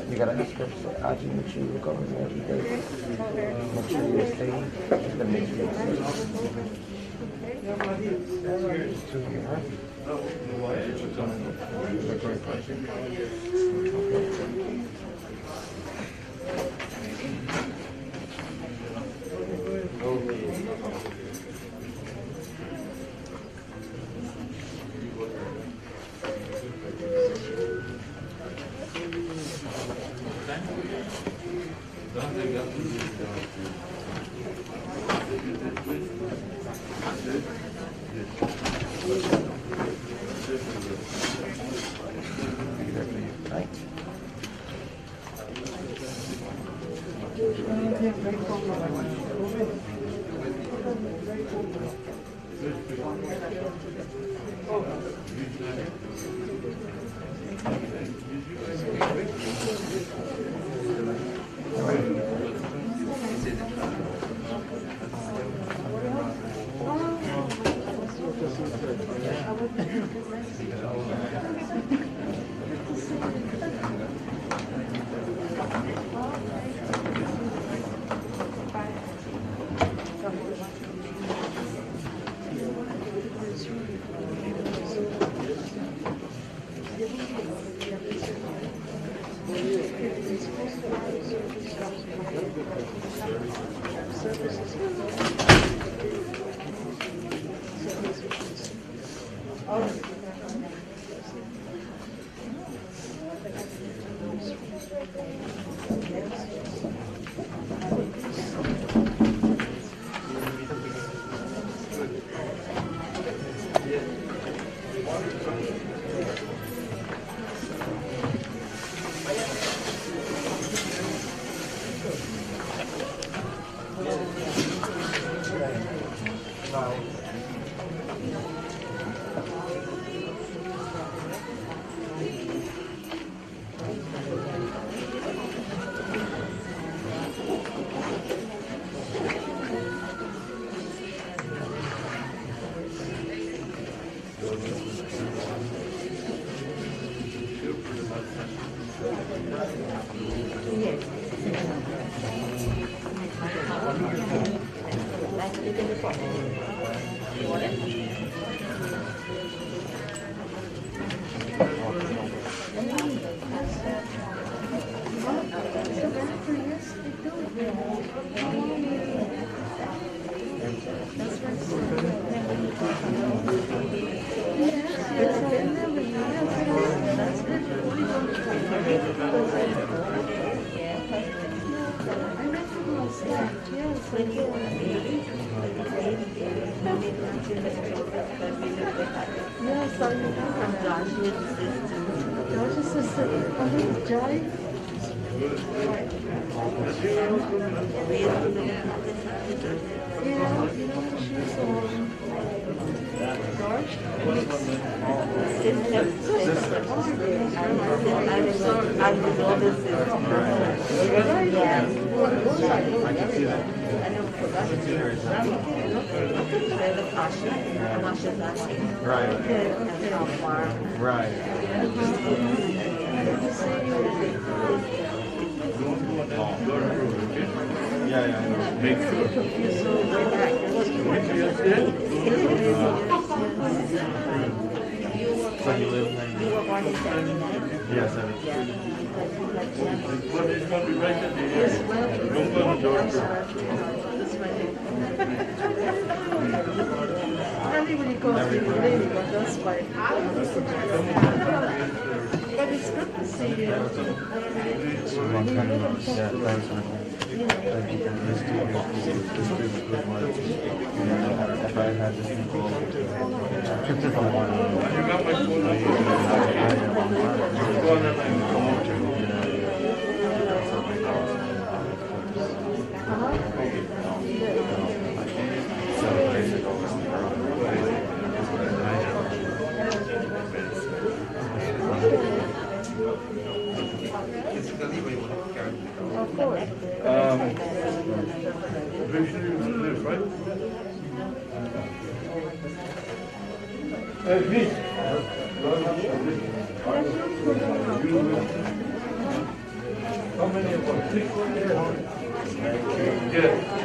You gotta ask her, I do make sure you go in there every day. Make sure you stay, then make sure you Yes, I know. From Josh's sister. Josh's sister. Oh, Joy. Yeah, you know, she's I'm the older sister. I can see that. I never forgot. Right. Yeah, yeah, I know. Make sure. So you live in You were born in 79? Yes, I But it's going to be right at the Yes, well, don't go to Georgia. that's my name. Everybody calls me lady, but that's fine. But it's good to see you. It's a long time ago. Yeah, thanks, man. If I had this people, You got my phone. Of course. Vishnu live, right? Hey, Vish. How many of us? 6? Yeah.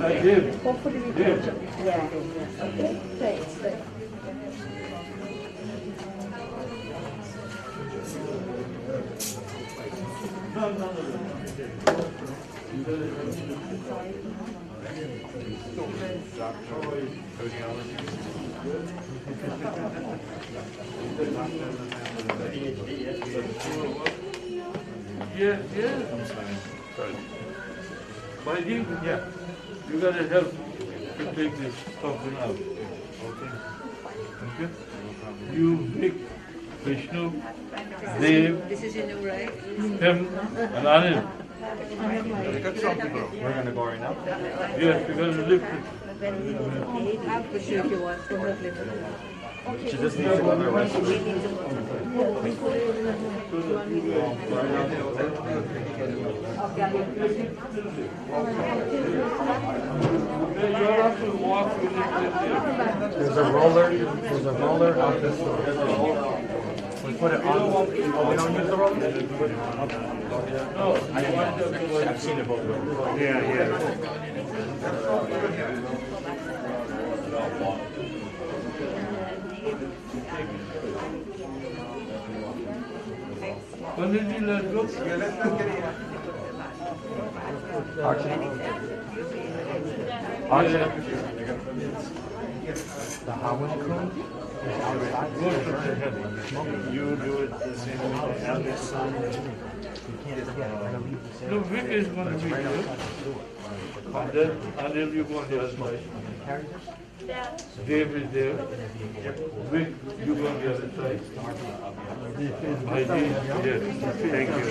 I did. Hopefully we can. Yeah. Okay, thanks. Yeah, yeah. Sorry. My dear, yeah. You gotta help to take this coffin out. Okay? You, Vic, Vishnu, Dev, This is your new, right? him, and Anil. we're going to go right now. Yes, you're gonna lift it. I'll push you if you want. Go ahead, lift it. She just needs to go to the restroom. There's a roller out this door. We put it on. Oh, we don't use the roller? We put it on. Okay. I've seen it both ways. Yeah. When did you let go? The harmony cone is outside. You do it the same way. Eldest son. You can't. No, Vic is going to be here. And then, Anil, you go on the other side. Dave is there. Vic, you go on the other side. I did, yes. Thank you.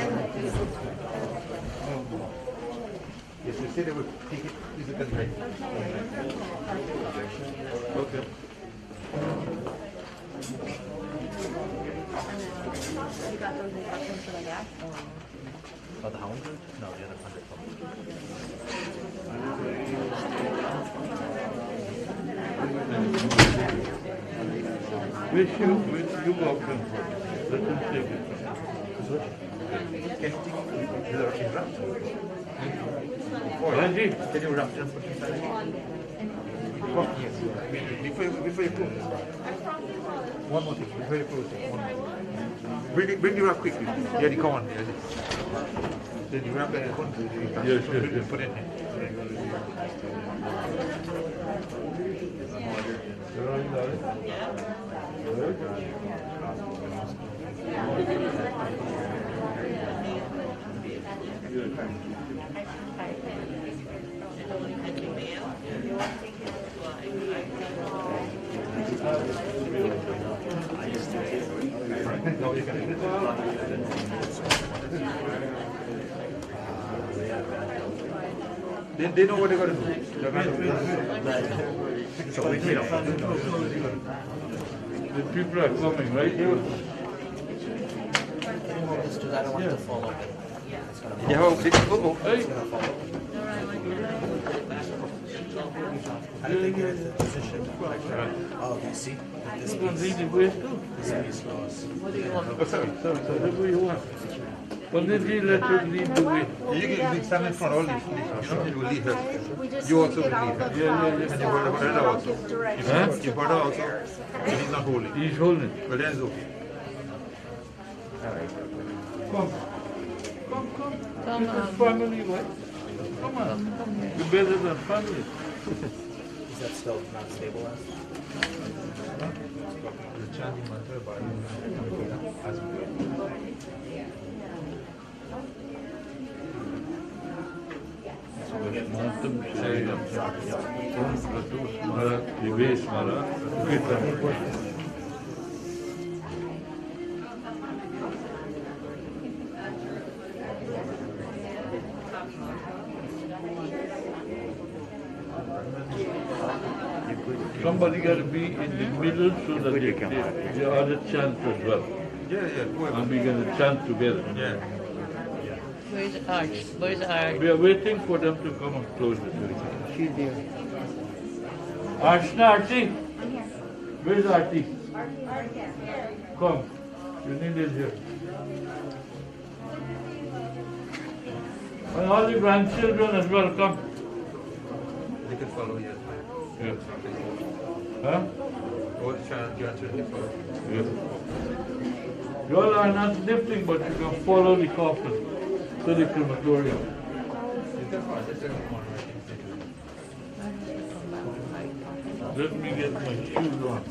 Yes, we said it would take it. Is it going Okay. Oh, the hound? No, the other 100. Which you go up in front. Let him take it. Randy, can you wrap just what you said? Before you close. One more thing, before you close. Bring the wrap quickly. Yeah, the corn. Then you wrap that in corn. Yes. Put it in. They know what they're going to do. They're going to do. So we clean up. The people are coming, right? I don't want to follow. Yeah, oh, hey. I don't think you're in the position. Oh, okay, see? This You can read the way too. piece laws. What do you want? Oh, sorry. Whatever you want. What did he let you lead the way? You can stand in front of all these, you know, you will lead her. You also will lead her. Yeah. And you heard about her also. Huh? You heard her also. And he's not holding. He's holding. Well, then it's okay. Come. This is family, right? Come on. You're better than family. Is that still not stabilized? The chanting mantra by as we go. Mantam Shayam. Mara, Divesh Mara, Kirtan. Somebody got to be in the middle so that the other chant as well. Yeah. And we're going to chant together. Yeah. Where's Arch? Where's Arch? We are waiting for them to come and close it. She's there. Archie? Where's Archie? Come. You need it here. And all the grandchildren as well, come. They can follow you. Yeah. Huh? All the grandchildren follow. Yeah. You all are not lifting, but you can follow the coffin to the crematorium. Let me get my shoes on.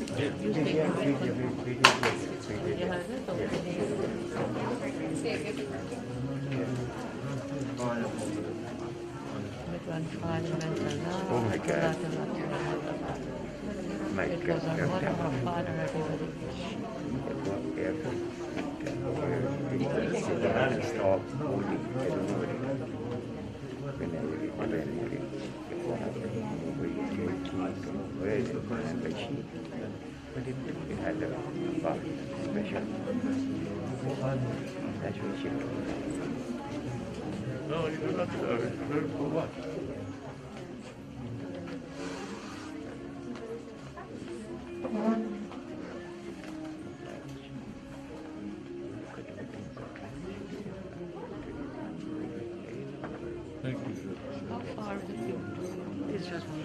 Oh my God. My God. Because our mother, our father, everybody. No, you do not serve it. Serve for what? Thank you, sir. How far is it? It's just one.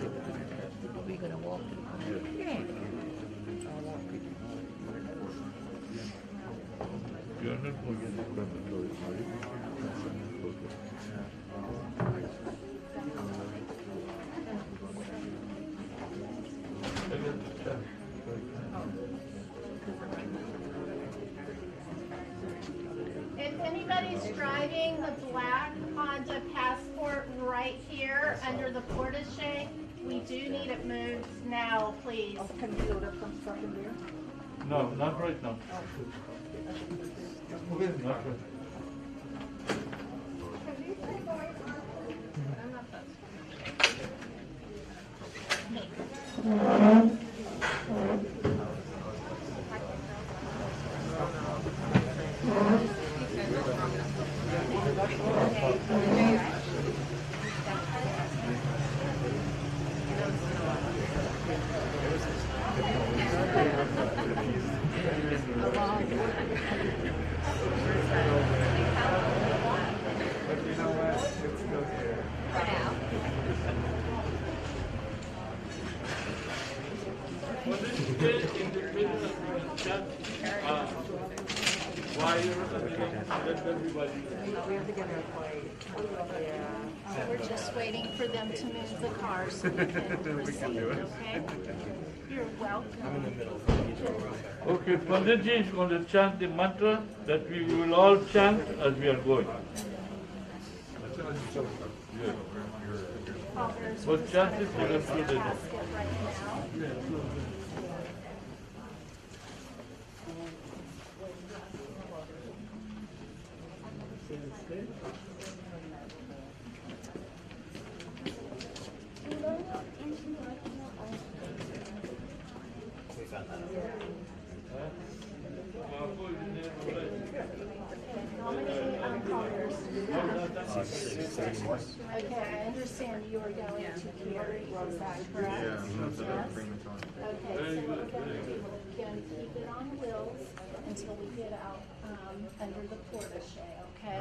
Are we going to walk? Yeah. You are not going to the crematory, are you? If anybody's driving the black Honda Passport right here under the portage, we do need it moved now, please. Can you load up some stuff in there? No, not right now. Not right. We're just waiting for them to move the car so we can proceed, okay? You're welcome. I'm in the middle. Okay, Panditji is going to chant the mantra that we will all chant as we are going. Yeah. Father's But chances gonna you're place gonna the put it casket right now. How many colors? Okay, I understand you are going to carry, is that correct? Yeah, that's Yes? another premature. Okay, so what we're gonna do, we can keep it on wheels until we get out, under the portiche, okay?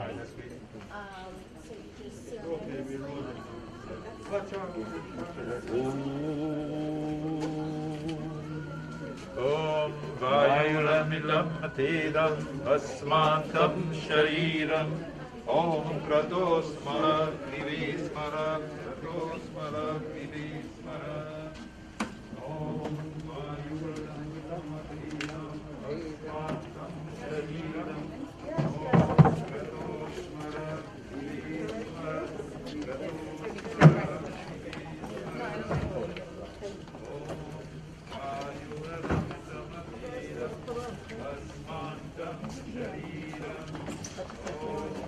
So you just sit on this Om Vayuramilam Atedam Asmantam Shariram Om Kratos Marak Nivis Marak Kratos Marak Nivis Marak Om Vayuramilam Atedam Asmantam Shariram Om Kratos Marak Nivis Marak Kratos Marak Oh.